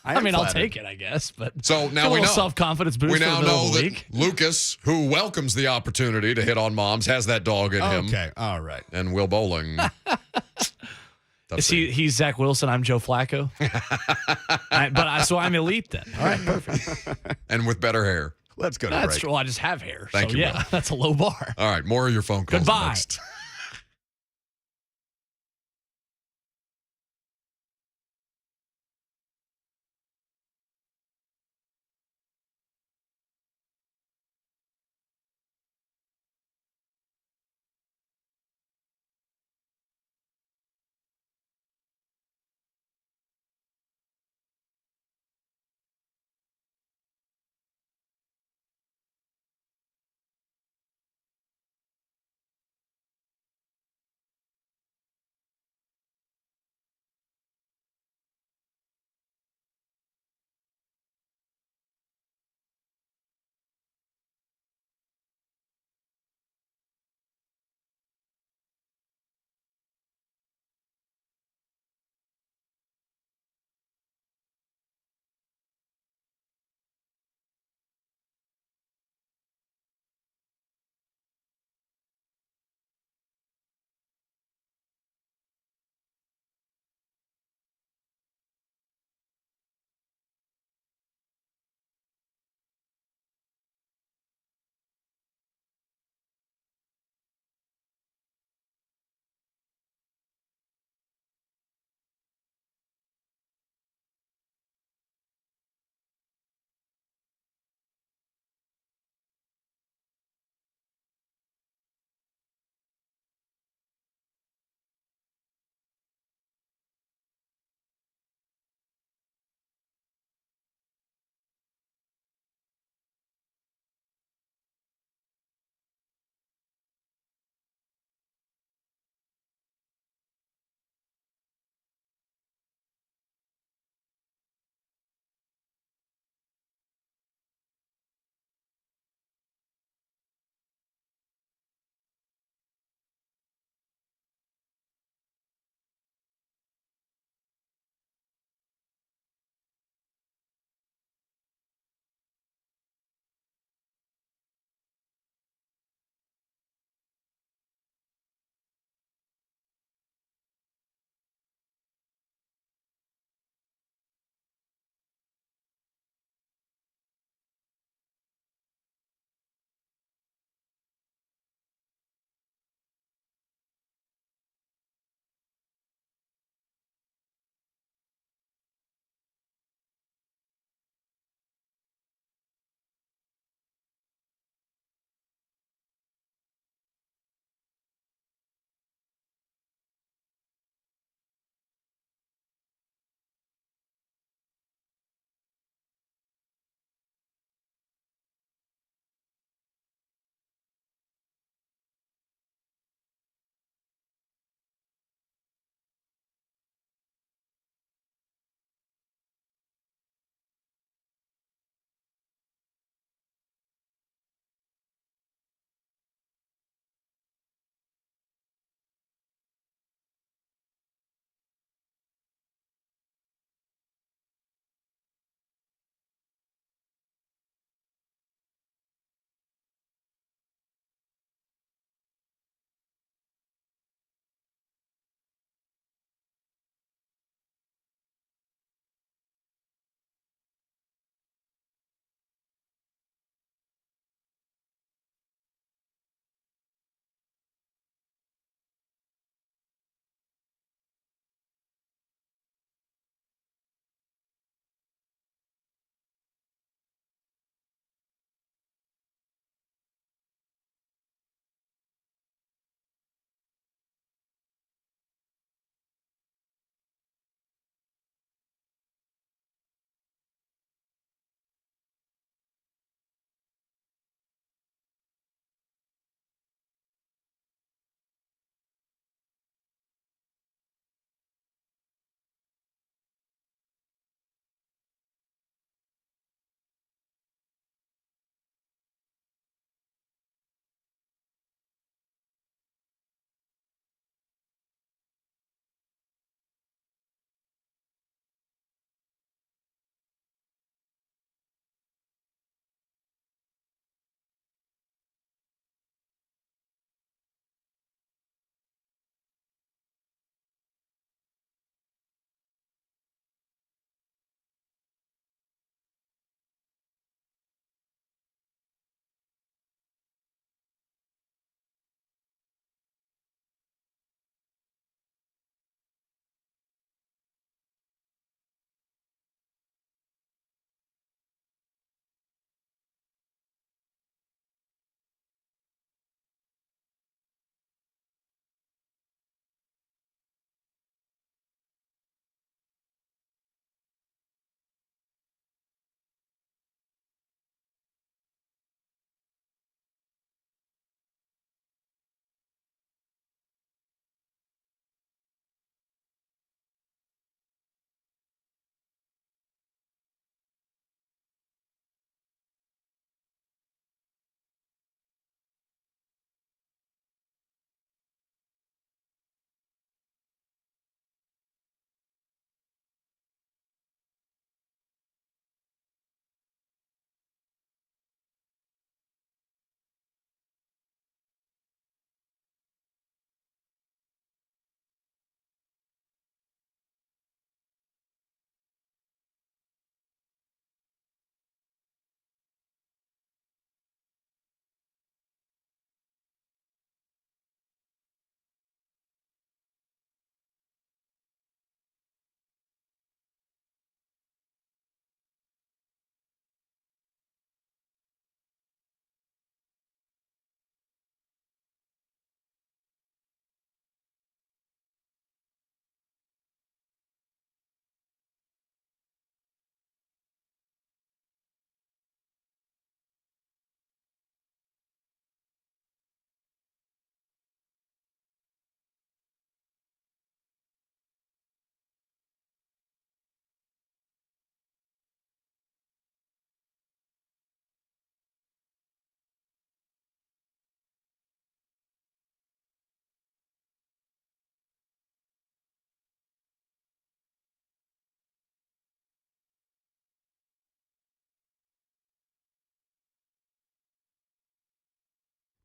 Speaker 14: I'll take it, I guess. But
Speaker 1: so now
Speaker 14: we
Speaker 1: know
Speaker 14: self-confidence boost.
Speaker 1: We now
Speaker 14: for the
Speaker 1: know that
Speaker 14: week.
Speaker 1: Lucas, who welcomes the opportunity to hit on moms, has that dog in him.
Speaker 3: Okay, all right.
Speaker 1: And Will Bowling.
Speaker 14: Is he's Zach Wilson. I'm Joe Flacco. So I'm elite then. All right, perfect.
Speaker 1: And with better hair.
Speaker 3: Let's go to
Speaker 14: That's
Speaker 3: break.
Speaker 14: true. Well, I just have hair.
Speaker 1: Thank you,
Speaker 14: yeah,
Speaker 1: Will.
Speaker 14: that's a low bar.
Speaker 1: All right, more of your phone calls
Speaker 14: Goodbye.
Speaker 1: next.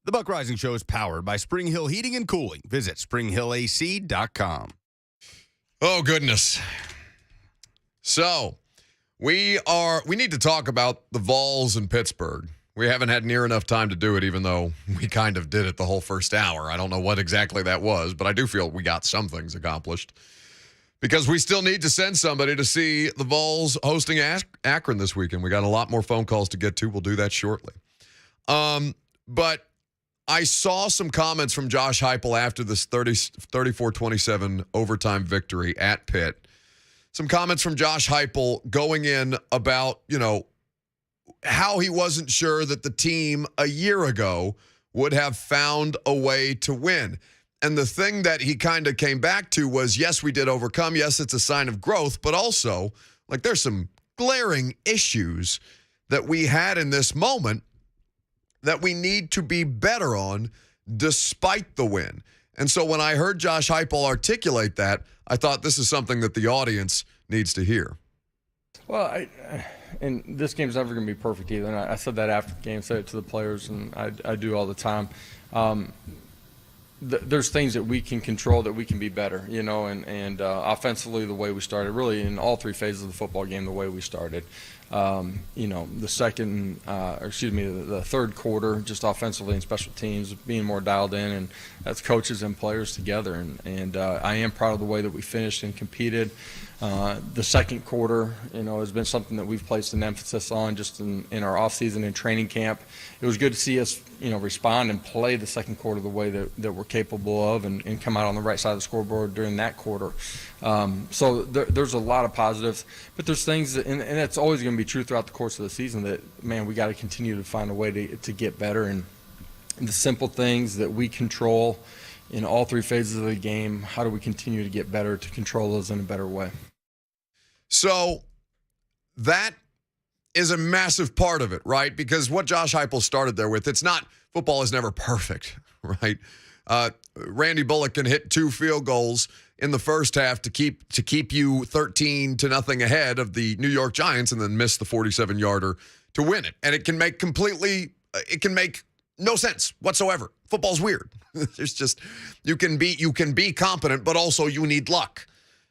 Speaker 3: The Buck Rising Show is powered by Spring Hill Heating and Cooling. Visit springhillac.com.
Speaker 1: Oh, goodness. So, we need to talk about the Vols in Pittsburgh. We haven't had near enough time to do it, even though we kind of did it the whole first hour. I don't know what exactly that was, but I do feel we got some things accomplished. Because we still need to send somebody to see the Vols hosting Akron this weekend. We got a lot more phone calls to get to. We'll do that shortly. But I saw some comments from Josh Heupel after this 34-27 overtime victory at Pitt. Some comments from Josh Heupel going in about, how he wasn't sure that the team a year ago would have found a way to win. And the thing that he kind of came back to was, yes, we did overcome. Yes, it's a sign of growth, but also, there's some glaring issues that we had in this moment that we need to be better on despite the win. And so when I heard Josh Heupel articulate that, I thought this is something that the audience needs to hear.
Speaker 15: Well, and this game's never going to be perfect either. And I said that after the game, said it to the players, and I do all the time. There's things that we can control that we can be better, and offensively the way we started, really in all three phases of the football game, the way we started. The third quarter, just offensively and special teams, being more dialed in, and that's coaches and players together. And I am proud of the way that we finished and competed. The second quarter, has been something that we've placed an emphasis on just in our offseason and training camp. It was good to see us, respond and play the second quarter the way that we're capable of and come out on the right side of the scoreboard during that quarter. So there's a lot of positives, but there's things that, and it's always going to be true throughout the course of the season, that, man, we got to continue to find a way to get better. And the simple things that we control in all three phases of the game, how do we continue to get better to control those in a better way?
Speaker 1: So that is a massive part of it, right? Because what Josh Heupel started there with, football is never perfect, right? Randy Bullock can hit 2 field goals in the first half to keep you 13-0 ahead of the New York Giants and then miss the 47-yarder to win it. And it can make no sense whatsoever. Football's weird. There's just, you can be competent, but also you need luck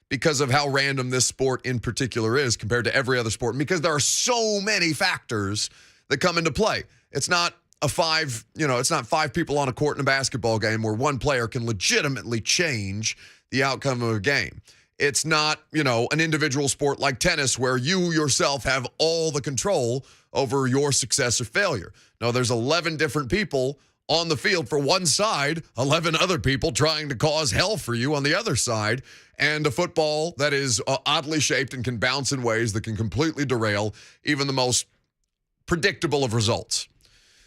Speaker 1: because of how random this sport in particular is compared to every other sport. And because there are so many factors that come into play. It's not it's not 5 people on a court in a basketball game where one player can legitimately change the outcome of a game. It's not, an individual sport like tennis where you yourself have all the control over your success or failure. No, there's 11 different people on the field for one side, 11 other people trying to cause hell for you on the other side, and a football that is oddly shaped and can bounce in ways that can completely derail even the most predictable of results.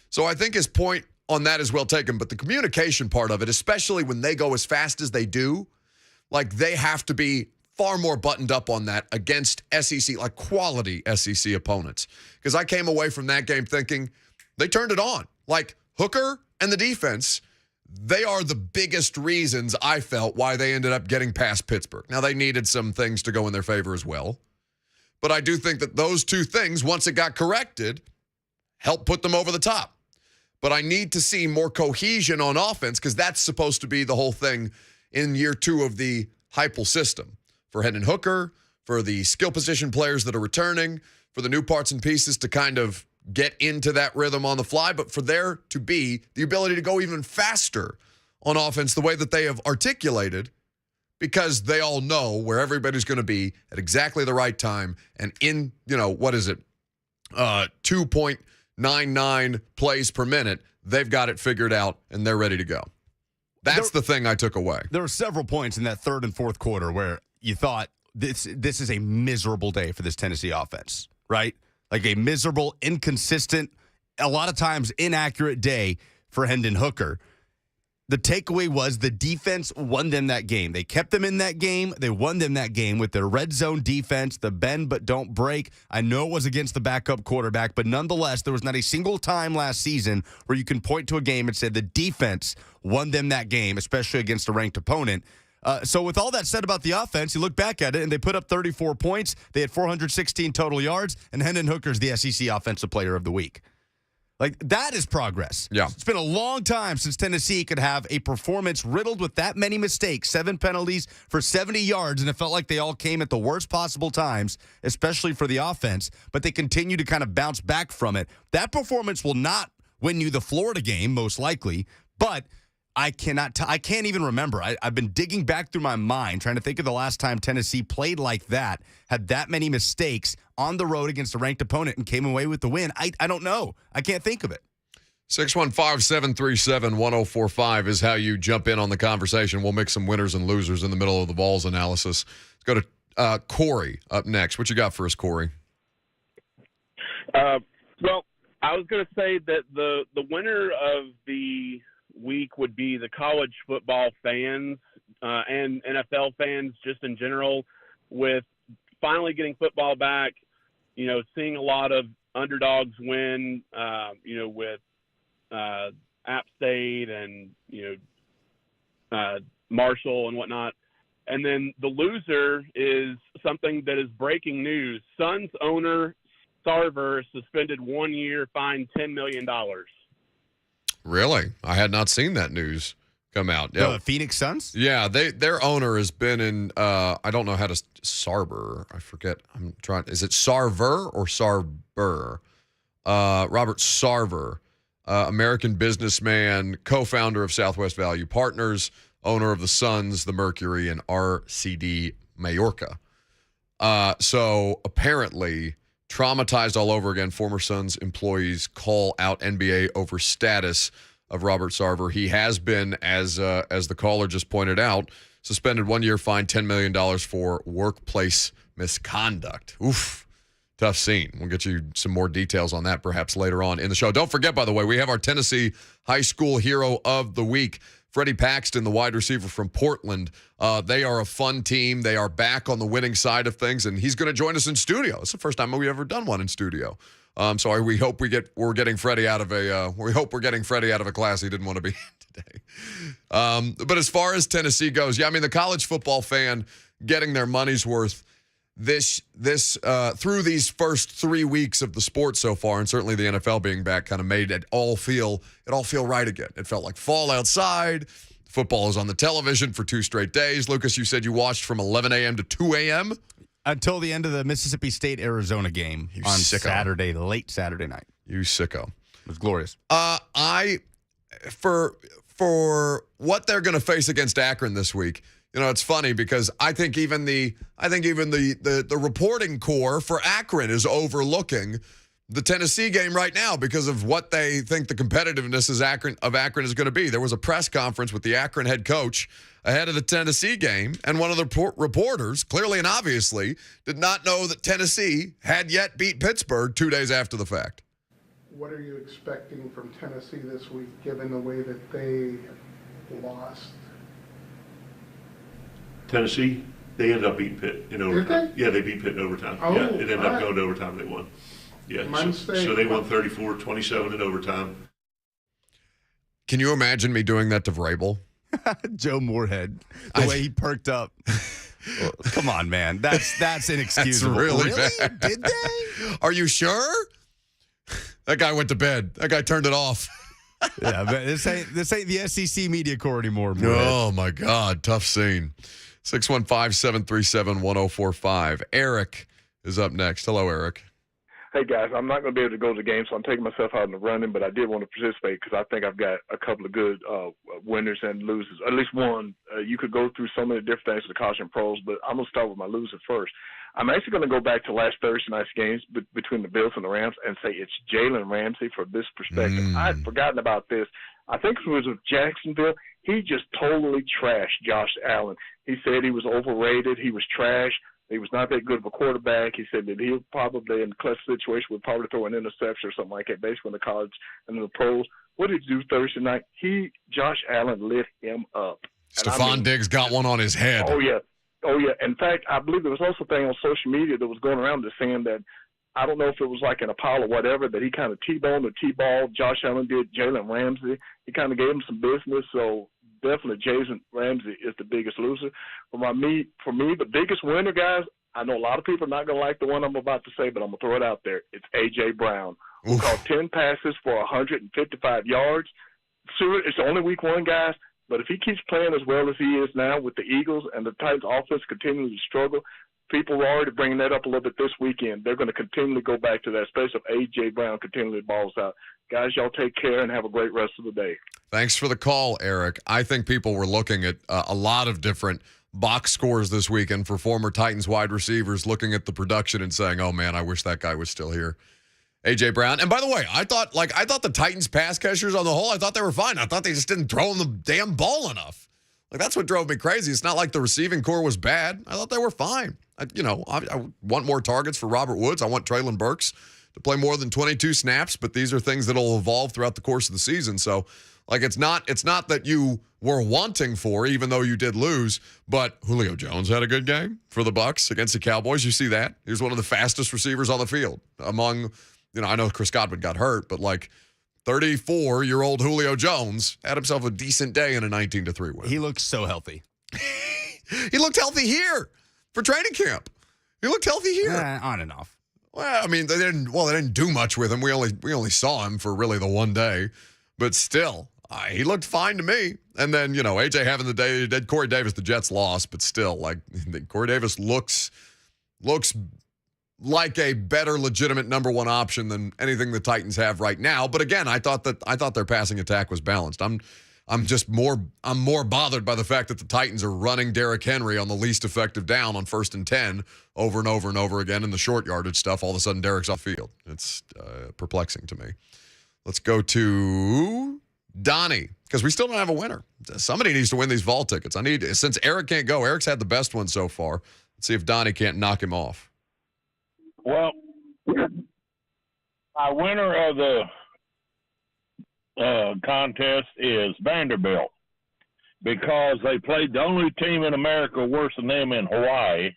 Speaker 1: So I think his point on that is well taken, but the communication part of it, especially when they go as fast as they do, they have to be far more buttoned up on that against SEC, quality SEC opponents. Because I came away from that game thinking they turned it on. Hooker and the defense, they are the biggest reasons I felt why they ended up getting past Pittsburgh. Now, they needed some things to go in their favor as well. But I do think that those two things, once it got corrected, helped put them over the top. But I need to see more cohesion on offense because that's supposed to be the whole thing in year 2 of the Heupel system. For Hendon Hooker, for the skill position players that are returning, for the new parts and pieces to kind of get into that rhythm on the fly, but for there to be the ability to go even faster on offense the way that they have articulated, because they all know where everybody's going to be at exactly the right time and in, 2.99 plays per minute, they've got it figured out and they're ready to go. That's the thing I took away.
Speaker 3: There were several points in that third and fourth quarter where you thought this is a miserable day for this Tennessee offense, right? A miserable, inconsistent, a lot of times inaccurate day for Hendon Hooker. The takeaway was the defense won them that game. They kept them in that game. They won them that game with their red zone defense, the bend but don't break. I know it was against the backup quarterback, but nonetheless, there was not a single time last season where you can point to a game and say the defense won them that game, especially against a ranked opponent. So with all that said about the offense, you look back at it, and they put up 34 points. They had 416 total yards, and Hendon Hooker's the SEC Offensive Player of the Week. Like, that is progress.
Speaker 1: Yeah.
Speaker 3: It's been a long time since Tennessee could have a performance riddled with that many mistakes, 7 penalties for 70 yards, and it felt like they all came at the worst possible times, especially for the offense, but they continue to kind of bounce back from it. That performance will not win you the Florida game, most likely, but I can't even remember. I've been digging back through my mind, trying to think of the last time Tennessee played like that, had that many mistakes on the road against a ranked opponent and came away with the win. I don't know. I can't think of it.
Speaker 1: 615-737-1045 is how you jump in on the conversation. We'll make some winners and losers in the middle of the Vols analysis. Let's go to Corey up next. What you got for us, Corey?
Speaker 16: Well, I was going to say that the winner of the week would be the college football fans and NFL fans just in general, with finally getting football back, seeing a lot of underdogs win, with App State and, Marshall and whatnot. And then the loser is something that is breaking news. Suns owner Sarver suspended 1 year, fined $10 million.
Speaker 1: Really? I had not seen that news come out. Yeah.
Speaker 3: The Phoenix Suns?
Speaker 1: Yeah, their owner has been in, I don't know how to, Sarver, I forget. Is it Sarver or Sarber? Robert Sarver, American businessman, co-founder of Southwest Value Partners, owner of the Suns, the Mercury, and RCD Mallorca. So apparently traumatized all over again. Former Suns employees call out NBA over status of Robert Sarver. He has been, as the caller just pointed out, suspended 1 year, fined $10 million for workplace misconduct. Oof. Tough scene. We'll get you some more details on that perhaps later on in the show. Don't forget, by the way, we have our Tennessee High School Hero of the Week. Freddie Paxton, the wide receiver from Portland. They are a fun team. They are back on the winning side of things, and he's going to join us in studio. It's the first time we've ever done one in studio. So we hope we're getting Freddie out of a class he didn't want to be in today. But as far as Tennessee goes, the college football fan getting their money's worth this through these first 3 weeks of the sport so far, and certainly the NFL being back kind of made it all feel right again. It felt like fall outside. Football is on the television for 2 straight days. Lucas, you said you watched from 11 a.m. to 2 a.m.?
Speaker 3: Until the end of the Mississippi State-Arizona game on Saturday, late Saturday night.
Speaker 1: You sicko.
Speaker 3: It was glorious.
Speaker 1: For what they're going to face against Akron this week, it's funny because I think even the reporting corps for Akron is overlooking the Tennessee game right now because of what they think the competitiveness of Akron is going to be. There was a press conference with the Akron head coach ahead of the Tennessee game, and one of the reporters, clearly and obviously, did not know that Tennessee had yet beat Pittsburgh 2 days after the fact.
Speaker 17: What are you expecting from Tennessee this week, given the way that they lost?
Speaker 18: Tennessee, they ended up beating Pitt in overtime.
Speaker 17: Did they?
Speaker 18: Yeah, they beat Pitt in overtime.
Speaker 17: Oh,
Speaker 18: yeah, it ended up going to overtime. They won. Yeah, so they won 34-27 in overtime.
Speaker 1: Can you imagine me doing that to Vrabel?
Speaker 3: Joe Moorhead, the way he perked up. Well, come on, man. That's inexcusable.
Speaker 1: That's really bad.
Speaker 3: Did they?
Speaker 1: Are you sure? That guy went to bed. That guy turned it off.
Speaker 3: Yeah, but this ain't the SEC media corps anymore.
Speaker 1: Oh, my God. Tough scene. 615-737-1045. Eric is up next. Hello, Eric.
Speaker 19: Hey, guys, I'm not going to be able to go to the game, so I'm taking myself out in the running, but I did want to participate because I think I've got a couple of good winners and losers. At least one. You could go through so many different things with the college and pros, but I'm going to start with my loser first. I'm actually going to go back to last Thursday night's games between the Bills and the Rams and say it's Jalen Ramsey for this perspective. I had forgotten about this. I think it was with Jacksonville. He just totally trashed Josh Allen. He said he was overrated. He was trash. He was not that good of a quarterback. He said that he'll probably, in a clutch situation, would probably throw an interception or something like that, basically in the college and in the pros. What did he do Thursday night? Josh Allen lit him up.
Speaker 1: Stephon Diggs got one on his head.
Speaker 19: Oh, yeah. In fact, I believe there was also a thing on social media that was going around just saying that, I don't know if it was like an Apollo or whatever, that he kind of T-boned or T-balled. Josh Allen did Jalen Ramsey. He kind of gave him some business, so definitely Jalen Ramsey is the biggest loser. For me, the biggest winner, guys, I know a lot of people are not going to like the one I'm about to say, but I'm going to throw it out there. It's A.J. Brown. who caught 10 passes for 155 yards. Sure, it's only week 1, guys, but if he keeps playing as well as he is now with the Eagles and the Titans offense continuing to struggle, people were already bringing that up a little bit this weekend. They're going to continually go back to that, especially if A.J. Brown continually balls out. Guys, y'all take care and have a great rest of the day.
Speaker 1: Thanks for the call, Eric. I think people were looking at a lot of different box scores this weekend for former Titans wide receivers, looking at the production and saying, oh, man, I wish that guy was still here. A.J. Brown. And by the way, I thought the Titans pass catchers on the whole, I thought they were fine. I thought they just didn't throw them the damn ball enough. Like, that's what drove me crazy. It's not like the receiving core was bad. I thought they were fine. I want more targets for Robert Woods. I want Treylon Burks to play more than 22 snaps, but these are things that will evolve throughout the course of the season. So, like, it's not that you were wanting for, even though you did lose, but Julio Jones had a good game for the Bucs against the Cowboys. You see that? He was one of the fastest receivers on the field among, I know Chris Godwin got hurt, but like 34-year-old Julio Jones had himself a decent day in a 19-3 win.
Speaker 3: He looks so healthy.
Speaker 1: He looked healthy here for training camp. He looked healthy here.
Speaker 3: On and off.
Speaker 1: Well, I mean, they didn't do much with him. We only saw him for really the one day, but still, he looked fine to me. And then, AJ having the day he did. Corey Davis, the Jets lost, but still, like, Corey Davis looks like a better legitimate number one option than anything the Titans have right now. But again, I thought their passing attack was balanced. I'm more bothered by the fact that the Titans are running Derrick Henry on the least effective down on 1st and 10 over and over and over again in the short yardage stuff. All of a sudden, Derrick's off field. It's perplexing to me. Let's go to Donnie, because we still don't have a winner. Somebody needs to win these Vol tickets. Since Eric can't go, Eric's had the best one so far. Let's see if Donnie can't knock him off.
Speaker 20: Well, our winner of the contest is Vanderbilt, because they played the only team in America worse than them in Hawaii,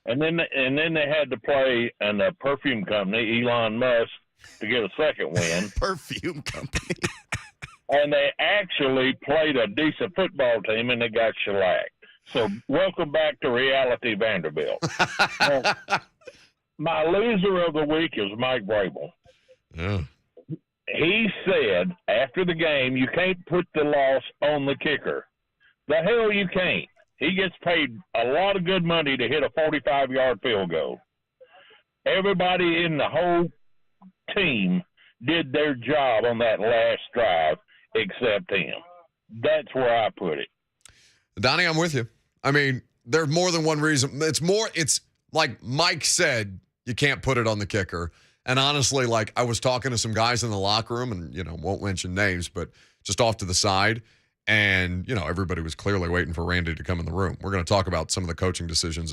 Speaker 20: and then they had to play in a perfume company, Elon Musk, to get a second win.
Speaker 3: Perfume company.
Speaker 20: And they actually played a decent football team, and they got shellacked. So welcome back to reality, Vanderbilt. My loser of the week is Mike Vrabel.
Speaker 1: Yeah.
Speaker 20: He said after the game, you can't put the loss on the kicker. The hell you can't. He gets paid a lot of good money to hit a 45-yard field goal. Everybody in the whole team did their job on that last drive except him. That's where I put it.
Speaker 1: Donnie, I'm with you. I mean, there's more than one reason. It's like Mike said, you can't put it on the kicker. And honestly, like, I was talking to some guys in the locker room, and, won't mention names, but just off to the side. And, everybody was clearly waiting for Randy to come in the room. We're going to talk about some of the coaching decisions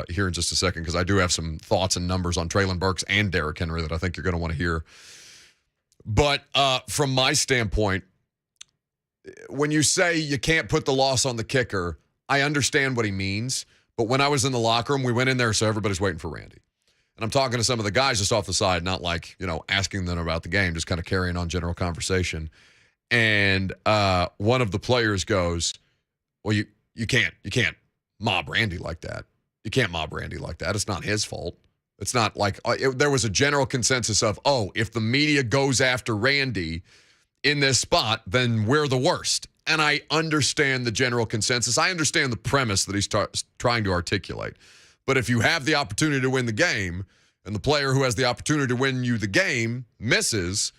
Speaker 1: here in just a second, because I do have some thoughts and numbers on Treylon Burks and Derrick Henry that I think you're going to want to hear. But from my standpoint, when you say you can't put the loss on the kicker, I understand what he means. But when I was in the locker room, we went in there, so everybody's waiting for Randy. And I'm talking to some of the guys just off the side, not like, asking them about the game, just kind of carrying on general conversation. And one of the players goes, well, you can't mob Randy like that. You can't mob Randy like that. It's not his fault. It's not like there was a general consensus of, if the media goes after Randy in this spot, then we're the worst. And I understand the general consensus. I understand the premise that he's trying to articulate. But if you have the opportunity to win the game, and the player who has the opportunity to win you the game misses,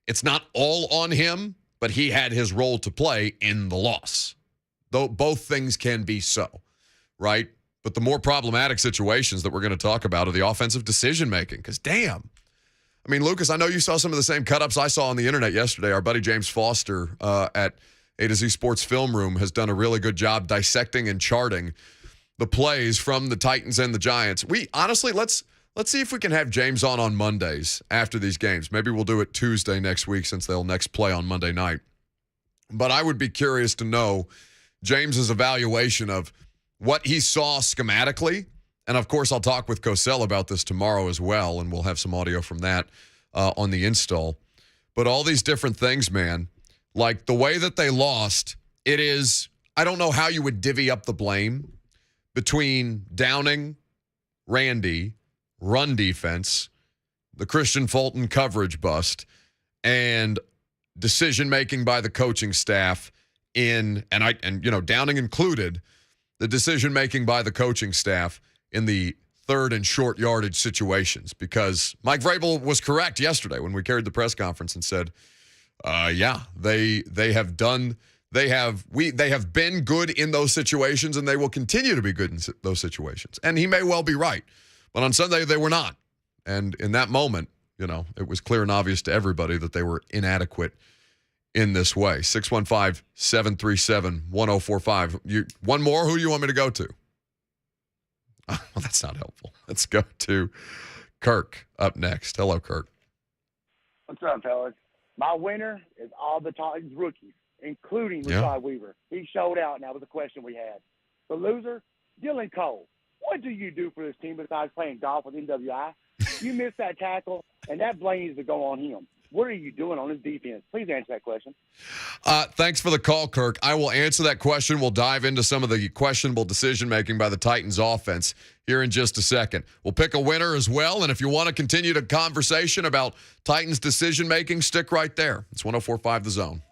Speaker 1: it's not all on him, but he had his role to play in the loss. Though both things can be so, right? But the more problematic situations that we're going to talk about are the offensive decision-making, because damn. I mean, Lucas, I know you saw some of the same cut-ups I saw on the internet yesterday. Our buddy James Foster at A to Z Sports Film Room has done a really good job dissecting and charting the plays from the Titans and the Giants. We honestly, let's see if we can have James on Mondays after these games. Maybe we'll do it Tuesday next week, since they'll next play on Monday night. But I would be curious to know James's evaluation of what he saw schematically. And of course, I'll talk with Cosell about this tomorrow as well, and we'll have some audio from that on the install. But all these different things, man, like the way that they lost, it is, I don't know how you would divvy up the blame between Downing, Randy, run defense, the Christian Fulton coverage bust, and decision-making by the coaching staff and Downing included, the decision-making by the coaching staff in the third and short yardage situations, because Mike Vrabel was correct yesterday when we carried the press conference and said, they have been good in those situations, and they will continue to be good in those situations. And he may well be right, but on Sunday they were not. And in that moment, it was clear and obvious to everybody that they were inadequate in this way. 615-737-1045. One more. Who do you want me to go to? Oh, well, that's not helpful. Let's go to Kirk up next. Hello, Kirk.
Speaker 21: What's up, fellas? My winner is all the Titans rookies, including Rashad Weaver. He showed out, and that was the question we had. The loser, Dylan Cole. What do you do for this team besides playing golf with NWI? You missed that tackle, and that blame needs to go on him. What are you doing on his defense? Please answer that question.
Speaker 1: Thanks for the call, Kirk. I will answer that question. We'll dive into some of the questionable decision-making by the Titans offense here in just a second. We'll pick a winner as well, and if you want to continue the conversation about Titans decision-making, stick right there. It's 104.5 The Zone.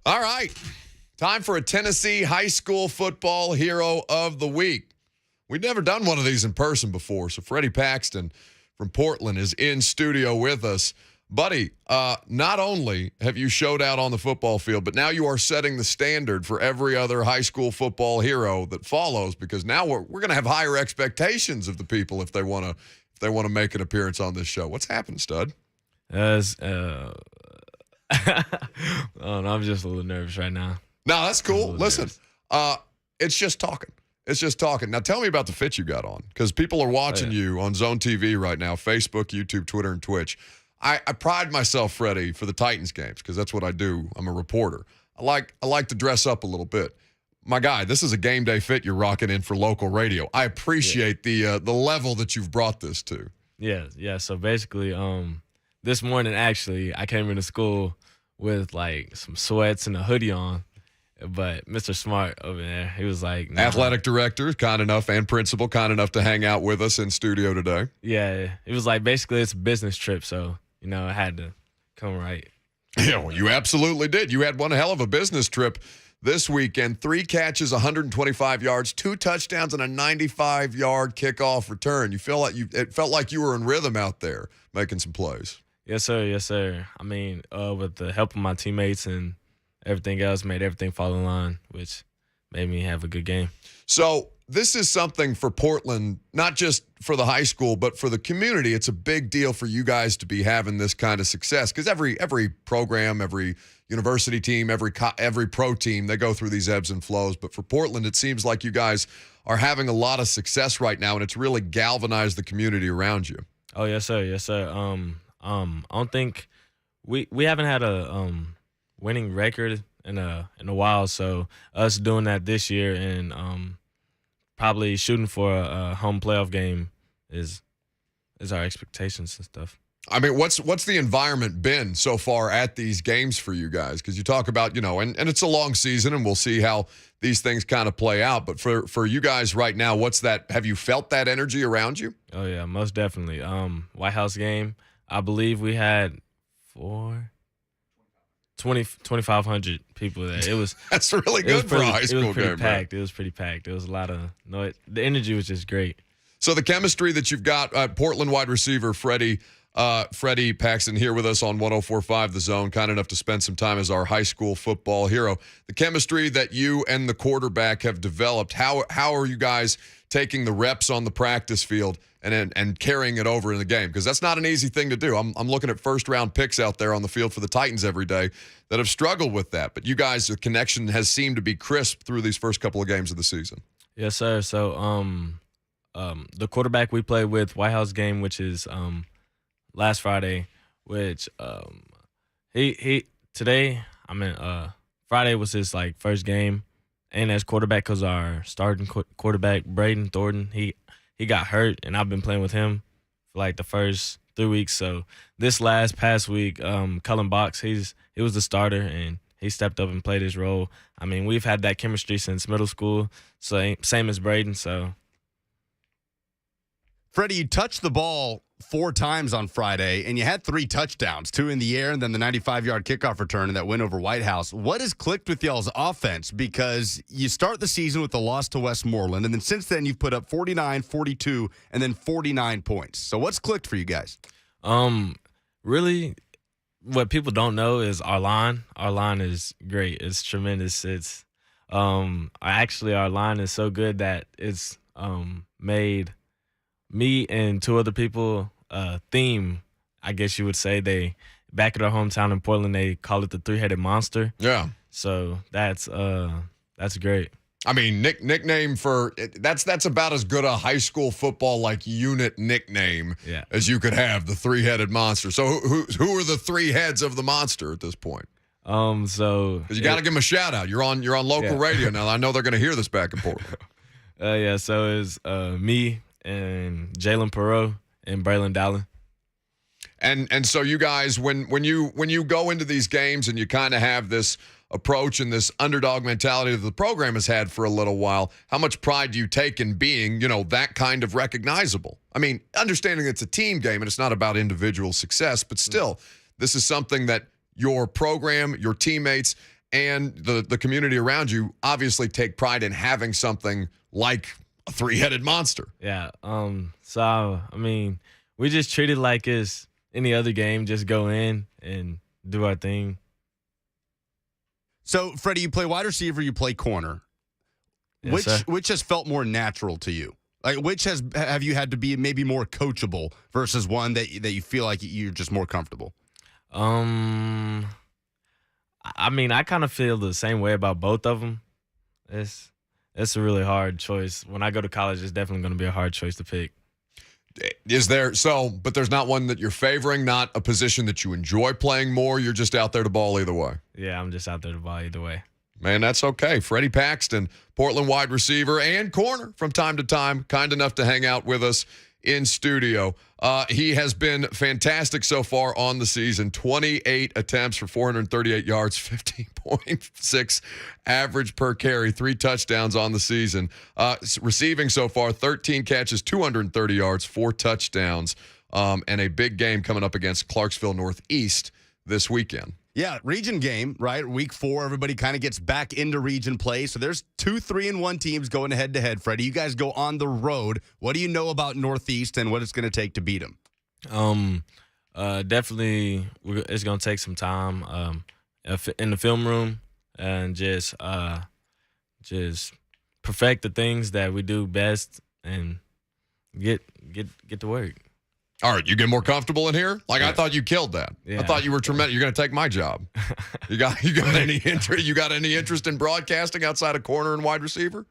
Speaker 1: All right. Time for a Tennessee high school football hero of the week. We've never done one of these in person before, so Freddy Paxton from Portland is in studio with us. Buddy, not only have you showed out on the football field, but now you are setting the standard for every other high school football hero that follows, because now we're going to have higher expectations of the people if they want to make an appearance on this show. What's happened, stud?
Speaker 5: I'm just a little nervous right now.
Speaker 1: No, that's cool. Listen, it's just talking. It's just talking. Now, tell me about the fit you got on, because people are watching you on Zone TV right now, Facebook, YouTube, Twitter, and Twitch. I pride myself, Freddie, for the Titans games, because that's what I do. I'm a reporter. I like to dress up a little bit. My guy, this is a game day fit you're rocking in for local radio. I appreciate the level that you've brought this to.
Speaker 5: Yeah. So basically, this morning, actually, I came into school with like some sweats and a hoodie on. But Mr. Smart over there, he was like, nah.
Speaker 1: Athletic director, kind enough, and principal, kind enough to hang out with us in studio today.
Speaker 5: Yeah, it was like basically it's a business trip, so, I had to come right.
Speaker 1: Yeah, well, you absolutely did. You had one hell of a business trip this weekend. 3 catches, 125 yards, 2 touchdowns, and a 95-yard kickoff return. It felt like you were in rhythm out there making some plays.
Speaker 5: Yes, sir. I mean, with the help of my teammates and everything else, made everything fall in line, which made me have a good game. So
Speaker 1: this is something for Portland, not just for the high school, but for the community. It's a big deal for you guys to be having this kind of success, because every program, every university team, every pro team, they go through these ebbs and flows. But for Portland, it seems like you guys are having a lot of success right now, and it's really galvanized the community around you.
Speaker 5: Oh, yes, sir. I don't think we haven't had a winning record in a while, so us doing that this year and probably shooting for a home playoff game is our expectations and stuff.
Speaker 1: I mean, what's the environment been so far at these games for you guys? Because you talk about, and it's a long season, and we'll see how these things kind of play out. But for you guys right now, what's that? Have you felt that energy around you?
Speaker 5: Oh yeah, most definitely. White House game, I believe we had 2,500 people there. It was
Speaker 1: that's really good for a high school game.
Speaker 5: Packed. It was pretty packed. It was a lot of noise. The energy was just great.
Speaker 1: So the chemistry that you've got, Portland wide receiver Freddy Paxton here with us on 104.5 The Zone, kind enough to spend some time as our high school football hero. The chemistry that you and the quarterback have developed, how are you guys taking the reps on the practice field and carrying it over in the game? Because that's not an easy thing to do. I'm looking at first-round picks out there on the field for the Titans every day that have struggled with that. But you guys, the connection has seemed to be crisp through these first couple of games of the season.
Speaker 5: Yes, sir. So the quarterback we played with, White House game, which is last Friday, which Friday was his first game and as quarterback, because our starting quarterback Braden Thornton, he got hurt, and I've been playing with him for the first 3 weeks. So this past week, Cullen Box, he was the starter, and he stepped up and played his role. I mean, we've had that chemistry since middle school, so same as Braden. So,
Speaker 3: Freddie, you touched the ball 4 times on Friday, and you had 3 touchdowns, 2 in the air, and then the 95-yard kickoff return and that win over White House. What has clicked with y'all's offense? Because you start the season with a loss to Westmoreland, and then since then you've put up 49, 42, and then 49 points. So what's clicked for you guys?
Speaker 5: Really, what people don't know is our line. Our line is great. It's tremendous. It's actually our line is so good that it's made me and 2 other people theme, I guess you would say. They back at our hometown in Portland, they call it the 3-headed monster.
Speaker 1: Yeah.
Speaker 5: So that's great.
Speaker 1: I mean, nickname for that's about as good a high school football unit nickname as you could have, the 3-headed monster. So who are the 3 heads of the monster at this point?
Speaker 5: So
Speaker 1: 'cause you got to give them a shout out. You're on local radio now. I know they're going to hear this back and forth.
Speaker 5: So it's me and Jalen Perot and Braylon Dallin.
Speaker 1: And so you guys, when you go into these games and you kind of have this approach and this underdog mentality that the program has had for a little while, how much pride do you take in being, that kind of recognizable? I mean, understanding it's a team game and it's not about individual success, but still, this is something that your program, your teammates, and the community around you obviously take pride in having something like a three-headed monster.
Speaker 5: Yeah. So I mean, we just treat it like it's any other game. Just go in and do our thing.
Speaker 3: So, Freddie, you play wide receiver, you play corner.
Speaker 5: Yes, sir.
Speaker 3: Which has felt more natural to you? Like, which have you had to be maybe more coachable versus one that you feel like you're just more comfortable?
Speaker 5: I mean, I kind of feel the same way about both of them. It's a really hard choice. When I go to college, it's definitely going to be a hard choice to pick.
Speaker 1: But there's not one that you're favoring, not a position that you enjoy playing more. You're just out there to ball either way.
Speaker 5: Yeah, I'm just out there to ball either way.
Speaker 1: Man, that's okay. Freddy Paxton, Portland wide receiver and corner from time to time, kind enough to hang out with us in studio. He has been fantastic so far on the season. 28 attempts for 438 yards, 15.6 average per carry, 3 touchdowns on the season. Receiving so far, 13 catches, 230 yards, 4 touchdowns, and a big game coming up against Clarksville Northeast this weekend.
Speaker 3: Yeah, region game, right? Week 4, everybody kind of gets back into region play. So there's 2 3-1 teams going head-to-head. Freddie, you guys go on the road. What do you know about Northeast and what it's going to take to beat them?
Speaker 5: Definitely, it's going to take some time in the film room and just perfect the things that we do best and get to work.
Speaker 1: All right, you get more comfortable in here? Like, yeah. I thought you killed that.
Speaker 5: Yeah.
Speaker 1: I thought you were tremendous. You're going to take my job. You got any interest? You got any interest in broadcasting outside of corner and wide receiver?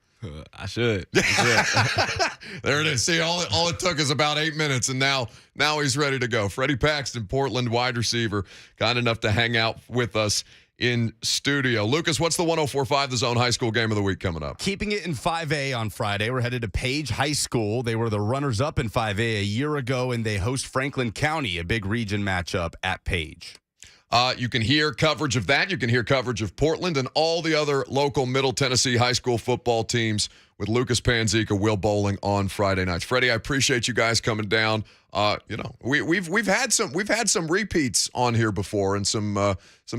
Speaker 5: I should.
Speaker 1: There it is. See, all it took is about 8 minutes, and now he's ready to go. Freddy Paxton, Portland wide receiver, kind enough to hang out with us in studio. Lucas, what's the 104.5 The Zone High School game of the week coming up?
Speaker 3: Keeping it in 5A on Friday. We're headed to Page High School. They were the runners-up in 5A a year ago, and they host Franklin County, a big region matchup at Page.
Speaker 1: You can hear coverage of that. You can hear coverage of Portland and all the other local Middle Tennessee high school football teams with Lucas Panzica, Will Bowling on Friday nights. Freddie, I appreciate you guys coming down. We've had some repeats on here before and some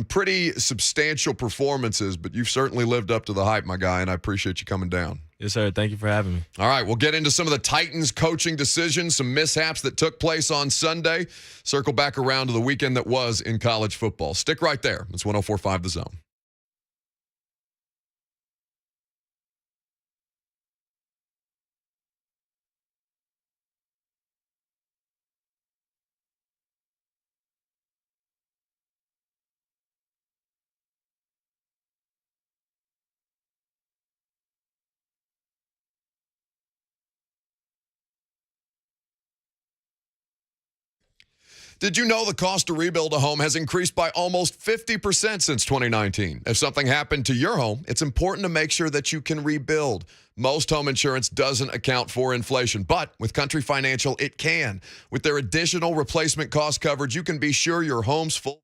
Speaker 1: pretty substantial performances, but you've certainly lived up to the hype, my guy, and I appreciate you coming down.
Speaker 5: Yes, sir. Thank you for having me.
Speaker 1: All right, we'll get into some of the Titans coaching decisions, some mishaps that took place on Sunday. Circle back around to the weekend that was in college football. Stick right there. It's 104.5 The Zone. Did you know the cost to rebuild a home has increased by almost 50% since 2019? If something happened to your home, it's important to make sure that you can rebuild. Most home insurance doesn't account for inflation, but with Country Financial, it can. With their additional replacement cost coverage, you can be sure your home's full.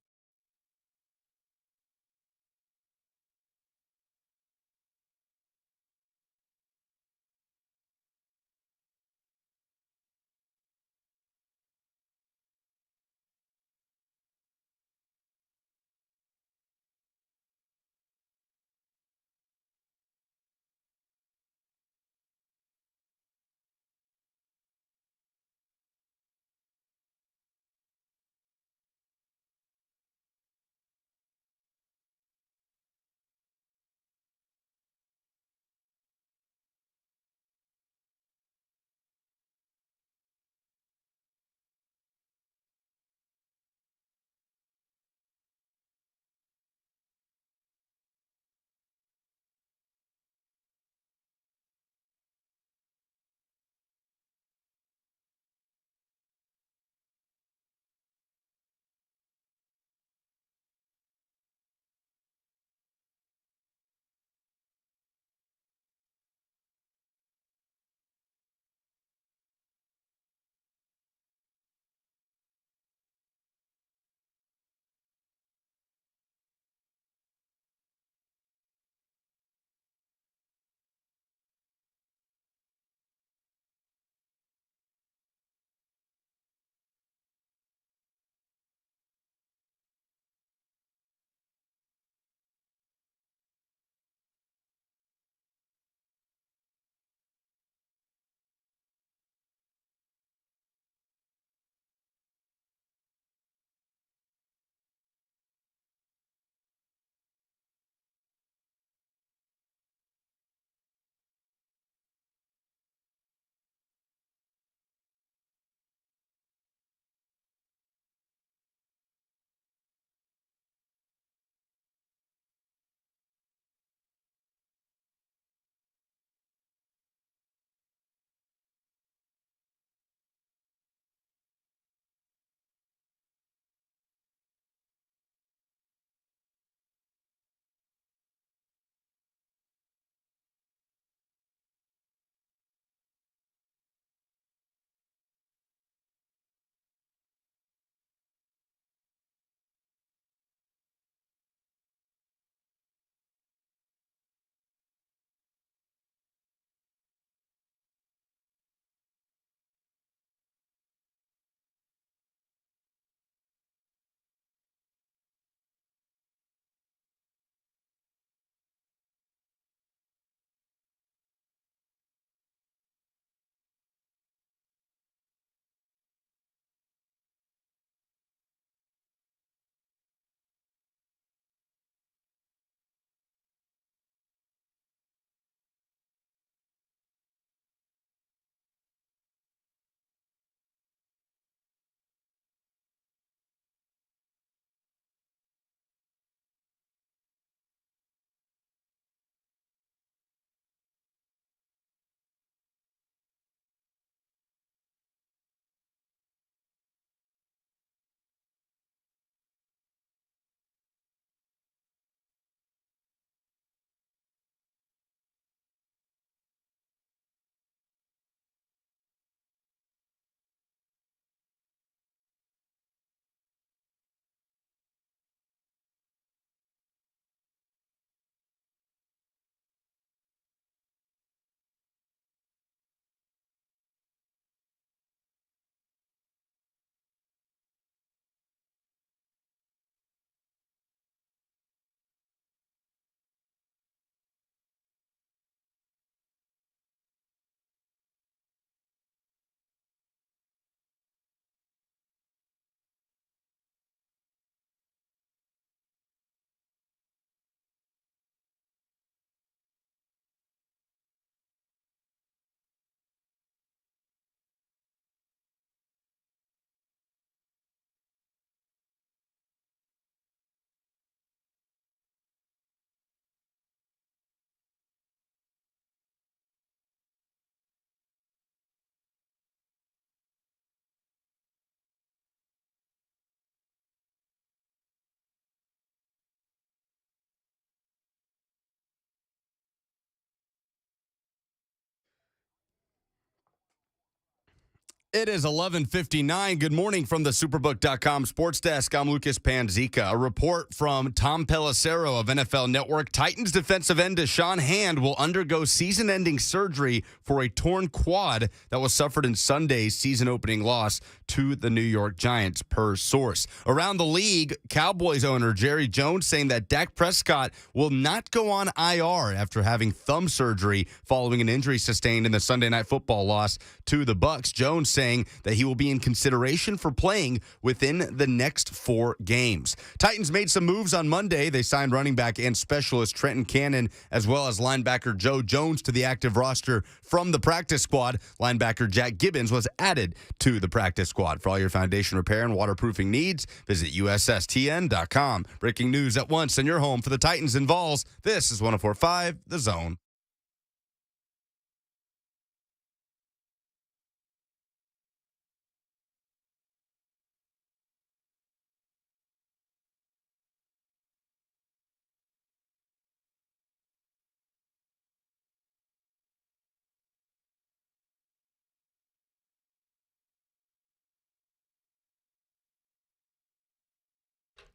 Speaker 3: It is 11:59. Good morning from the Superbook.com sports desk. I'm Lucas Panzica. A report from Tom Pelissero of NFL Network. Titans defensive end Deshaun Hand will undergo season-ending surgery for a torn quad that was suffered in Sunday's season-opening loss to the New York Giants, per source. Around the league, Cowboys owner Jerry Jones saying that Dak Prescott will not go on IR after having thumb surgery following an injury sustained in the Sunday Night Football loss to the Bucs. Jones saying that he will be in consideration for playing within the next 4 games. Titans made some moves on Monday. They signed running back and specialist Trenton Cannon, as well as linebacker Joe Jones to the active roster from the practice squad. Linebacker Jack Gibbons was added to the practice squad. For all your foundation repair and waterproofing needs, visit USSTN.com. Breaking news at once and your home for the Titans and Vols. This is 104.5 The Zone.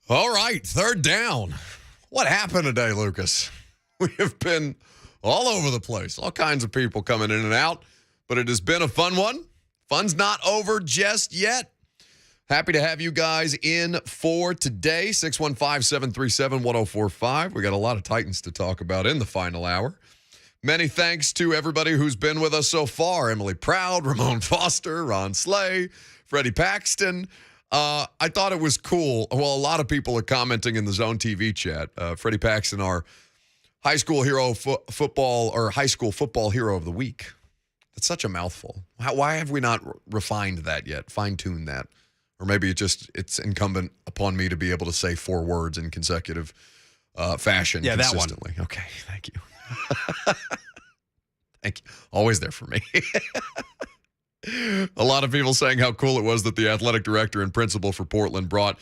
Speaker 1: All right, third down. What happened today, Lucas? We have been all over the place. All kinds of people coming in and out, but it has been a fun one. Fun's not over just yet. Happy to have you guys in for today. 615-737-1045. We got a lot of Titans to talk about in the final hour. Many thanks to everybody who's been with us so far. Emily Proud, Ramon Foster, Ron Slay, Freddy Paxton. I thought it was cool. Well, a lot of people are commenting in the Zone TV chat. Freddy Paxton, our high school hero football hero of the week. That's such a mouthful. Why have we not refined that yet? Fine-tuned that? Or maybe it's incumbent upon me to be able to say 4 words in consecutive fashion consistently.
Speaker 3: That one.
Speaker 1: Okay, thank you. Thank you. Always there for me. A lot of people saying how cool it was that the athletic director and principal for Portland brought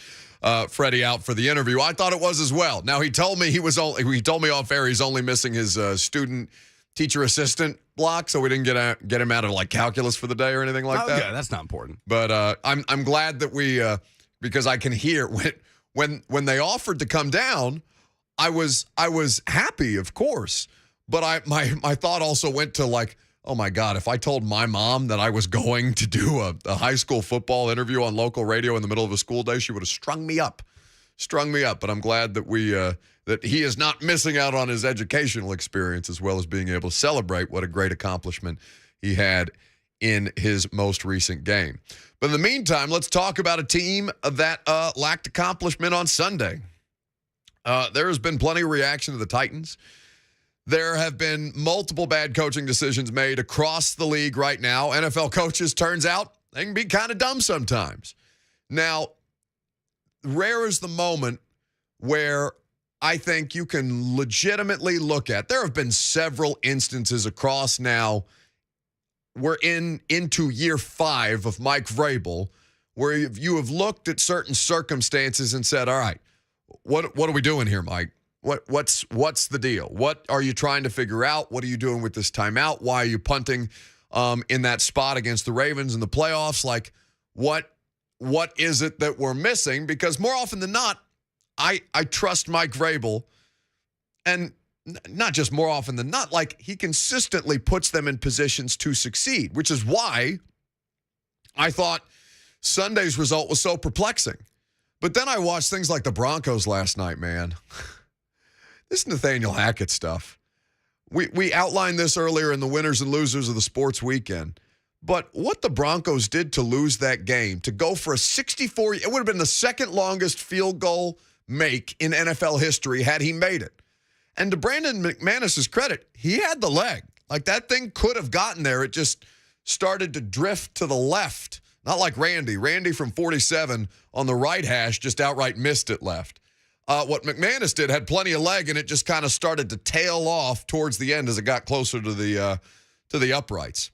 Speaker 1: Freddie out for the interview. I thought it was as well. Now, he told me off air he's only missing his student teacher assistant block, so we didn't get him out of like calculus for the day or anything like that.
Speaker 3: Yeah, that's not important.
Speaker 1: But I'm glad that we because I can hear when they offered to come down, I was happy, of course, but my thought also went to like, oh, my God, if I told my mom that I was going to do a high school football interview on local radio in the middle of a school day, she would have strung me up. But I'm glad that that he is not missing out on his educational experience as well as being able to celebrate what a great accomplishment he had in his most recent game. But in the meantime, let's talk about a team that lacked accomplishment on Sunday. There has been plenty of reaction to the Titans. There have been multiple bad coaching decisions made across the league right now. NFL coaches, turns out, they can be kind of dumb sometimes. Now, rare is the moment where I think you can legitimately look at. There have been several instances across now. We're into year 5 of Mike Vrabel, where you have looked at certain circumstances and said, all right, what are we doing here, Mike? What's the deal? What are you trying to figure out? What are you doing with this timeout? Why are you punting in that spot against the Ravens in the playoffs? Like, what is it that we're missing? Because more often than not, I trust Mike Vrabel, and not just more often than not, like he consistently puts them in positions to succeed, which is why I thought Sunday's result was so perplexing. But then I watched things like the Broncos last night, man. This Nathaniel Hackett stuff. We outlined this earlier in the winners and losers of the sports weekend. But what the Broncos did to lose that game, to go for a 64, it would have been the second longest field goal make in NFL history had he made it. And to Brandon McManus's credit, he had the leg. Like that thing could have gotten there. It just started to drift to the left. Not like Randy. Randy from 47 on the right hash just outright missed it left. What McManus did had plenty of leg, and it just kind of started to tail off towards the end as it got closer to the uprights.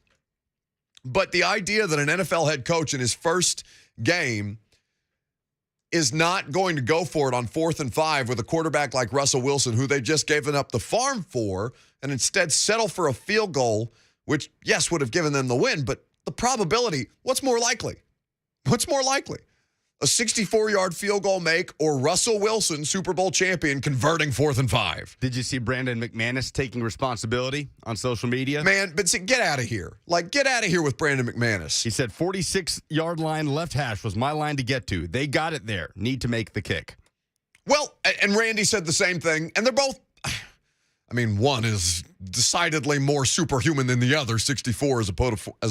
Speaker 1: But the idea that an NFL head coach in his first game is not going to go for it on 4th and 5 with a quarterback like Russell Wilson, who they just given up the farm for, and instead settle for a field goal, which, yes, would have given them the win, but the probability, what's more likely? What's more likely? A 64-yard field goal make or Russell Wilson, Super Bowl champion, converting 4th and 5?
Speaker 3: Did you see Brandon McManus taking responsibility on social media?
Speaker 1: Man, but see, get out of here. Like, get out of here with Brandon McManus.
Speaker 3: He said 46-yard line left hash was my line to get to. They got it there. Need to make the kick.
Speaker 1: Well, and Randy said the same thing, and they're both, I mean, one is decidedly more superhuman than the other, 64 as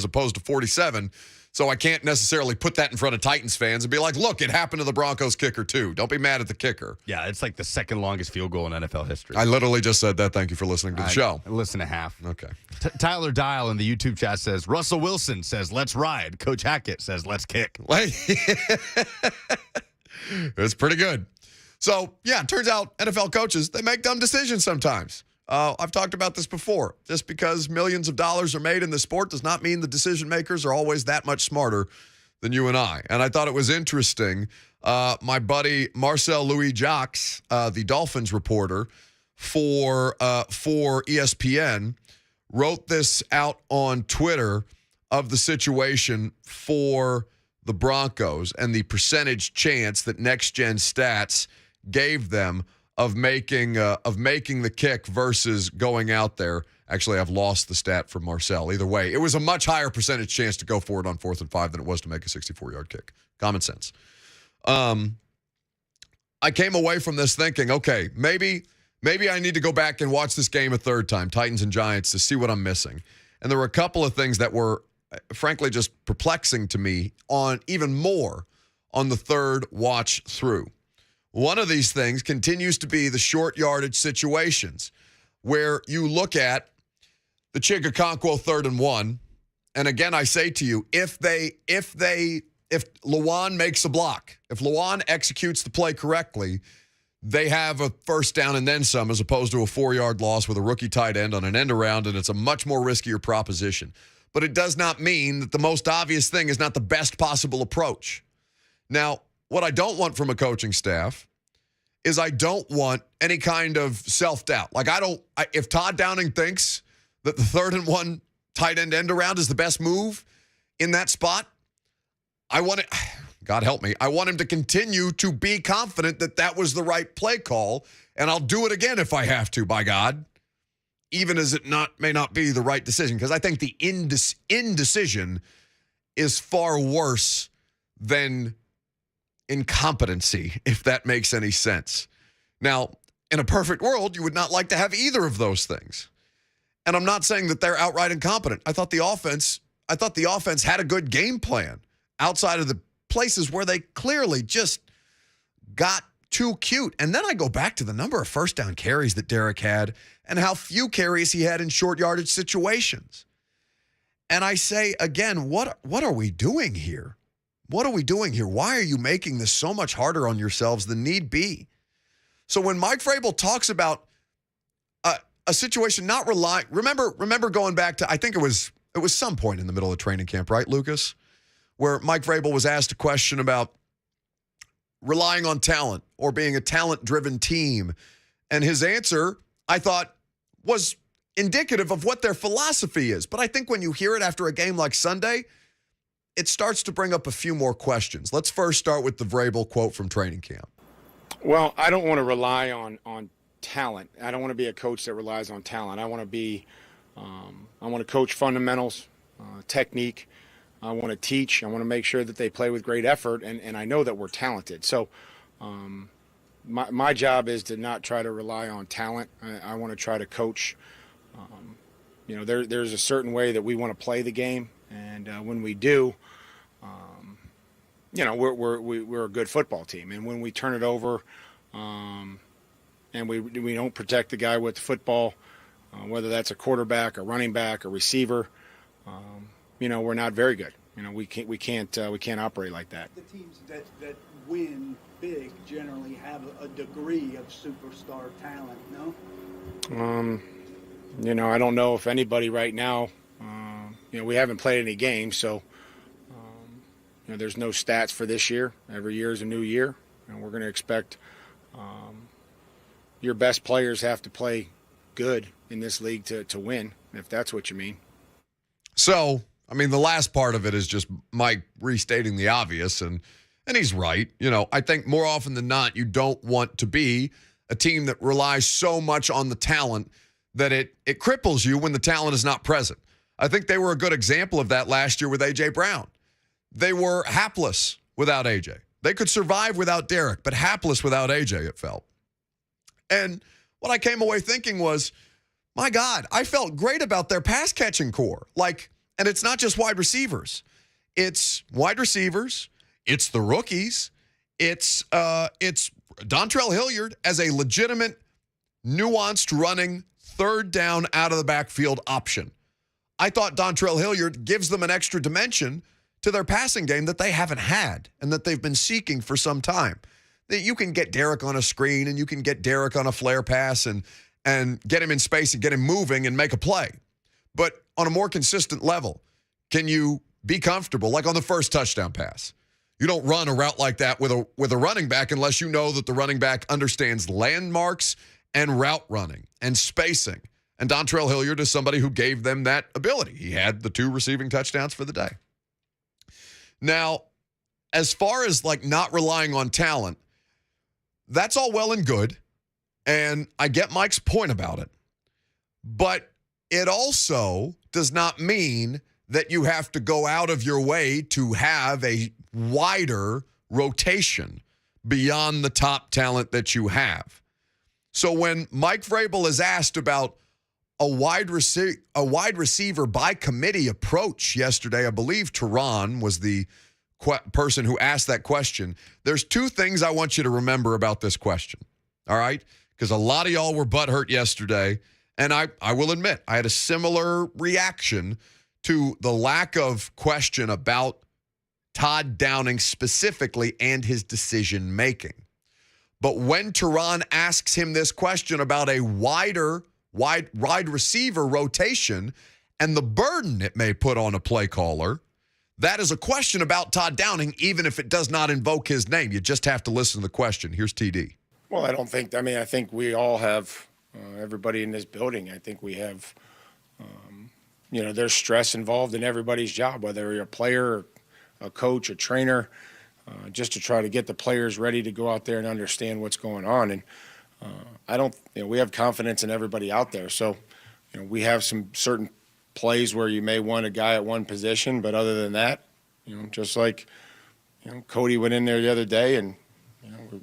Speaker 1: opposed to 47. So I can't necessarily put that in front of Titans fans and be like, look, it happened to the Broncos kicker too. Don't be mad at the kicker.
Speaker 3: Yeah, it's like the second longest field goal in NFL history.
Speaker 1: I literally just said that. Thank you for listening to the show.
Speaker 3: Listen to half.
Speaker 1: Okay.
Speaker 3: Tyler Dial in the YouTube chat says, Russell Wilson says, let's ride. Coach Hackett says, let's kick.
Speaker 1: It's pretty good. So, yeah, it turns out NFL coaches, they make dumb decisions sometimes. I've talked about this before. Just because millions of dollars are made in this sport does not mean the decision makers are always that much smarter than you and I. And I thought it was interesting. My buddy Marcel Louis-Jacques, the Dolphins reporter for ESPN, wrote this out on Twitter of the situation for the Broncos and the percentage chance that Next Gen Stats gave them of making the kick versus going out there. Actually, I've lost the stat from Marcel. Either way, it was a much higher percentage chance to go for it on 4th and 5 than it was to make a 64-yard kick. Common sense. I came away from this thinking, okay, maybe I need to go back and watch this game a third time, Titans and Giants, to see what I'm missing. And there were a couple of things that were, frankly, just perplexing to me on even more on the third watch through. One of these things continues to be the short yardage situations where you look at the Chigakonkwo 3rd and 1. And again, I say to you, if Lewan makes a block, if Lewan executes the play correctly, they have a first down and then some as opposed to a 4-yard loss with a rookie tight end on an end around, and it's a much more riskier proposition. But it does not mean that the most obvious thing is not the best possible approach. Now, what I don't want from a coaching staff is I don't want any kind of self-doubt. Like, if Todd Downing thinks that the 3rd and 1 tight end around is the best move in that spot, I want it, God help me, I want him to continue to be confident that that was the right play call, and I'll do it again if I have to, by God, even as it may not be the right decision, because I think the indecision is far worse than incompetency, if that makes any sense. Now, in a perfect world, you would not like to have either of those things. And I'm not saying that they're outright incompetent. I thought the offense had a good game plan outside of the places where they clearly just got too cute. And then I go back to the number of first down carries that Derek had and how few carries he had in short yardage situations. And I say, again, what are we doing here? What are we doing here? Why are you making this so much harder on yourselves than need be? So when Mike Vrabel talks about a situation not relying, remember going back to, I think it was some point in the middle of training camp, right, Lucas, where Mike Vrabel was asked a question about relying on talent or being a talent-driven team. And his answer, I thought, was indicative of what their philosophy is. But I think when you hear it after a game like Sunday, it starts to bring up a few more questions. Let's first start with the Vrabel quote from training camp.
Speaker 6: Well, I don't want to rely on talent. I don't want to be a coach that relies on talent. I want to be, I want to coach fundamentals, technique. I want to teach. I want to make sure that they play with great effort, and I know that we're talented. So my job is to not try to rely on talent. I want to try to coach. There's a certain way that we want to play the game, and when we do, we're a good football team. And when we turn it over, and we don't protect the guy with the football, whether that's a quarterback, a running back, a receiver, we're not very good. We can't operate like that.
Speaker 22: The teams that win big generally have a degree of superstar talent, no?
Speaker 6: I don't know if anybody right now. We haven't played any games, so there's no stats for this year. Every year is a new year, and we're going to expect your best players have to play good in this league to win, if that's what you mean.
Speaker 1: So I mean, the last part of it is just Mike restating the obvious, and he's right. I think more often than not, you don't want to be a team that relies so much on the talent that it cripples you when the talent is not present. I think they were a good example of that last year with A.J. Brown. They were hapless without A.J. They could survive without Derek, but hapless without A.J., it felt. And what I came away thinking was, my God, I felt great about their pass-catching core. And it's not just wide receivers. It's wide receivers. It's the rookies. It's Dontrell Hilliard as a legitimate, nuanced running third down out of the backfield option. I thought Dontrell Hilliard gives them an extra dimension to their passing game that they haven't had and that they've been seeking for some time. That you can get Derek on a screen and you can get Derek on a flare pass and get him in space and get him moving and make a play. But on a more consistent level, can you be comfortable? Like on the first touchdown pass, you don't run a route like that with a running back unless you know that the running back understands landmarks and route running and spacing. And Dontrell Hilliard is somebody who gave them that ability. He had the 2 receiving touchdowns for the day. Now, as far as not relying on talent, that's all well and good. And I get Mike's point about it. But it also does not mean that you have to go out of your way to have a wider rotation beyond the top talent that you have. So when Mike Vrabel is asked about a wide receiver by committee approach yesterday, I believe Teron was the person who asked that question. There's 2 things I want you to remember about this question, all right? Because a lot of y'all were butthurt yesterday, and I will admit, I had a similar reaction to the lack of question about Todd Downing specifically and his decision-making. But when Teron asks him this question about a wide receiver rotation and the burden it may put on a play caller, that is a question about Todd Downing, even if it does not invoke his name. You just have to listen to the question. Here's TD.
Speaker 6: Well, I think we all have, everybody in this building, I think we have, there's stress involved in everybody's job, whether you're a player, a coach, a trainer, just to try to get the players ready to go out there and understand what's going on. And we have confidence in everybody out there. So, we have some certain plays where you may want a guy at one position, but other than that, just like, Cody went in there the other day and,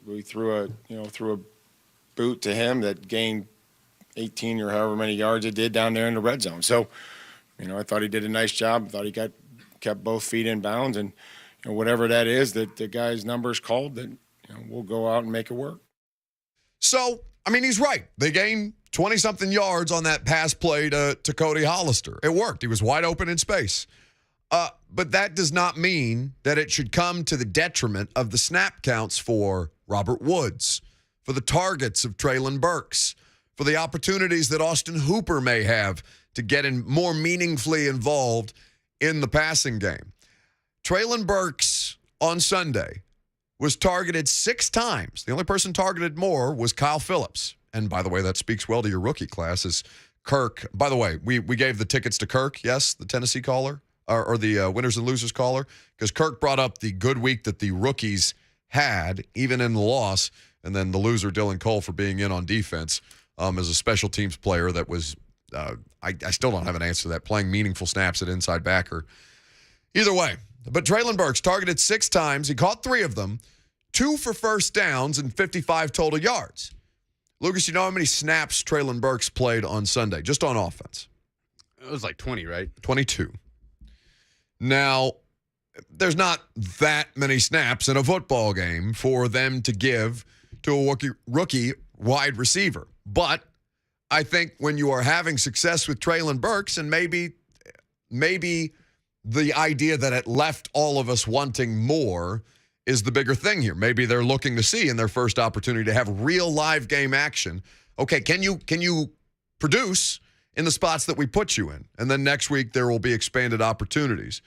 Speaker 6: we threw a boot to him that gained 18 or however many yards it did down there in the red zone. So, I thought he did a nice job. I thought he kept both feet in bounds, and whatever that is that the guy's numbers called, that we'll go out and make it work.
Speaker 1: So, he's right. They gained 20-something yards on that pass play to Cody Hollister. It worked. He was wide open in space. But that does not mean that it should come to the detriment of the snap counts for Robert Woods, for the targets of Treylon Burks, for the opportunities that Austin Hooper may have to get more meaningfully involved in the passing game. Treylon Burks on Sunday was targeted 6 times. The only person targeted more was Kyle Phillips. And by the way, that speaks well to your rookie class. Is Kirk, by the way, we gave the tickets to Kirk, yes, the Tennessee caller, or the winners and losers caller, because Kirk brought up the good week that the rookies had, even in the loss, and then the loser, Dylan Cole, for being in on defense as a special teams player that was, I still don't have an answer to that, playing meaningful snaps at inside backer. Either way, but Treylon Burks targeted 6 times. He caught 3 of them, 2 for first downs and 55 total yards. Lucas, you know how many snaps Treylon Burks played on Sunday, just on offense?
Speaker 3: It was like 20, right?
Speaker 1: 22. Now, there's not that many snaps in a football game for them to give to a rookie wide receiver. But I think when you are having success with Treylon Burks, and maybe the idea that it left all of us wanting more is the bigger thing here. Maybe they're looking to see in their first opportunity to have real live game action. Okay, can you produce in the spots that we put you in? And then next week there will be expanded opportunities.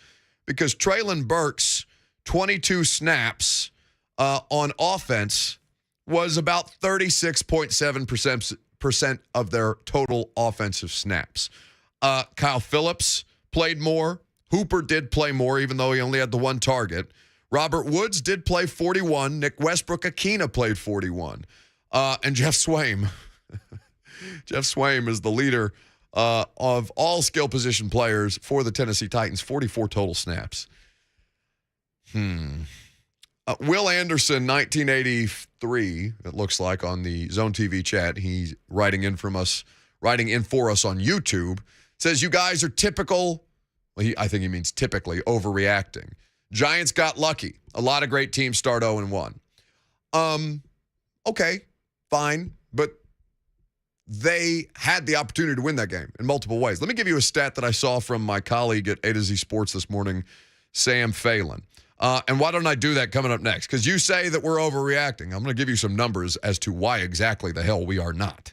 Speaker 1: Because Treylon Burks, 22 snaps on offense was about 36.7% of their total offensive snaps. Kyle Phillips played more, Hooper did play more, even though he only had the one target. Robert Woods did play 41. Nick Westbrook-Akina played 41. And Jeff Swaim. Jeff Swaim is the leader of all skill position players for the Tennessee Titans, 44 total snaps. Will Anderson, 1983, it looks like on the Zone TV chat. He's writing in for us on YouTube. Says, you guys are typical. Well, I think he means typically overreacting. Giants got lucky. A lot of great teams start 0-1. Okay, fine. But they had the opportunity to win that game in multiple ways. Let me give you a stat that I saw from my colleague at A to Z Sports this morning, Sam Phelan. And why don't I do that coming up next? Because you say that we're overreacting. I'm going to give you some numbers as to why exactly the hell we are not.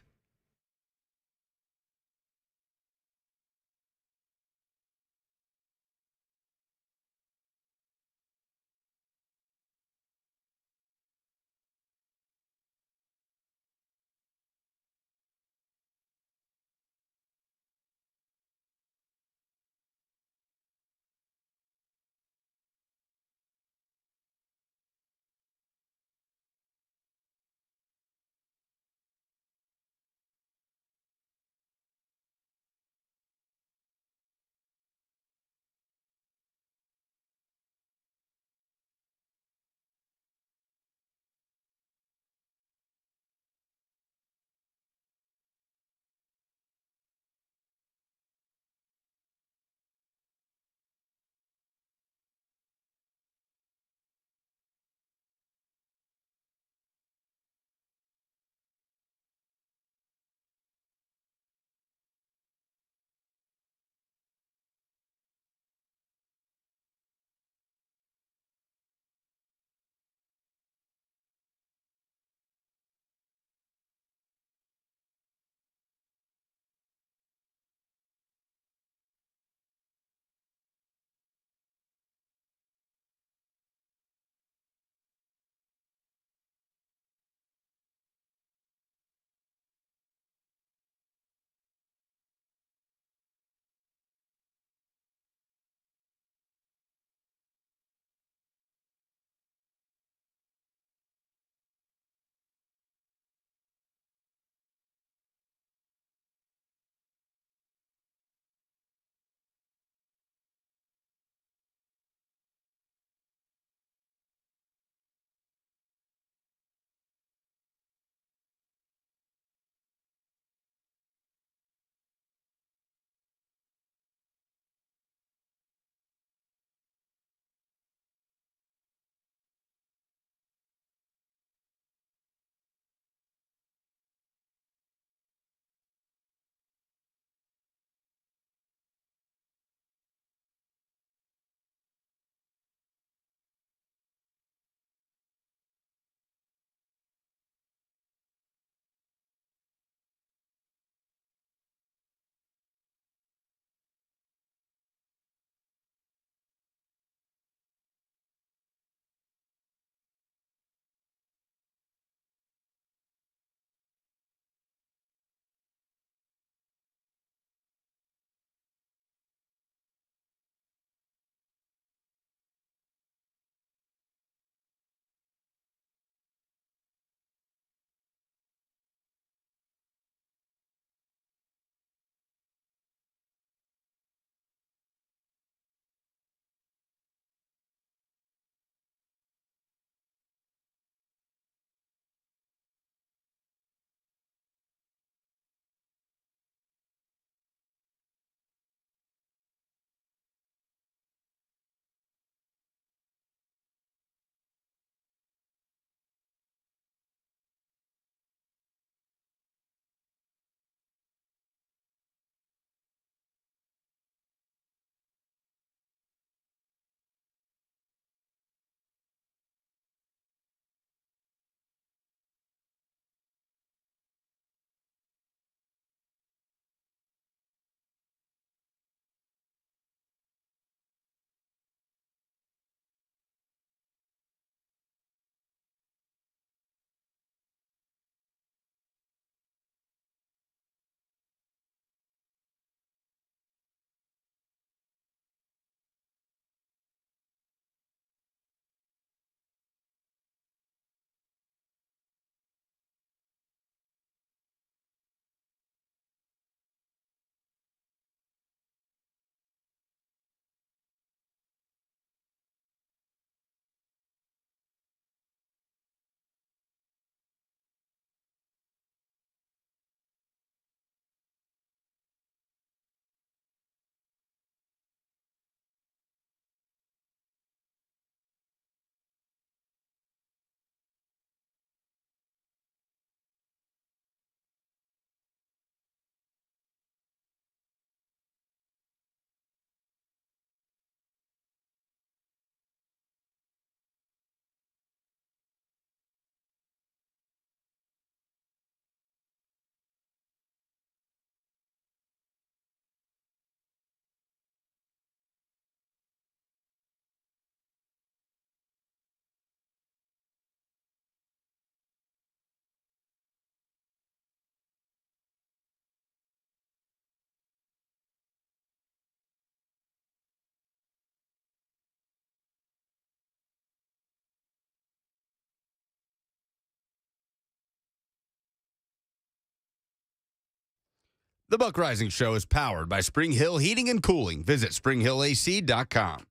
Speaker 3: The Buck Rising Show is powered by Spring Hill Heating and Cooling. Visit springhillac.com.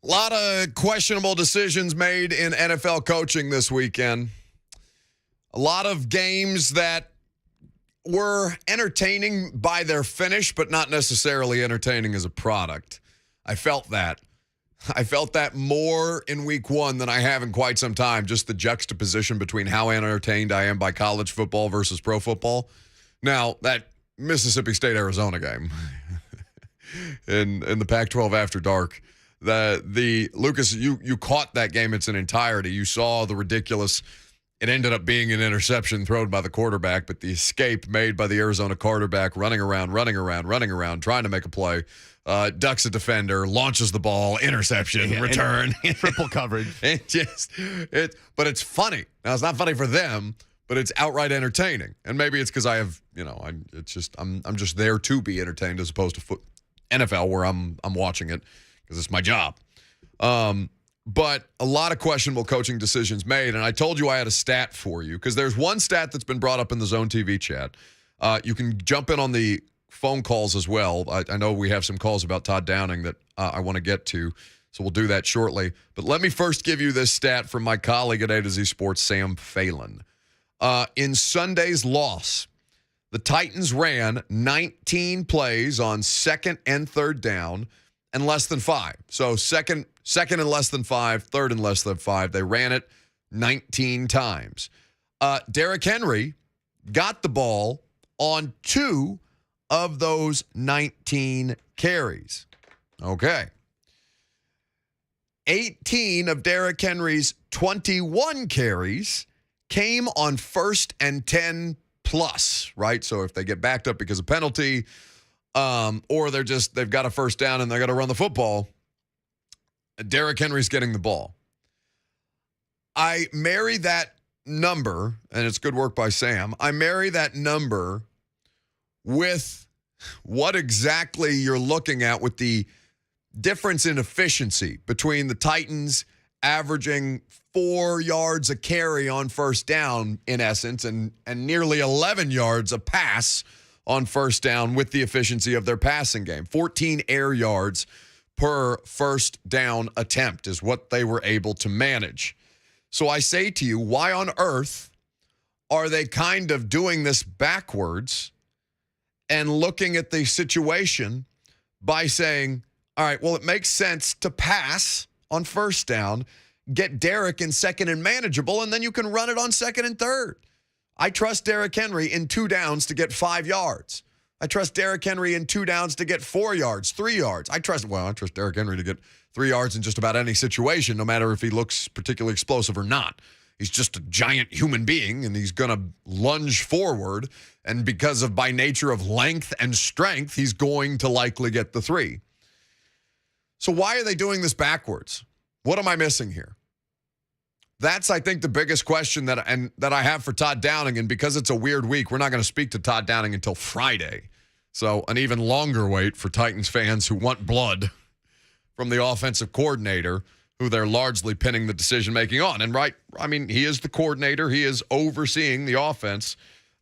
Speaker 1: A lot of questionable decisions made in NFL coaching this weekend. A lot of games that were entertaining by their finish, but not necessarily entertaining as a product. I felt that. I felt that more in week one than I have in quite some time, just the juxtaposition between how entertained I am by college football versus pro football. Now, that Mississippi State-Arizona game in the Pac-12 After Dark, the Lucas, you caught that game in its entirety. You saw the ridiculous, it ended up being an interception thrown by the quarterback, but the escape made by the Arizona quarterback running around, trying to make a play. Ducks a defender, launches the ball, interception, return.
Speaker 3: Triple coverage.
Speaker 1: But it's funny. Now, it's not funny for them, but it's outright entertaining. And maybe it's because I have, I'm just there to be entertained as opposed to NFL where I'm watching it because it's my job. But a lot of questionable coaching decisions made. And I told you I had a stat for you because there's one stat that's been brought up in the Zone TV chat. You can jump in on the phone calls as well. I know we have some calls about Todd Downing that I want to get to, so we'll do that shortly. But let me first give you this stat from my colleague at A to Z Sports, Sam Phelan. In Sunday's loss, the Titans ran 19 plays on second and third down and less than 5. So second and less than 5, third and less than 5. They ran it 19 times. Derrick Henry got the ball on 2 of those 19 carries. Okay. 18 of Derrick Henry's 21 carries came on 1st and 10 plus, right? So if they get backed up because of penalty, or they've got a first down and they're going to run the football, Derrick Henry's getting the ball. I marry that number, and it's good work by Sam. I marry that number with what exactly you're looking at with the difference in efficiency between the Titans averaging 4 yards a carry on first down, in essence, and nearly 11 yards a pass on first down with the efficiency of their passing game. 14 air yards per first down attempt is what they were able to manage. So I say to you, why on earth are they kind of doing this backwards and looking at the situation by saying, all right, well, it makes sense to pass on first down, get Derrick in second and manageable, and then you can run it on second and third. I trust Derrick Henry in 2 downs to get 5 yards. I trust Derrick Henry in 2 downs to get 4 yards, 3 yards. I trust Derrick Henry to get 3 yards in just about any situation, no matter if he looks particularly explosive or not. He's just a giant human being, and he's going to lunge forward. And because of, by nature of length and strength, he's going to likely get the 3. So why are they doing this backwards? What am I missing here? That's, I think, the biggest question that I have for Todd Downing. And because it's a weird week, we're not going to speak to Todd Downing until Friday. So an even longer wait for Titans fans who want blood from the offensive coordinator, who they're largely pinning the decision-making on. And he is the coordinator. He is overseeing the offense.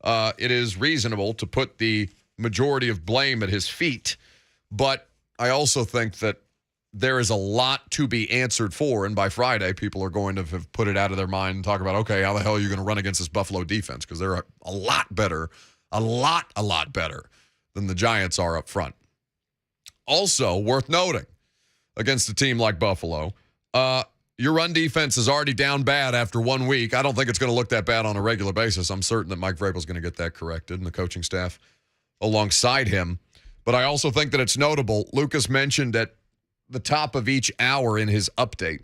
Speaker 1: It is reasonable to put the majority of blame at his feet. But I also think that there is a lot to be answered for, and by Friday, people are going to have put it out of their mind and talk about, okay, how the hell are you going to run against this Buffalo defense? Because they're a lot better than the Giants are up front. Also, worth noting, against a team like Buffalo, your run defense is already down bad after 1 week. I don't think it's going to look that bad on a regular basis. I'm certain that Mike Vrabel's going to get that corrected, and the coaching staff alongside him. But I also think that it's notable. Lucas mentioned at the top of each hour in his update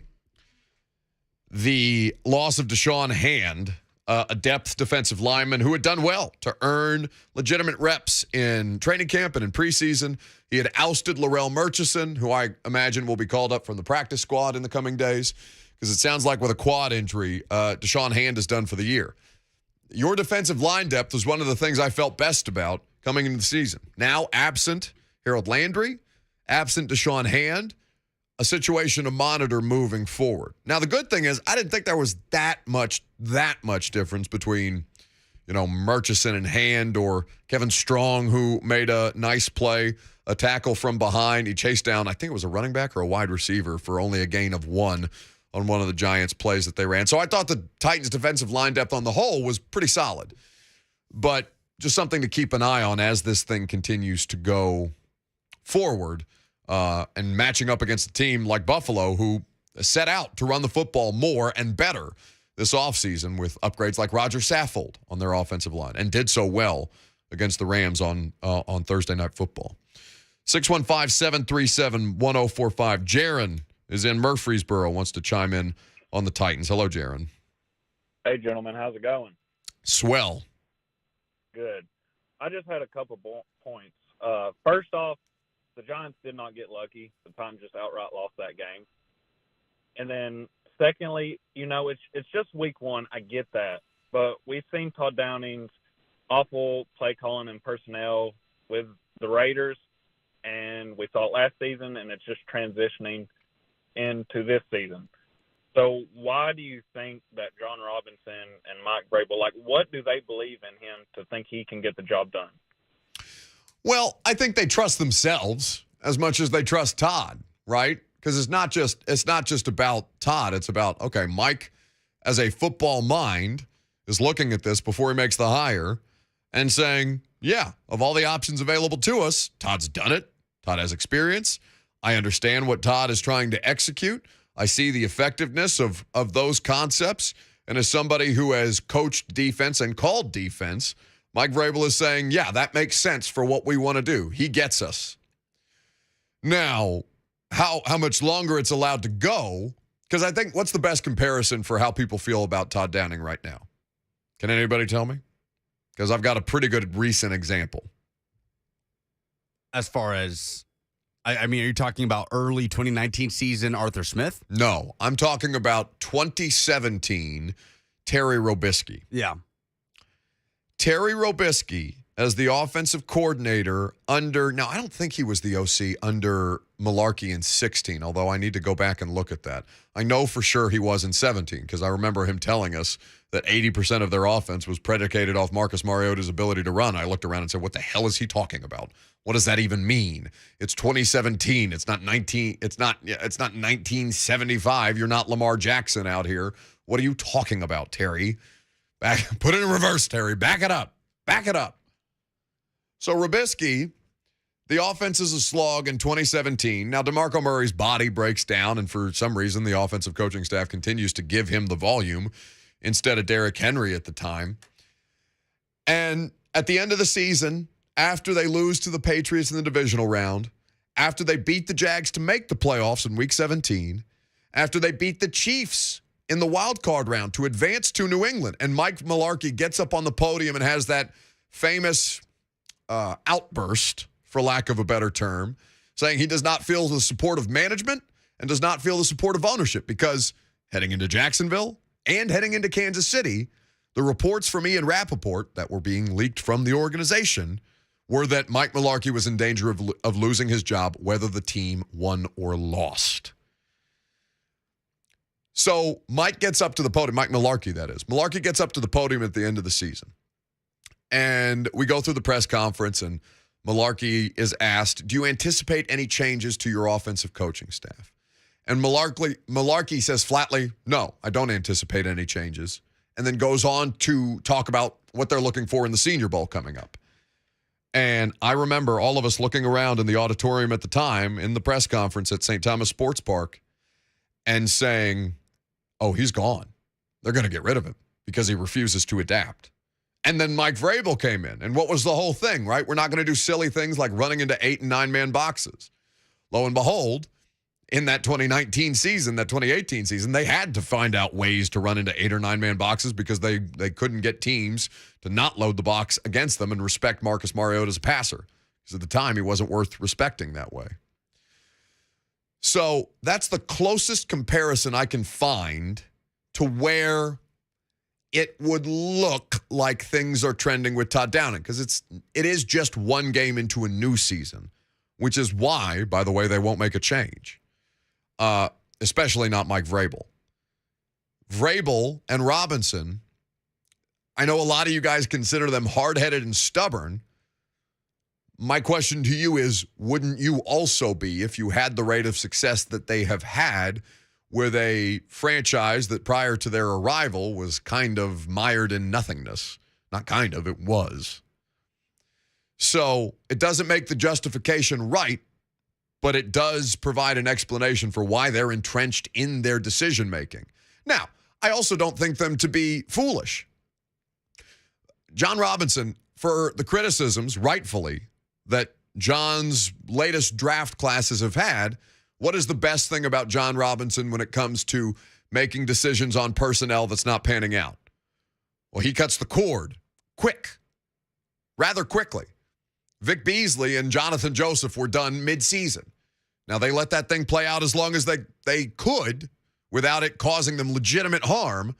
Speaker 1: the loss of Deshaun Hand, a depth defensive lineman who had done well to earn legitimate reps in training camp and in preseason. He had ousted Larrell Murchison, who I imagine will be called up from the practice squad in the coming days, because it sounds like with a quad injury, Deshaun Hand is done for the year. Your defensive line depth was one of the things I felt best about coming into the season. Now absent Harold Landry, absent Deshaun Hand, a situation to monitor moving forward. Now, the good thing is I didn't think there was that much difference between Murchison in hand, or Kevin Strong, who made a nice play, a tackle from behind. He chased down, I think it was a running back or a wide receiver, for only a gain of 1 on one of the Giants' plays that they ran. So I thought the Titans' defensive line depth on the whole was pretty solid. But just something to keep an eye on as this thing continues to go forward, and matching up against a team like Buffalo, who set out to run the football more and better this offseason with upgrades like Roger Saffold on their offensive line, and did so well against the Rams on Thursday Night Football. 615-737-1045. Jaron is in Murfreesboro, wants to chime in on the Titans. Hello, Jaron.
Speaker 2: Hey, gentlemen. How's it going?
Speaker 1: Swell.
Speaker 2: Good. I just had a couple points. First off, the Giants did not get lucky. The Titans just outright lost that game. And then secondly, it's just week 1. I get that. But we've seen Todd Downing's awful play calling and personnel with the Raiders, and we saw it last season, and it's just transitioning into this season. So why do you think that John Robinson and Mike Vrabel, what do they believe in him to think he can get the job done?
Speaker 1: Well, I think they trust themselves as much as they trust Todd, right? Because it's not just about Todd. It's about, okay, Mike, as a football mind, is looking at this before he makes the hire and saying, yeah, of all the options available to us, Todd's done it. Todd has experience. I understand what Todd is trying to execute. I see the effectiveness of those concepts. And as somebody who has coached defense and called defense, Mike Vrabel is saying, yeah, that makes sense for what we want to do. He gets us. Now, how much longer it's allowed to go, because I think, what's the best comparison for how people feel about Todd Downing right now? Can anybody tell me? Because I've got a pretty good recent example.
Speaker 3: As far as, are you talking about early 2019 season Arthur Smith?
Speaker 1: No, I'm talking about 2017 Terry Robisky.
Speaker 3: Yeah.
Speaker 1: Terry Robisky as the offensive coordinator now I don't think he was the OC under Mularkey in 16, although I need to go back and look at that. I know for sure he was in 17 because I remember him telling us that 80% of their offense was predicated off Marcus Mariota's ability to run. I looked around and said, what the hell is he talking about? What does that even mean? It's 2017. It's not 1975. You're not Lamar Jackson out here. What are you talking about, Terry? Put it in reverse, Terry. Back it up. Back it up. So Robisky, the offense is a slog in 2017. Now, DeMarco Murray's body breaks down, and for some reason, the offensive coaching staff continues to give him the volume instead of Derrick Henry at the time. And at the end of the season, after they lose to the Patriots in the divisional round, after they beat the Jags to make the playoffs in Week 17, after they beat the Chiefs in the wild card round to advance to New England, and Mike Mularkey gets up on the podium and has that famous outburst, for lack of a better term, saying he does not feel the support of management and does not feel the support of ownership because heading into Jacksonville and heading into Kansas City, the reports from Ian Rappaport that were being leaked from the organization were that Mike Mularkey was in danger of losing his job whether the team won or lost. So Mike gets up to the podium, Mike Mularkey, that is. Mularkey gets up to the podium at the end of the season. And we go through the press conference, and Mularkey is asked, do you anticipate any changes to your offensive coaching staff? And Mularkey says flatly, no, I don't anticipate any changes. And then goes on to talk about what they're looking for in the Senior Bowl coming up. And I remember all of us looking around in the auditorium at the time in the press conference at St. Thomas Sports Park and saying, oh, he's gone. They're going to get rid of him because he refuses to adapt. And then Mike Vrabel came in. And what was the whole thing, right? We're not going to do silly things like running into 8- and 9-man boxes. Lo and behold, in that 2019 season, that 2018 season, they had to find out ways to run into 8- or 9-man boxes because they couldn't get teams to not load the box against them and respect Marcus Mariota as a passer. Because at the time, he wasn't worth respecting that way. So that's the closest comparison I can find to where it would look like things are trending with Todd Downing, because it is just one game into a new season, which is why, by the way, they won't make a change, especially not Mike Vrabel. Vrabel and Robinson, I know a lot of you guys consider them hard-headed and stubborn. My question to you is, wouldn't you also be if you had the rate of success that they have had with a franchise that prior to their arrival was kind of mired in nothingness? Not kind of, it was. So it doesn't make the justification right, but it does provide an explanation for why they're entrenched in their decision-making. Now, I also don't think them to be foolish. John Robinson, for the criticisms, rightfully, that John's latest draft classes have had, what is the best thing about John Robinson when it comes to making decisions on personnel that's not panning out? Well, he cuts the cord rather quickly. Vic Beasley and Jonathan Joseph were done midseason. Now, they let that thing play out as long as they could without it causing them legitimate harm,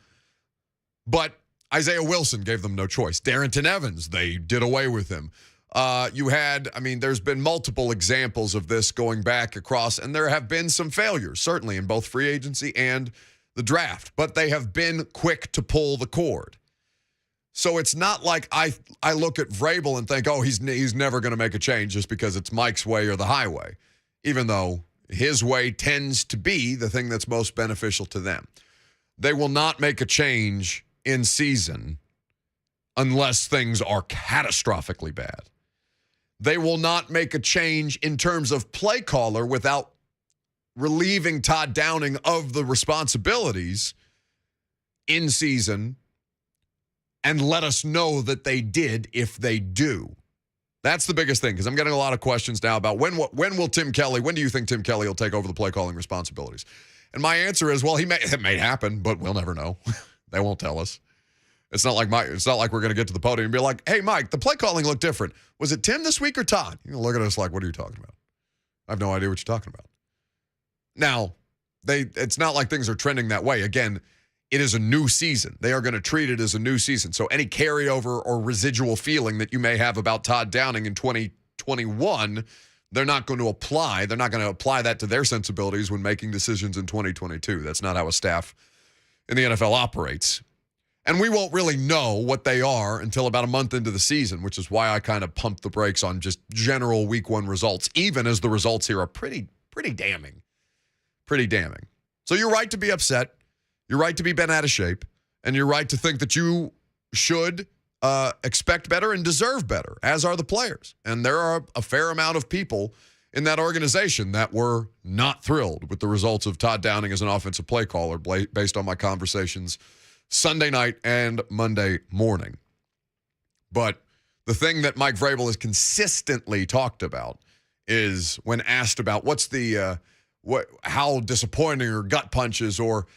Speaker 1: but Isaiah Wilson gave them no choice. Darrington Evans, they did away with him. There's been multiple examples of this going back across, and there have been some failures, certainly in both free agency and the draft, but they have been quick to pull the cord. So it's not like I look at Vrabel and think, oh, he's never going to make a change just because it's Mike's way or the highway, even though his way tends to be the thing that's most beneficial to them. They will not make a change in season unless things are catastrophically bad. They will not make a change in terms of play caller without relieving Todd Downing of the responsibilities in season and let us know that they did if they do. That's the biggest thing, because I'm getting a lot of questions now about when do you think Tim Kelly will take over the play calling responsibilities? And my answer is, well, it may happen, but we'll never know. They won't tell us. It's not like we're going to get to the podium and be like, hey, Mike, the play calling looked different. Was it Tim this week or Todd? You look at us like, what are you talking about? I have no idea what you're talking about. Now, it's not like things are trending that way. Again, it is a new season. They are going to treat it as a new season. So any carryover or residual feeling that you may have about Todd Downing in 2021, they're not going to apply. They're not going to apply that to their sensibilities when making decisions in 2022. That's not how a staff in the NFL operates. And we won't really know what they are until about a month into the season, which is why I kind of pumped the brakes on just general week one results, even as the results here are pretty damning. Pretty damning. So you're right to be upset. You're right to be bent out of shape. And you're right to think that you should expect better and deserve better, as are the players. And there are a fair amount of people in that organization that were not thrilled with the results of Todd Downing as an offensive play caller based on my conversations Sunday night and Monday morning. But the thing that Mike Vrabel has consistently talked about is when asked about how disappointing or gut punches or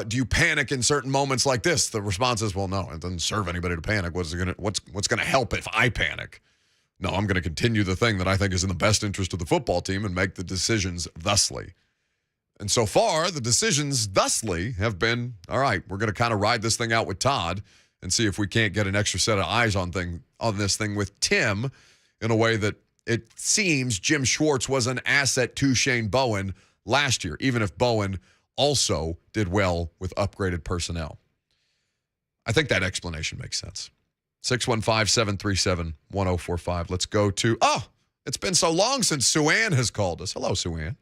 Speaker 1: do you panic in certain moments like this? The response is, well, no, it doesn't serve anybody to panic. What's going to help if I panic? No, I'm going to continue the thing that I think is in the best interest of the football team and make the decisions thusly. And so far, the decisions thusly have been, all right, we're going to kind of ride this thing out with Todd and see if we can't get an extra set of eyes on this thing with Tim in a way that it seems Jim Schwartz was an asset to Shane Bowen last year, even if Bowen also did well with upgraded personnel. I think that explanation makes sense. 615-737-1045. Let's go to, it's been so long since Sue Ann has called us. Hello, Sue Ann.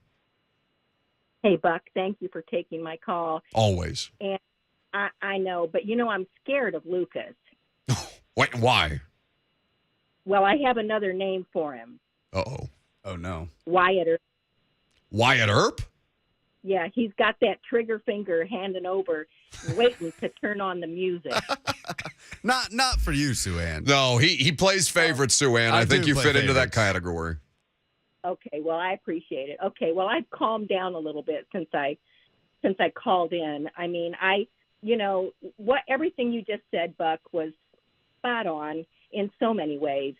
Speaker 4: Hey, Buck, thank you for taking my call.
Speaker 1: Always.
Speaker 4: And I know, but I'm scared of Lucas.
Speaker 1: Wait, why?
Speaker 4: Well, I have another name for him.
Speaker 1: Uh-oh.
Speaker 3: Oh, no.
Speaker 4: Wyatt Earp.
Speaker 1: Wyatt Earp?
Speaker 4: Yeah, he's got that trigger finger handing over, waiting to turn on the music.
Speaker 3: Not for you, Sue Ann.
Speaker 1: No, he plays favorites, Sue Ann. I think you fit into that category.
Speaker 4: Okay, well, I appreciate it. Okay, well, I've calmed down a little bit since I called in. I mean, everything you just said, Buck, was spot on in so many ways.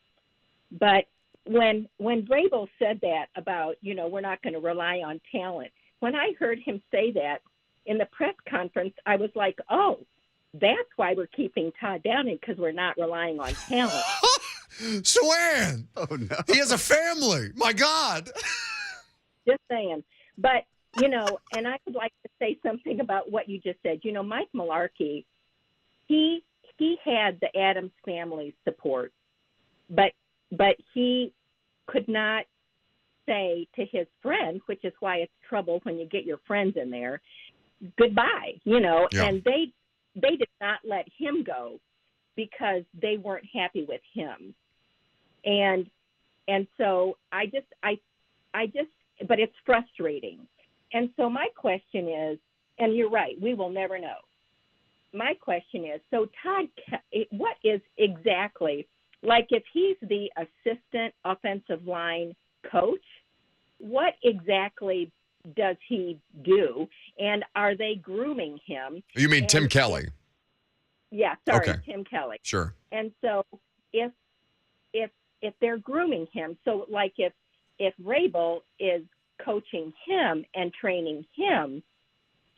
Speaker 4: But when Vrabel said that about, we're not going to rely on talent, when I heard him say that in the press conference, I was like, oh, that's why we're keeping Todd Downing, because we're not relying on talent.
Speaker 1: Sue Ann! Oh, no. He has a family. My God.
Speaker 4: Just saying. But, and I would like to say something about what you just said. Mike Mularkey, he he had the Adams family support, but he could not say to his friends, which is why it's trouble when you get your friends in there, goodbye,
Speaker 1: Yeah.
Speaker 4: and they did not let him go because they weren't happy with him. And so I just, but it's frustrating. And so my question is, and you're right, we will never know. My question is, so Todd, what is exactly, like if he's the assistant offensive line coach, what exactly does he do? And are they grooming him?
Speaker 1: You mean Tim Kelly?
Speaker 4: Yeah, sorry,
Speaker 1: Okay.
Speaker 4: Tim Kelly.
Speaker 1: Sure.
Speaker 4: And so if they're grooming him, so like if Rabel is coaching him and training him,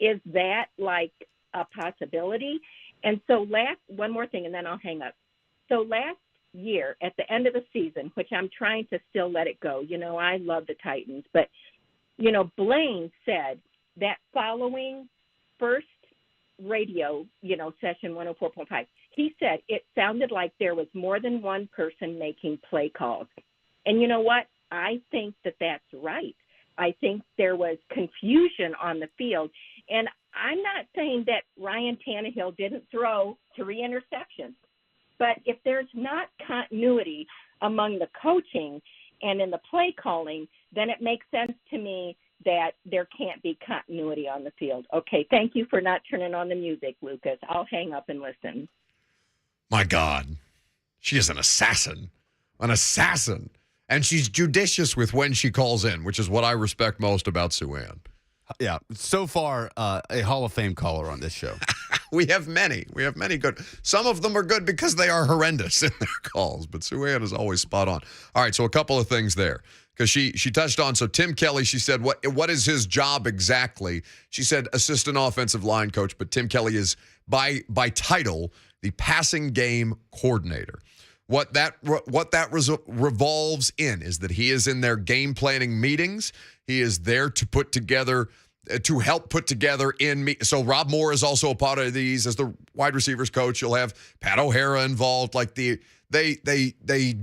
Speaker 4: is that like a possibility? And so one more thing, and then I'll hang up. So last year at the end of the season, which I'm trying to still let it go, I love the Titans, but Blaine said that following first radio, session 104.5, he said it sounded like there was more than one person making play calls. And you know what? I think that that's right. I think there was confusion on the field. And I'm not saying that Ryan Tannehill didn't throw 3 interceptions, but if there's not continuity among the coaching and in the play calling, then it makes sense to me that there can't be continuity on the field. Okay, thank you for not turning on the music, Lucas. I'll hang up and listen.
Speaker 1: My God, she is an assassin. And she's judicious with when she calls in, which is what I respect most about Sue Ann.
Speaker 3: Yeah, so far, a Hall of Fame caller on this show.
Speaker 1: We have many good. Some of them are good because they are horrendous in their calls, but Sue Ann is always spot on. All right, so a couple of things there, because she touched on, so Tim Kelly, she said, what is his job exactly? She said assistant offensive line coach, but Tim Kelly is, by title, the passing game coordinator. What that revolves in is that he is in their game planning meetings. He is there to help put together so Rob Moore is also a part of these as the wide receivers coach. You'll have Pat O'Hara involved. Like they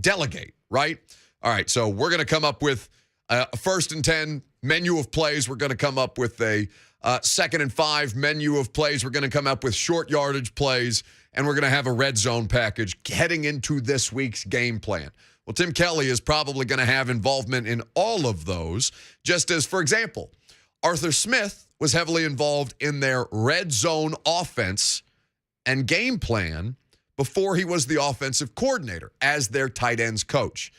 Speaker 1: delegate, right? All right, so we're going to come up with a 1st and 10 menu of plays. We're going to come up with a 2nd and 5 menu of plays. We're going to come up with short yardage plays. And we're going to have a red zone package heading into this week's game plan. Well, Tim Kelly is probably going to have involvement in all of those, just as, for example, Arthur Smith was heavily involved in their red zone offense and game plan before he was the offensive coordinator as their tight ends coach,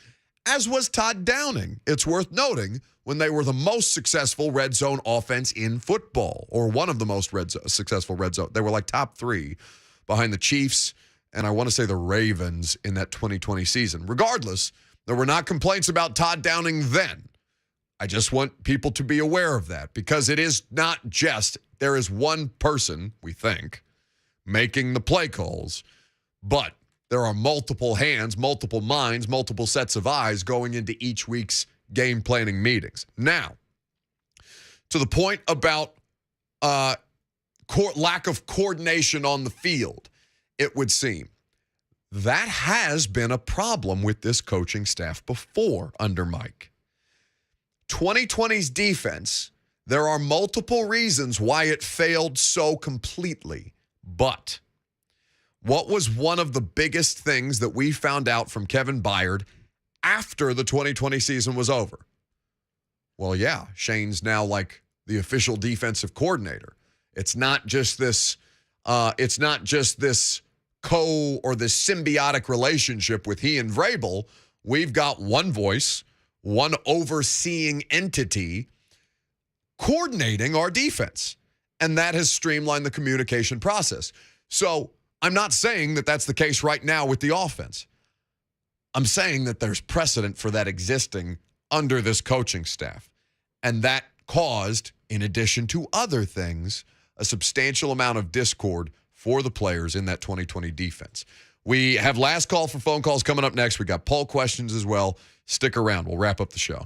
Speaker 1: as was Todd Downing. It's worth noting when they were the most successful red zone offense in football, or one of the most successful red zone. They were like top 3. Behind the Chiefs, and I want to say the Ravens in that 2020 season. Regardless, there were not complaints about Todd Downing then. I just want people to be aware of that, because it is not just, there is one person, we think, making the play calls, but there are multiple hands, multiple minds, multiple sets of eyes going into each week's game planning meetings. Now, to the point about lack of coordination on the field, it would seem. That has been a problem with this coaching staff before under Mike. 2020's defense, there are multiple reasons why it failed so completely. But what was one of the biggest things that we found out from Kevin Byard after the 2020 season was over? Well, yeah, Shane's now like the official defensive coordinator. It's not just this or this symbiotic relationship with he and Vrabel. We've got one voice, one overseeing entity coordinating our defense. And that has streamlined the communication process. So I'm not saying that that's the case right now with the offense. I'm saying that there's precedent for that existing under this coaching staff. And that caused, in addition to other things, a substantial amount of discord for the players in that 2020 defense. We have last call for phone calls coming up next. We got poll questions as well. Stick around. We'll wrap up the show.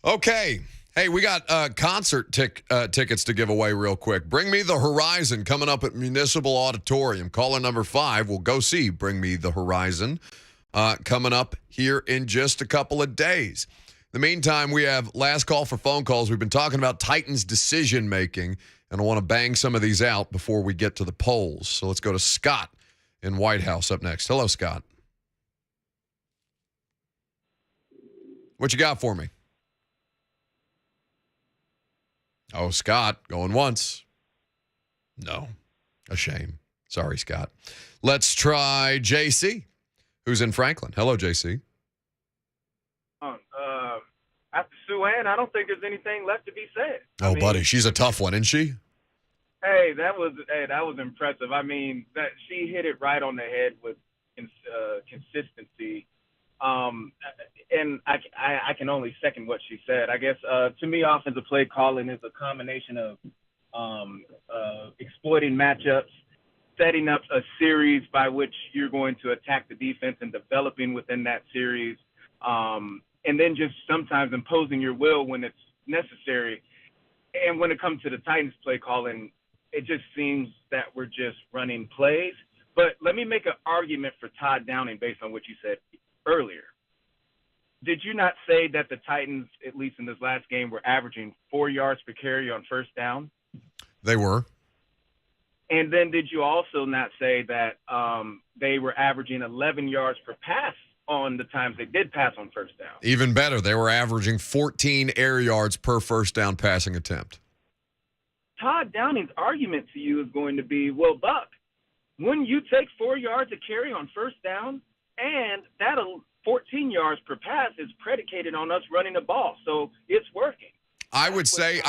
Speaker 1: Okay. Hey, we got concert tickets to give away real quick. Bring Me the Horizon coming up at Municipal Auditorium. Caller number 5 will go see Bring Me the Horizon coming up here in just a couple of days. In the meantime, we have last call for phone calls. We've been talking about Titans decision-making, and I want to bang some of these out before we get to the polls. So let's go to Scott in White House up next. Hello, Scott. What you got for me? Oh, Scott, going once. No. A shame. Sorry, Scott. Let's try JC, who's in Franklin. Hello, JC.
Speaker 9: After Sue Ann, I don't think there's anything left to be said.
Speaker 1: Oh, buddy, she's a tough one, isn't she?
Speaker 9: Hey, that was impressive. I mean, that she hit it right on the head with consistency. And I can only second what she said. I guess to me, offensive play calling is a combination of exploiting matchups, setting up a series by which you're going to attack the defense and developing within that series, and then just sometimes imposing your will when it's necessary. And when it comes to the Titans play calling, it just seems that we're just running plays. But let me make an argument for Todd Downing based on what you said earlier. Did you not say that the Titans, at least in this last game, were averaging 4 yards per carry on first down?
Speaker 1: They were.
Speaker 9: And then did you also not say that they were averaging 11 yards per pass on the times they did pass on first down?
Speaker 1: Even better, they were averaging 14 air yards per first down passing attempt.
Speaker 9: Todd Downing's argument to you is going to be, well, Buck, wouldn't you take 4 yards a carry on first down? And that'll 14 yards per pass is predicated on us running the ball, so it's working.
Speaker 1: I would say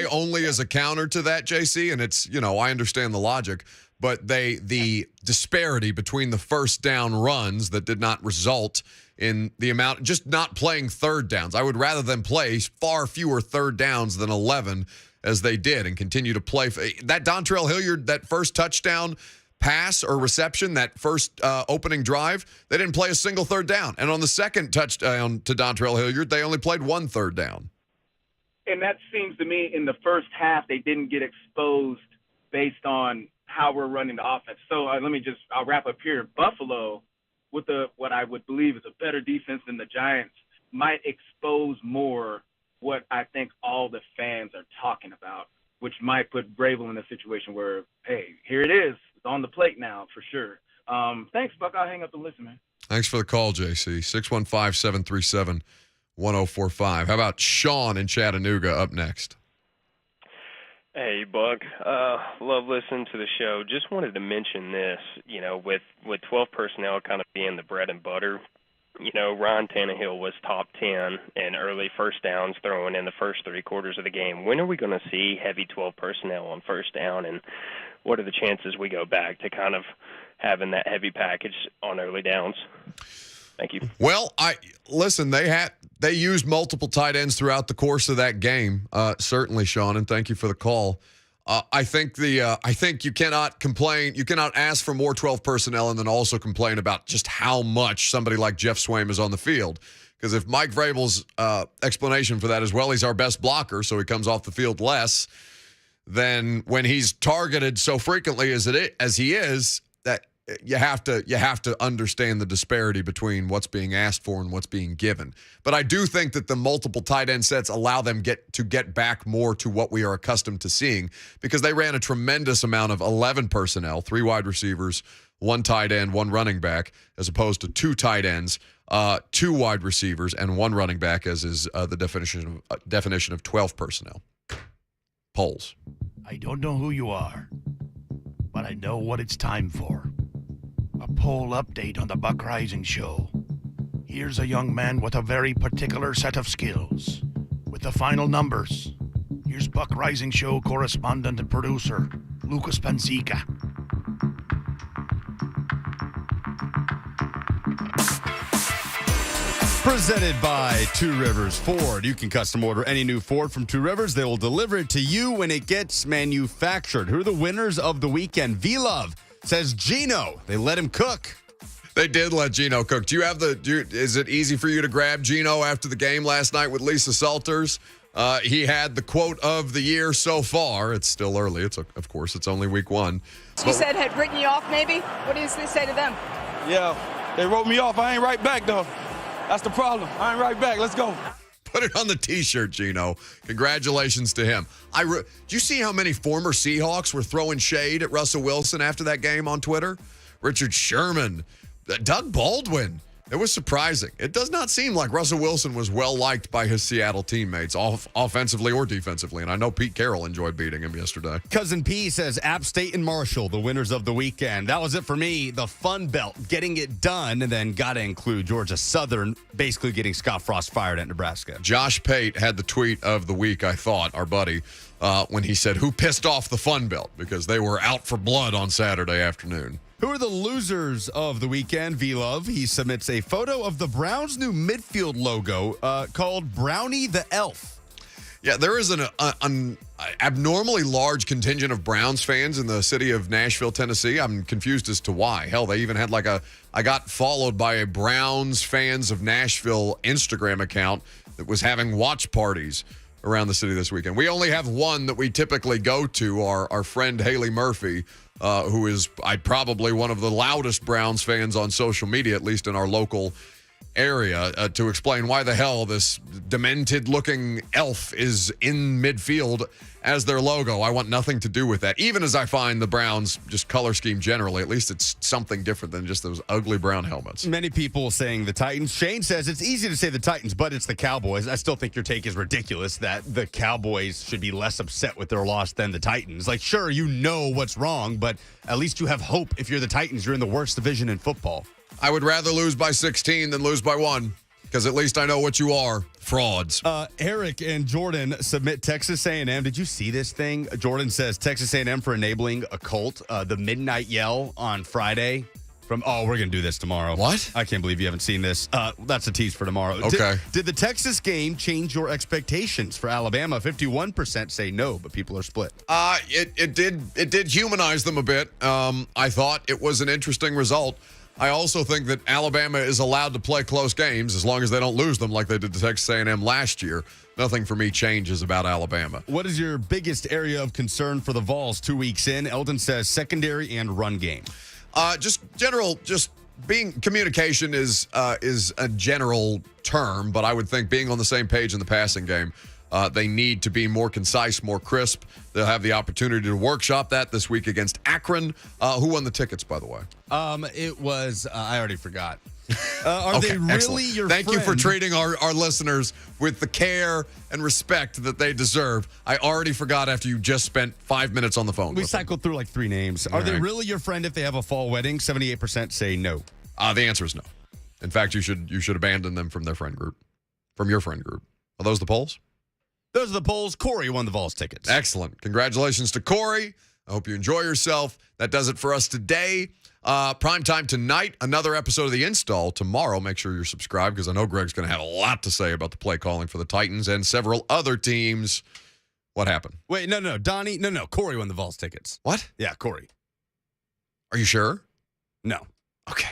Speaker 1: only as a counter to that, JC, and it's, I understand the logic, but the disparity between the first down runs that did not result in the amount, just not playing third downs. I would rather them play far fewer third downs than 11 as they did and continue to play. That Dontrell Hilliard, that first touchdown pass or reception, that first opening drive, they didn't play a single third down. And on the second touchdown to Dontrell Hilliard, they only played one third down.
Speaker 9: And that seems to me in the first half, they didn't get exposed based on how we're running the offense. So I'll wrap up here. Buffalo, with what I would believe is a better defense than the Giants, might expose more what I think all the fans are talking about, which might put Vrabel in a situation where, hey, here it is. It's on the plate now for sure. Thanks, Buck. I'll hang up and listen, man.
Speaker 1: Thanks for the call, JC. 615-737-1045. How about Sean in Chattanooga up next?
Speaker 10: Hey, Buck. Love listening to the show. Just wanted to mention this, with 12 personnel kind of being the bread and butter, Ryan Tannehill was top 10 in early first downs throwing in the first 3 quarters of the game. When are we going to see heavy 12 personnel on first down, and what are the chances we go back to kind of having that heavy package on early downs? Thank you. Well,
Speaker 1: they used multiple tight ends throughout the course of that game. Certainly, Sean, and thank you for the call. I think you cannot complain. You cannot ask for more 12 personnel and then also complain about just how much somebody like Jeff Swaim is on the field. Because if Mike Vrabel's explanation for that is, well, he's our best blocker, so he comes off the field less, then when he's targeted so frequently as he is, that you have to understand the disparity between what's being asked for and what's being given. But I do think that the multiple tight end sets allow them to get back more to what we are accustomed to seeing, because they ran a tremendous amount of 11 personnel, 3 wide receivers, 1 tight end, 1 running back, as opposed to 2 tight ends, 2 wide receivers, and 1 running back, as is the definition of 12 personnel. Polls.
Speaker 23: I don't know who you are, but I know what it's time for. A poll update on the Buck Rising Show. Here's a young man with a very particular set of skills. With the final numbers, here's Buck Rising Show correspondent and producer, Lucas Panzica.
Speaker 3: Presented by Two Rivers Ford. You can custom order any new Ford from Two Rivers. They will deliver it to you when it gets manufactured. Who are the winners of the weekend? V-Love says Gino. They let him cook.
Speaker 1: They did let Gino cook. Is it easy for you to grab Gino after the game last night with Lisa Salters? He had the quote of the year so far. It's still early. Of course, it's only week 1.
Speaker 7: You said had written you off, maybe? What do you say to them?
Speaker 8: Yeah, they wrote me off. I ain't right back, though. That's the problem. I ain't right back. Let's go.
Speaker 1: Put it on the T-shirt, Gino. Congratulations to him. Do you see how many former Seahawks were throwing shade at Russell Wilson after that game on Twitter? Richard Sherman, Doug Baldwin. It was surprising. It does not seem like Russell Wilson was well-liked by his Seattle teammates, offensively or defensively, and I know Pete Carroll enjoyed beating him yesterday.
Speaker 3: Cousin P says App State and Marshall, the winners of the weekend. That was it for me. The Fun Belt, getting it done, and then got to include Georgia Southern, basically getting Scott Frost fired at Nebraska.
Speaker 1: Josh Pate had the tweet of the week, I thought, our buddy, when he said, who pissed off the Fun Belt? Because they were out for blood on Saturday afternoon.
Speaker 3: Who are the losers of the weekend? V-Love, he submits a photo of the Browns' new midfield logo called Brownie the Elf.
Speaker 1: Yeah, there is an abnormally large contingent of Browns fans in the city of Nashville, Tennessee. I'm confused as to why. Hell, they even had I got followed by a Browns Fans of Nashville Instagram account that was having watch parties around the city this weekend. We only have one that we typically go to, our friend Haley Murphy, who is probably one of the loudest Browns fans on social media, at least in our local area, to explain why the hell this demented-looking elf is in midfield as their logo. I want nothing to do with that. Even as I find the Browns just color scheme generally, at least it's something different than just those ugly brown helmets.
Speaker 3: Many people saying the Titans. Shane says it's easy to say the Titans, but it's the Cowboys. I still think your take is ridiculous that the Cowboys should be less upset with their loss than the Titans. Like, sure, you know what's wrong, but at least you have hope. If you're the Titans, you're in the worst division in football.
Speaker 1: I would rather lose by 16 than lose by 1. Because at least I know what you are, frauds.
Speaker 3: Eric and Jordan submit Texas A&M. Did you see this thing? Jordan says Texas A&M for enabling a cult. The midnight yell on Friday. We're going to do this tomorrow.
Speaker 1: What?
Speaker 3: I can't believe you haven't seen this. That's a tease for tomorrow.
Speaker 1: Okay.
Speaker 3: Did the Texas game change your expectations for Alabama? 51% say no, but people are split.
Speaker 1: It did humanize them a bit. I thought it was an interesting result. I also think that Alabama is allowed to play close games as long as they don't lose them like they did to Texas A&M last year. Nothing for me changes about Alabama.
Speaker 3: What is your biggest area of concern for the Vols 2 weeks in? Eldon says secondary and run game.
Speaker 1: Communication is a general term, but I would think being on the same page in the passing game. They need to be more concise, more crisp. They'll have the opportunity to workshop that this week against Akron. Who won the tickets, by the way?
Speaker 3: It was, I already forgot. Are they really
Speaker 1: excellent.
Speaker 3: your
Speaker 1: Thank
Speaker 3: friend?
Speaker 1: you for treating our listeners with the care and respect that they deserve. I already forgot after you just spent 5 minutes on the phone.
Speaker 3: We cycled through like 3 names. Are they really your friend if they have a fall wedding? 78% say no.
Speaker 1: The answer is no. In fact, you should abandon them from their friend group, from your friend group. Are those the polls?
Speaker 3: Those are the polls. Corey won the Vols tickets.
Speaker 1: Excellent. Congratulations to Corey. I hope you enjoy yourself. That does it for us today. Prime time tonight. Another episode of The Install tomorrow. Make sure you're subscribed because I know Greg's going to have a lot to say about the play calling for the Titans and several other teams. What happened?
Speaker 3: Wait, no. Donnie, no. Corey won the Vols tickets.
Speaker 1: What?
Speaker 3: Yeah, Corey.
Speaker 1: Are you sure?
Speaker 3: No.
Speaker 1: Okay.